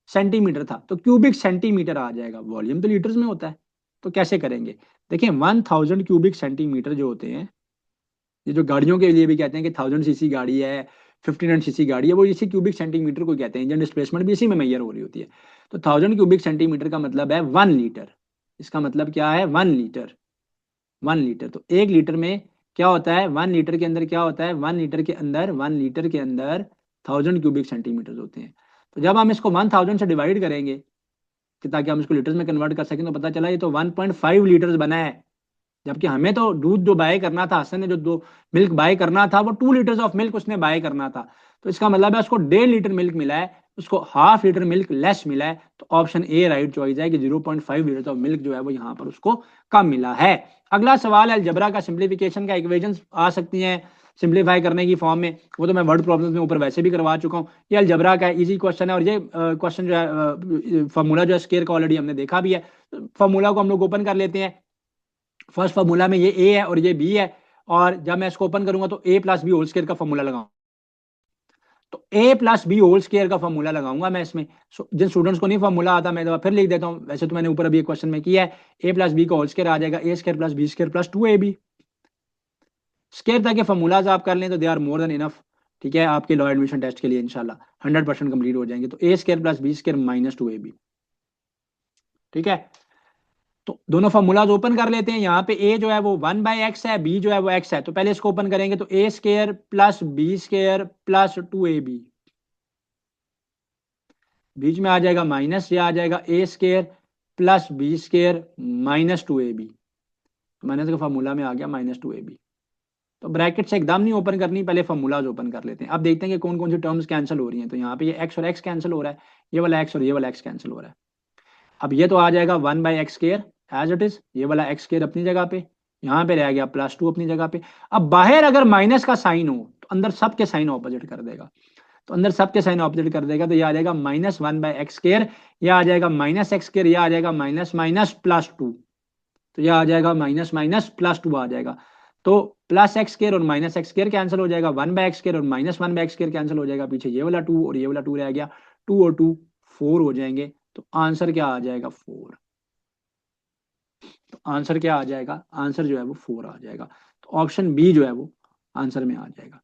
सेंटीमीटर था, तो क्यूबिक सेंटीमीटर आ जाएगा। वॉल्यूम तो लीटर्स में होता है, तो कैसे करेंगे, देखिए 1000 क्यूबिक सेंटीमीटर जो होते हैं, ये जो गाड़ियों के लिए भी कहते हैं कि 1000 सीसी गाड़ी है, 1500 सीसी गाड़ी है, वो इसी क्यूबिक सेंटीमीटर को कहते हैं। इंजन डिस्प्लेसमेंट भी इसी में मेजर हो रही होती है। तो 1000 क्यूबिक सेंटीमीटर का मतलब है 1 लीटर। इसका मतलब क्या है, 1 लीटर। 1 लीटर, तो 1 लीटर में क्या होता है, 1 लीटर के अंदर क्या होता है, 1 लीटर के अंदर, 1 लीटर के अंदर 1000 क्यूबिक सेंटीमीटर होते हैं। तो जब हम इसको 1000 से डिवाइड करेंगे कि ताकि हम इसको लीटर्स में कन्वर्ट कर सकें, तो पता चला ये तो 1.5 लीटर्स बना है। जबकि हमें तो दूध जो बाय करना था, हसन ने जो दो मिल्क बाय करना था, वो 2 लीटर्स ऑफ मिल्क उसने बाय करना था। तो इसका मतलब है उसको 1.5 लीटर मिल्क मिला है, उसको हाफ लीटर मिल्क लेस मिला है। तो ऑप्शन ए राइट चॉइस है कि 0.5 लीटर ऑफ मिल्क जो है वो यहाँ पर उसको कम मिला है। अगला सवाल है अलजबरा का सिंप्लीफिकेशन का। इक्वेशंस आ सकती हैं सिंप्लीफाई करने की फॉर्म में, वो तो मैं वर्ड प्रॉब्लम्स में ऊपर वैसे भी करवा चुका हूँ। ये अलजबरा का इजी क्वेश्चन है, और ये क्वेश्चन जो है फॉर्मूला जो है स्केयर का ऑलरेडी हमने देखा भी है। फॉर्मूला को हम लोग ओपन कर लेते हैं। फर्स्ट फॉर्मूला में ये ए है और ये बी है, और जब मैं इसको ओपन करूंगा तो ए प्लस बी होल स्केयर का फॉर्मूला लगाऊंगा। तो ए प्लस बी होल स्केयर का फॉर्मूला लगाऊंगा मैं इसमें। जिन स्टूडेंट्स को नहीं फॉर्मूला आता, मैं फिर लिख देता हूँ, वैसे तो मैंने ऊपर अभी एक क्वेश्चन में किया है। ए प्लस बी का होल स्केयर आ जाएगा A square plus B square plus 2ab। Square तक के फॉर्मूलाज आप कर लें तो they are more than enough. ठीक है, आपके लॉ एडमिशन टेस्ट के लिए इंशाल्लाह 100% कंप्लीट हो जाएंगे। तो A square plus B square minus 2ab। ठीक है, तो दोनों फॉर्मूलाज ओपन कर लेते हैं। यहाँ पे ए जो है वो 1/x है, बी जो है वो x है। तो पहले इसको ओपन करेंगे, तो A square plus B square plus 2ab, बीच में आ जाएगा माइनस, ये आ जाएगा A square plus B square minus 2ab। Minus का फॉर्मूला में आ गया माइनस 2ab। तो ब्रैकेट से एकदम नहीं ओपन करनी, पहले फॉर्मूलाज ओपन कर लेते हैं। अब देखते हैं कि कौन कौन सी टर्म्स कैंसिल हो रही हैं। तो यहाँ पे ये x और x कैंसिल हो रहा है, ये वाला x और ये वाला x कैंसिल हो रहा है। अब ये तो आ जाएगा 1/x square as it is, ये वाला x स्केयर अपनी जगह पे, यहाँ पे रह गया +2 अपनी जगह पे। अब बाहर अगर माइनस का साइन हो तो अंदर सब के साइन ऑपोजिट कर देगा। तो अंदर सब के साइन ऑपोजिट कर देगा, तो ये आ जाएगा -1/x स्केयर, यह आ जाएगा -x स्केयर, यह आ जाएगा माइनस माइनस +2। तो यह आ जाएगा माइनस माइनस +2 आ जाएगा। तो +x स्केयर और -x स्केयर कैंसिल हो जाएगा, 1/x स्केयर और -1/x स्केयर कैंसिल हो जाएगा, पीछे ये वाला 2 और ये वाला 2 रह गया, 2 और 2 4 हो जाएंगे। तो आंसर क्या आ जाएगा, 4। तो आंसर क्या आ जाएगा, आंसर जो है वो 4 आ जाएगा। तो ऑप्शन बी जो है वो आंसर में आ जाएगा।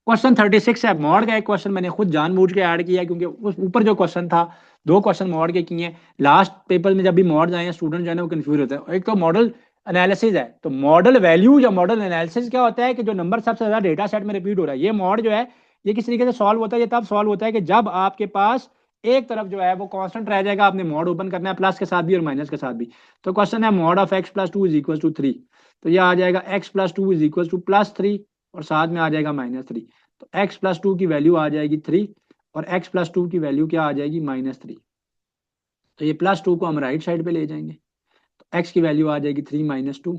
क्वेश्चन 36 है, मॉड का एक क्वेश्चन मैंने खुद जानबूझ के ऐड किया, क्योंकि उस ऊपर जो क्वेश्चन था, 2 क्वेश्चन मॉड के किए हैं। लास्ट पेपर में जब भी मॉड आए हैं, स्टूडेंट जो है ना वो कंफ्यूज होता है। एक तो मॉडल एनालिसिस है, तो मॉडल वैल्यू या मॉडल एनालिसिस क्या होता है कि जो नंबर सबसे ज्यादा डेटा सेट में रिपीट हो रहा है। ये मॉड जो है ये किस तरीके से सॉल्व होता है, ये तब सॉल्व होता है कि जब आपके पास एक तरफ जो है वो कांस्टेंट रह जाएगा, आपने मॉड ओपन करना है प्लस के साथ भी और माइनस के साथ भी। तो क्वेश्चन है मॉड ऑफ x + 2 = 3। तो ये आ जाएगा x + 2 = +3 और साथ में आ जाएगा -3। तो x + 2 की वैल्यू आ जाएगी 3 और x + 2 की वैल्यू क्या आ जाएगी, -3। तो ये +2 को हम राइट साइड पे ले जाएंगे, तो x की वैल्यू आ जाएगी 3 - 2।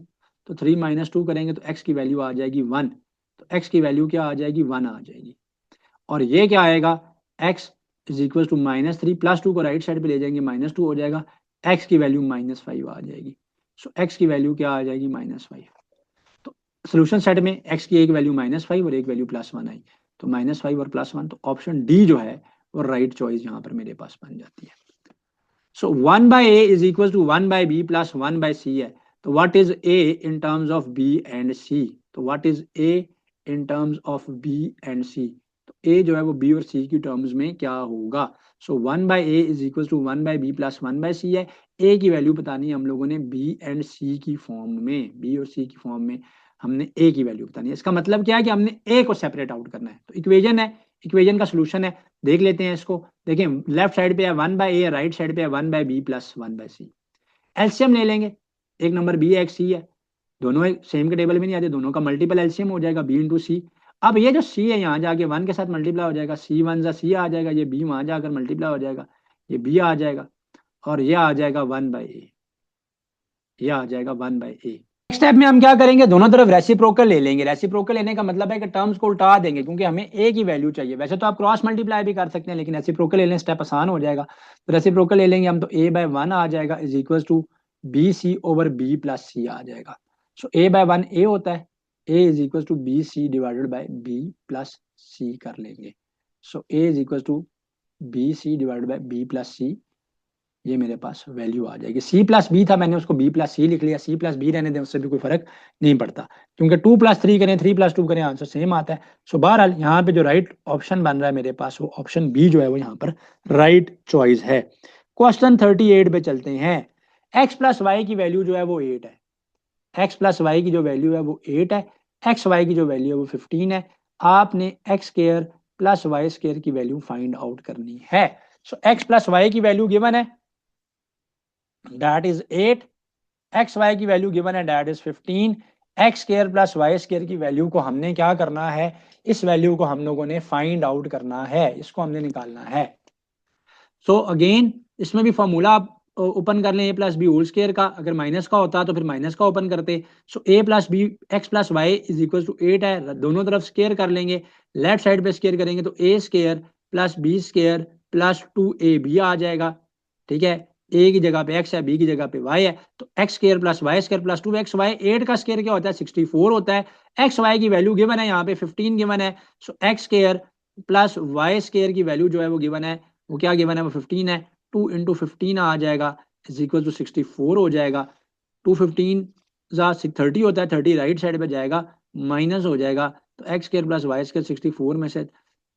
तो 3 - 2 करेंगे तो x की वैल्यू आ जाएगी 1। तो x की वैल्यू क्या आ जाएगी, 1 आ जाएगी। और ये क्या आएगा, x = -3, +2 को राइट साइड पे ले जाएंगे, -2 हो जाएगा, x की वैल्यू -5 आ जाएगी। सो x की वैल्यू क्या आ जाएगी, -5। तो सोल्यूशन सेट में x की एक वैल्यू -5 और एक वैल्यू +1 आई। तो -5 और +1, तो ऑप्शन डी जो है वो राइट चॉइस यहाँ पर मेरे पास बन जाती है। So 1/a is equal to 1/b plus 1/c है। तो what is a in terms of b and c? तो what is a in terms of b and c? तो a जो है वो b और c की टर्म्स में क्या होगा? So 1/a is equal to 1/b plus 1/c है। a की वैल्यू बतानी है हम लोगों ने b एंड c की फॉर्म में, b और c की फॉर्म में हमने a की वैल्यू बतानी है। इसका मतलब क्या है कि हमने a को सेपरेट आउट करना है। तो इक्वेशन है, इक्वेशन का सोल्यूशन है, देख लेते हैं इसको। देखिए लेफ्ट साइड पे है 1/a, राइट साइड पे है 1/b प्लस 1/c। एलसीएम ले लेंगे, एक नंबर b है एक c है, दोनों एक सेम के टेबल में नहीं आते, दोनों का मल्टीपल एलसीएम हो जाएगा b इंटू सी। अब ये जो c है यहाँ जाके 1 के साथ मल्टीप्लाई हो जाएगा, c1 सा c आ जाएगा, ये b वहां जाकर मल्टीप्लाई हो जाएगा, ये b आ जाएगा, और ये आ जाएगा 1/a, ये आ जाएगा 1/a। नेक्स्ट स्टेप में हम क्या करेंगे, दोनों तरफ रेसिप्रोकल ले लेंगे। रेसिप्रोकल लेने का मतलब है कि टर्म्स को उल्टा देंगे, क्योंकि हमें a की वैल्यू चाहिए। वैसे तो आप क्रॉस मल्टीप्लाई भी कर सकते हैं, लेकिन रेसिप्रोकल लेने स्टेप आसान हो जाएगा। तो रेसिप्रोकल ले लेंगे हम, तो a/1 आ जाएगा is equal to bc over b plus c आ जाएगा। सो a/1 a होता है, a is equal to bc divided by b plus c कर लेंगे। So a is equal to bc divided by b plus c, ये मेरे पास value आ जाएगी। c plus B था, मैंने उसको b प्लस सी लिख लिया, c प्लस बी रहने दें, उससे भी कोई फर्क नहीं पड़ता, क्योंकि 2 प्लस 3 करें, 3 प्लस 2 करें, आंसर सेम आता है। सो बहरहाल यहाँ पे जो राइट ऑप्शन बन रहा है मेरे पास, वो ऑप्शन बी जो है वो यहाँ पर राइट चॉइस है। क्वेश्चन 38 पे चलते हैं। x प्लस वाई की वैल्यू जो है वो 8 है, x प्लस वाई की जो वैल्यू है वो 8 है, एक्स वाई की जो वैल्यू है वो 15 है। आपने x square plus y square की वैल्यू फाइंड आउट करनी है। सो x प्लस वाई की वैल्यू गिवन है, that is 8, एक्स वाई की वैल्यू गिवन है, that is 15, x square plus y square की वैल्यू को हमने क्या करना है, इस वैल्यू को हम लोगों ने फाइंड आउट करना है, इसको हमने निकालना है। सो अगेन इसमें भी फॉर्मूला आप ओपन कर लें, ए प्लस बी होल स्क्वायर का, अगर माइनस का होता तो फिर माइनस का ओपन करते। So A plus B x plus y is equal to 8 है, दोनों तरफ स्क्वायर कर लेंगे, लेफ्ट साइड पे स्क्वायर करेंगे तो A square plus B square plus 2ab आ जाएगा। ठीक है, ए की जगह पे x है, बी की जगह पे y है, तो x square plus y square plus 2xy, 8 का स्क्वायर क्या होता है 64 होता है। एक्स वाई की वैल्यू गिवन है, यहाँ पे 15 गिवन है। So x square plus y square की वैल्यू जो है वो गिवन है, वो क्या गिवन है, वो 15 है। 2 इंटू 15 आ जाएगा इज इक्वल टू 64 हो जाएगा। 215 30 होता है, 30 राइट साइड पे जाएगा, माइनस हो जाएगा, तो x square plus y square 64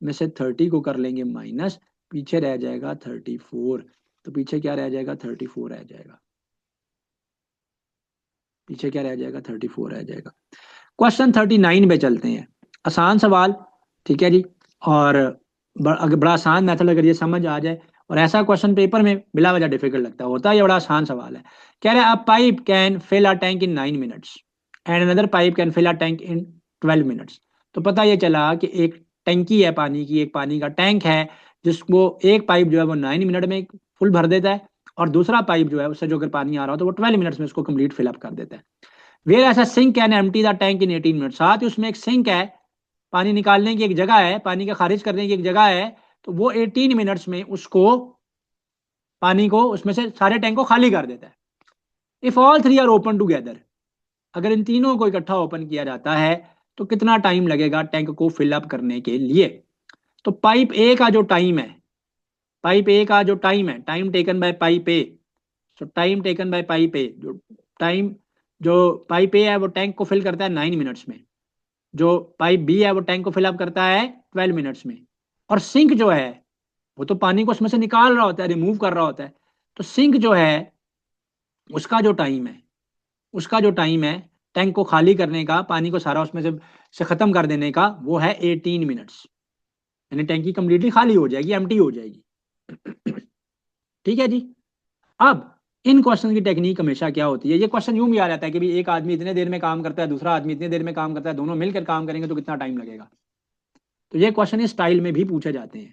में से 30 को कर लेंगे माइनस, पीछे रह जाएगा 34। तो पीछे क्या रह जाएगा, 34 रह जाएगा, पीछे क्या रह जाएगा, 34 रह जाएगा। क्वेश्चन 39 पे चलते हैं, आसान सवाल, ठीक है जी। और अगर बड़ा आसान मेथड अगर ये समझ आ जाए, और ऐसा क्वेश्चन पेपर में बिला वजह डिफिकल्ट लगता है, होता है ये बड़ा आसान सवाल है। कह रहे हैं a pipe can fill a tank in 9 minutes and another pipe can fill a tank in 12 minutes. तो पता ये चला कि एक टंकी है पानी की, एक पानी का टैंक है, जिसको एक पाइप जो है वो 9 मिनट में फुल भर देता है, और दूसरा पाइप जो है उससे जो अगर पानी आ रहा हो तो वो 12 मिनट्स में उसको कंप्लीट फिलअप कर देता है। वेयर ऐसा sink can empty the tank in 18 minute, साथ ही उसमें एक सिंक है, पानी निकालने की एक जगह है, पानी का खारिज करने की एक जगह है, तो वो 18 मिनट्स में उसको पानी को उसमें से सारे टैंक को खाली कर देता है। If all three are open together, अगर इन तीनों को इकट्ठा ओपन किया जाता है तो कितना टाइम लगेगा टैंक को फिलअप करने के लिए? तो पाइप ए का जो टाइम है, पाइप ए का जो टाइम है, time taken by pipe A, so time taken by pipe ए, जो टाइम जो पाइप ए है वो टैंक को फिल करता है 9 मिनट्स में, जो पाइप बी है वो टैंक को फिलअप करता है 12 मिनट्स में, और सिंक जो है वो तो पानी को उसमें से निकाल रहा होता है, रिमूव कर रहा होता है, तो सिंक जो है उसका जो टाइम है, उसका जो टाइम है टैंक को खाली करने का, पानी को सारा उसमें से खत्म कर देने का, वो है 18 मिनट्स, यानी टैंकी कंप्लीटली खाली हो जाएगी, एम्प्टी हो जाएगी। ठीक है जी। अब इन क्वेश्चन की टेक्निक हमेशा क्या होती है, ये क्वेश्चन यूं भी आ जाता है कि भाई एक आदमी इतने देर में काम करता है, दूसरा आदमी इतने देर में काम करता है, दोनों मिलकर काम करेंगे तो कितना टाइम लगेगा। तो ये क्वेश्चन इस स्टाइल में भी पूछे जाते हैं,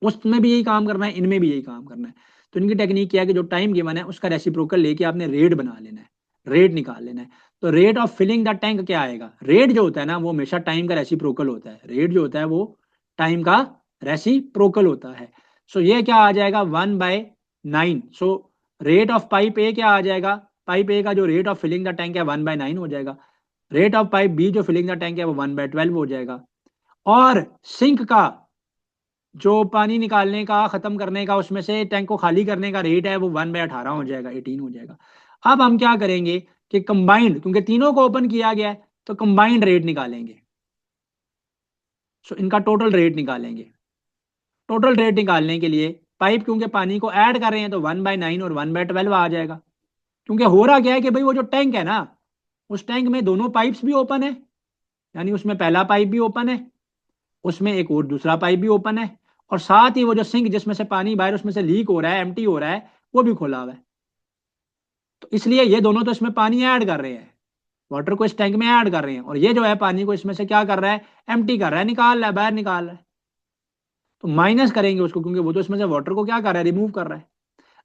उसमें भी यही काम करना है, इनमें भी यही काम करना है। तो इनकी टेक्निक क्या है कि जो टाइम गिवन है उसका रेसिप्रोकल लेके आपने रेट बना लेना है, रेट निकाल लेना है। तो rate of filling the tank क्या आएगा, रेट जो होता है ना वो हमेशा टाइम का रेसिप्रोकल होता है, रेट जो होता है वो टाइम का रेसिप्रोकल होता है। सो ये क्या आ जाएगा 1/9। So rate of pipe A क्या आ जाएगा, पाइप ए का जो rate of filling the tank है 1/9 हो जाएगा, रेट ऑफ पाइप बी जो फिलिंग द टैंक है वो 1/12 हो जाएगा, और सिंक का जो पानी निकालने का खत्म करने का उसमें से टैंक को खाली करने का रेट है वो 1/18 हो जाएगा, 18 हो जाएगा। अब हम क्या करेंगे कि कंबाइंड, क्योंकि तीनों को ओपन किया गया है तो कंबाइंड रेट निकालेंगे। सो इनका टोटल रेट निकालेंगे। टोटल रेट निकालने के लिए पाइप, क्योंकि पानी को ऐड कर रहे हैं तो 1/9 और 1/12 आ जाएगा। क्योंकि हो रहा क्या है कि भाई वो जो टैंक है ना, उस टैंक में दोनों पाइप्स भी ओपन है, यानी उसमें पहला पाइप भी ओपन है, उसमें एक और दूसरा पाइप भी ओपन है, और साथ ही वो जो सिंक जिसमें से पानी बाहर उसमें से लीक हो रहा है, एम्प्टी हो रहा है, वो भी खुला हुआ है। तो इसलिए ये दोनों तो इसमें पानी ऐड कर रहे हैं, वाटर को इस टैंक में ऐड कर रहे हैं, और ये जो है पानी को इसमें से क्या कर रहा है, एम्प्टी कर रहा है, निकाल रहा है, बाहर निकाल रहा है। तो माइनस करेंगे उसको, क्योंकि वो तो इसमें से वाटर को क्या कर रहा है, रिमूव कर रहा है।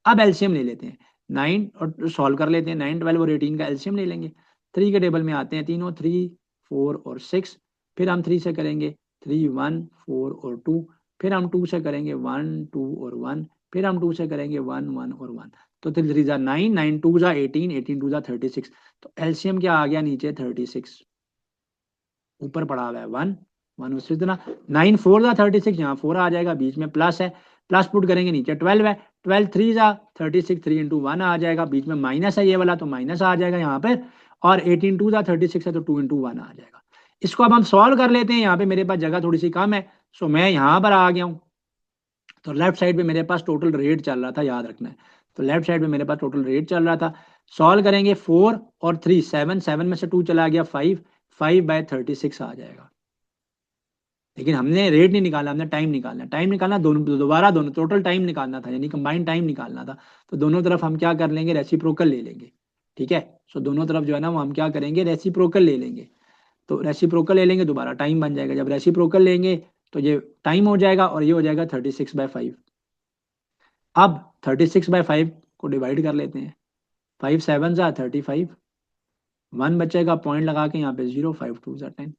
अब एलसीएम ले लेते हैं, 9 और सॉल्व कर लेते हैं, 9, 12 और 18 का एलसीएम ले लेंगे। 3 के टेबल में आते हैं तीनों, 3, 4 और 6। फिर हम 3 से करेंगे 3, 1, 4 और 2। फिर हम 2 से करेंगे 1, 2 और 1। फिर हम 2 से करेंगे 1, 1 और 1। तो 3 3 जा 9, 9 2 जा 18, 18 2 जा 36। तो एलसीएम क्या आ गया नीचे, 36। ऊपर पड़ा हुआ है 1, 1 उसी तरह। 9 4 जा 36, यहाँ 4 आ जाएगा, बीच में प्लस है, प्लस पुट करेंगे, नीचे 12 है, 12 3 जा 36, 3 इंटू 1 आ जाएगा, बीच में माइनस है ये वाला तो माइनस आ जाएगा यहाँ पे, और 18 2 जा 36 है तो 2 इंटू 1 आ जाएगा। इसको अब हम सॉल्व कर लेते हैं। यहाँ पे मेरे पास जगह थोड़ी सी कम है, सो मैं यहाँ पर आ गया हूँ। तो लेफ्ट साइड पे मेरे पास टोटल रेट चल रहा था, याद रखना है। तो लेफ्ट साइड पे मेरे पास टोटल रेट चल रहा था। सॉल्व करेंगे 4 और 3, 7, 7 में से 2 चला गया 5, 5/36 आ जाएगा। लेकिन हमने रेट नहीं निकाला, हमने टाइम निकालना। टाइम निकालना दोनों, दोबारा दोनों टोटल टाइम निकालना था, यानी कंबाइंड टाइम निकालना था। तो दोनों तरफ हम क्या कर लेंगे, रेसिप्रोकल ले लेंगे। ठीक है, सो दोनों तरफ जो है ना वो हम क्या करेंगे, रेसिप्रोकल ले लेंगे। तो रेसिप्रोकल ले लेंगे, दोबारा टाइम बन जाएगा। जब रेसिप्रोकल लेंगे तो ये टाइम हो जाएगा और ये हो जाएगा 36/5। अब 36/5 को डिवाइड कर लेते हैं। 5 7 जा 35, 1 बचेगा, पॉइंट लगा के यहाँ पे 0, 5 2 जा 10,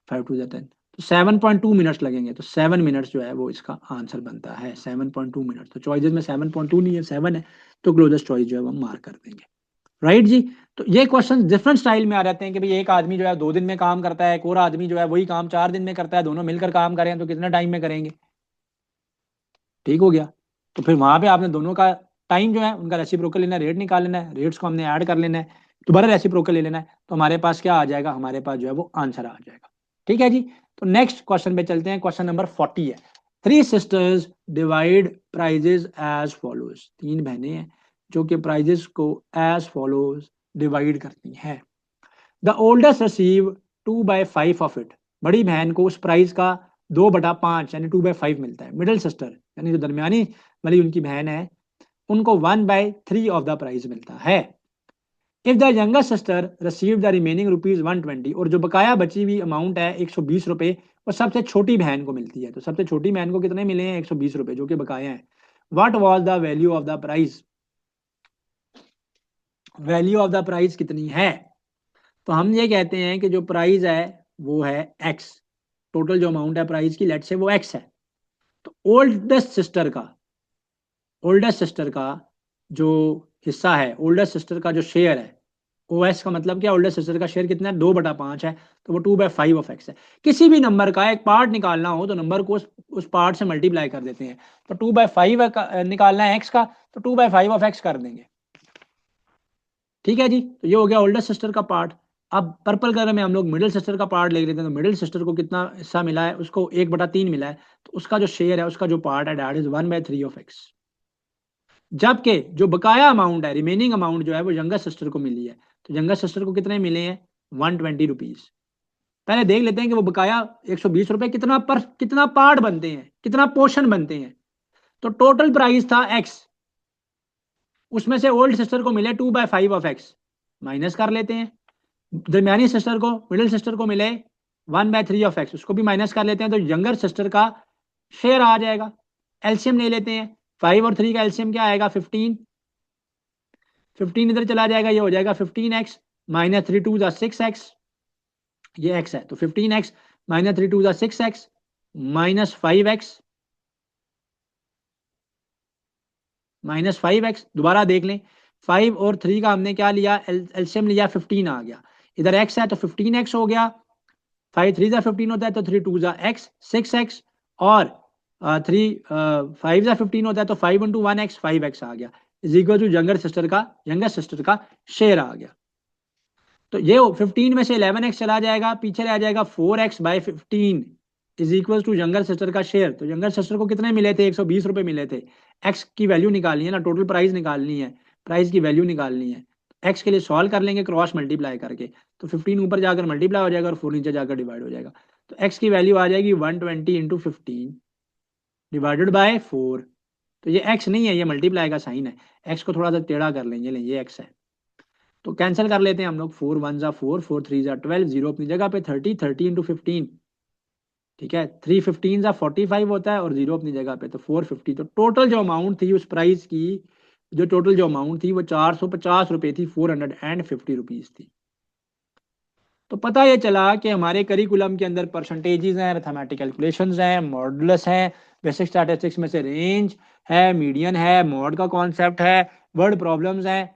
5 2 जा 10। तो 7.2 मिनट्स लगेंगे। तो 7 मिनट्स जो है वो इसका आंसर बनता है, 7.2 मिनट। तो चॉइसेस में 7.2 नहीं है, 7 है, तो क्लोजेस्ट चॉइस जो है वो हम मार्क कर देंगे। राइट जी। तो ये क्वेश्चन डिफरेंट स्टाइल में आ जाते हैं कि भाई एक आदमी जो है 2 दिन में काम करता है, एक और आदमी जो है वही काम 4 दिन में करता है, दोनों मिलकर काम करें तो कितने टाइम में करेंगे। ठीक हो गया। तो फिर वहां पे आपने दोनों का टाइम जो है उनका रेसिप्रोकल लेना है, रेट निकाल लेना है, रेट्स को हमने ऐड कर लेना है, दोबारा रेसिप्रोकल ले लेना है, तो हमारे पास क्या आ जाएगा, हमारे पास जो है वो आंसर आ जाएगा। ठीक है जी। तो नेक्स्ट क्वेश्चन पे चलते हैं। क्वेश्चन नंबर 40 है। 3 sisters divide prizes as follows. 3 बहनें हैं जो कि प्राइजेस को एज फॉलोज डिवाइड करती हैं। The oldest receive 2/5 of it. बड़ी बहन को उस प्राइस का 2/5 यानी 2/5 मिलता है। मिडिल सिस्टर यानी जो दरमियानी वाली उनकी बहन है, उनको 1/3 ऑफ द प्राइस मिलता है। If the younger sister receive the remaining ₹120, और जो बकाया बची हुई अमाउंट है 120 रुपए, वो सबसे छोटी बहन को मिलती है। तो सबसे छोटी बहन को कितने मिले हैं, 120 रुपए जो कि बकाया है। What was the value of the price. Value of the price कितनी है। तो हम ये कहते हैं कि जो प्राइस है वो है एक्स। टोटल जो अमाउंट है प्राइस की, लेट से वो एक्स है। तो ओल्डेस्ट सिस्टर का जो हिस्सा है, ओल्डेस्ट सिस्टर का जो शेयर है, ओ एस का मतलब क्या, ओल्डेस्ट सिस्टर का शेयर कितना है, 2/5 है, तो वो 2/5 ऑफ एक्स है। किसी भी नंबर का एक पार्ट निकालना हो तो नंबर को उस पार्ट से मल्टीप्लाई कर देते हैं। तो 2/5 निकालना है एक्स का, तो 2/5 ऑफ एक्स कर देंगे। ठीक है जी। तो ये हो गया ओल्डर सिस्टर का पार्ट। अब पर्पल कलर में हम लोग मिडिल सिस्टर का पार्ट ले लेते हैं। तो मिडिल सिस्टर को कितना हिस्सा मिला है, उसको 1/3 मिला है, तो उसका जो शेयर है, उसका जो पार्ट है, दैट इज 1/3 ऑफ एक्स। जबकि जो बकाया अमाउंट है, रिमेनिंग अमाउंट जो है वो यंगर सिस्टर को मिली है। तो यंगर सिस्टर को कितने मिले हैं, 120 रुपीज। पहले देख लेते हैं कि वो बकाया 120 रुपए कितना पार्ट बनते हैं, कितना पोर्शन बनते हैं। तो टोटल प्राइस था एक्स, उसमें से ओल्ड सिस्टर को मिले 2/5 ऑफ एक्स, माइनस कर लेते हैं। दरमियानी सिस्टर को, मिडिल सिस्टर को मिले 1/3 ऑफ एक्स, उसको भी माइनस कर लेते हैं। तो यंगर सिस्टर का शेयर आ जाएगा। एलसीएम ले लेते हैं। 5 और 3 का एलसीएम क्या आएगा, 15। 15 इधर चला जाएगा, ये हो जाएगा 15x माइनस 3 2 जा 6x। ये x है, तो 15x माइनस 3 2 जा 6x माइनस 5x, दोबारा देख लें। 5 और 3 का हमने क्या लिया, एलसीएम लिया, 15 आ गया। इधर x है तो 15x हो गया, 5 3 जा 15 होता है तो 3 2 जा x 6x, और 3 5 जा 15 होता है तो 5 इंटू 1x 5x आ गया, is equal to younger sister का शेयर आ गया। तो ये 15 में से 11x चला जाएगा, पीछे रह जाएगा 4x by 15 is equal to younger sister का शेयर। तो यंगर सिस्टर को कितने मिले थे, 120 रुपए मिले थे। x की वैल्यू निकालनी है ना, टोटल प्राइस निकालनी है, प्राइस की वैल्यू निकालनी है। x के लिए सॉल्व कर लेंगे क्रॉस मल्टीप्लाई करके, तो 15 ऊपर जाकर मल्टीप्लाई हो जाएगा और 4 नीचे जाकर डिवाइड हो जाएगा। तो x की वैल्यू आ जाएगी 120 इंटू 15 डिवाइडेड बाय 4। तो ये x नहीं है, ये मल्टीप्लाई का साइन है, x को थोड़ा सा टेढ़ा कर लेंगे, ये x है। तो कैंसिल कर लेते हैं हम लोग, 4 1 जा 4, 4 3 जा 12, 0 अपनी जगह पे, 30 30 इंटू 15, ठीक है, 3 15 जा 45 होता है और 0 अपनी जगह पे, तो 450। तो टोटल जो अमाउंट थी उस प्राइस की, जो टोटल जो अमाउंट थी वो 450 रुपए थी, 450 रुपीज थी। तो पता ये चला कि हमारे करिकुलम के अंदर परसेंटेजेस हैं, अरिथमेटिक कैलकुलेशंस हैं, मॉडुलस हैं, बेसिक स्टैटिस्टिक्स में से रेंज है, मीडियन है, मॉड का कॉन्सेप्ट है, वर्ड प्रॉब्लम्स हैं,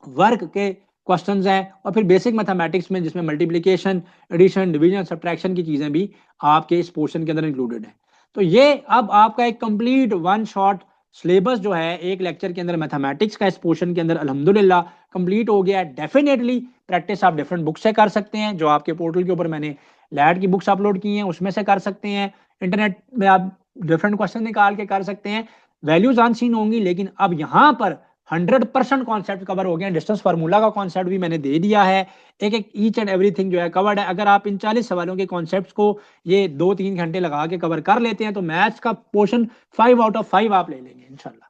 वर्क के क्वेश्चंस हैं, और फिर बेसिक मैथमेटिक्स में जिसमें मल्टीप्लिकेशन, एडिशन, डिवीजन, सब्ट्रैक्शन की चीजें भी आपके इस पोर्शन के अंदर इंक्लूडेड है। तो ये अब आपका एक कंप्लीट वन शॉट सिलेबस जो है एक लेक्चर के अंदर मैथमेटिक्स का इस पोर्शन के अंदर अल्हम्दुलिल्लाह कंप्लीट हो गया है। डेफिनेटली प्रैक्टिस आप डिफरेंट बुक से कर सकते हैं, जो आपके पोर्टल के ऊपर मैंने लैड की बुक्स अपलोड की हैं उसमें से कर सकते हैं, इंटरनेट में आप डिफरेंट क्वेश्चन निकाल के कर सकते हैं। वैल्यूज अनसीन होंगी, लेकिन अब यहाँ पर 100% कॉन्सेप्ट कवर हो गए हैं। डिस्टेंस फार्मूला का कॉन्सेप्ट भी मैंने दे दिया है, एक एक ईच एंड एवरीथिंग जो है कवर्ड है। अगर आप इन 40 सवालों के कॉन्सेप्ट्स को ये 2-3 घंटे लगा के कवर कर लेते हैं तो मैथ्स का पोर्शन 5 आउट ऑफ 5 आप ले लेंगे इंशाल्लाह।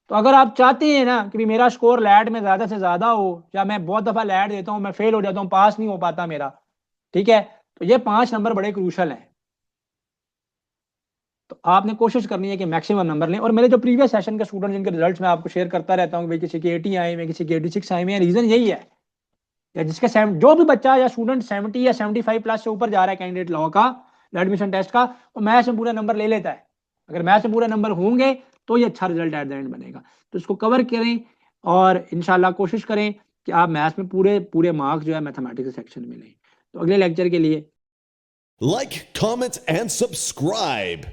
तो अगर आप चाहते हैं ना कि मेरा स्कोर लैड में ज्यादा से ज्यादा हो, या मैं बहुत दफा लैड देता हूं मैं फेल हो जाता हूं, पास नहीं हो पाता मेरा, ठीक है, तो ये 5 नंबर बड़े क्रूशल हैं। तो आपने कोशिश करनी है कि मैक्सिमम नंबर लें। और मेरे जो प्रीवियस सेशन के स्टूडेंट जिनके रिजल्ट्स मैं आपको शेयर करता रहता हूँ, भाई किसी के 80 आए हुए, किसी के 86 आए हुए हैं, रीजन यही है, या जिसके जो भी बच्चा या स्टूडेंट 70 या 75 प्लस से ऊपर जा रहा है कैंडिडेट लॉ का एडमिशन टेस्ट का, वो मैथ्स में पूरा नंबर ले लेता है। अगर मैथ्स में पूरे नंबर होंगे तो ये अच्छा रिजल्ट एट द एंड बनेगा। तो इसको कवर करें और इंशाल्लाह कोशिश करें कि आप मैथ्स में पूरे पूरे मार्क्स जो है मैथमेटिक्स सेक्शन में लें। तो अगले लेक्चर के लिए Like, comment, and subscribe.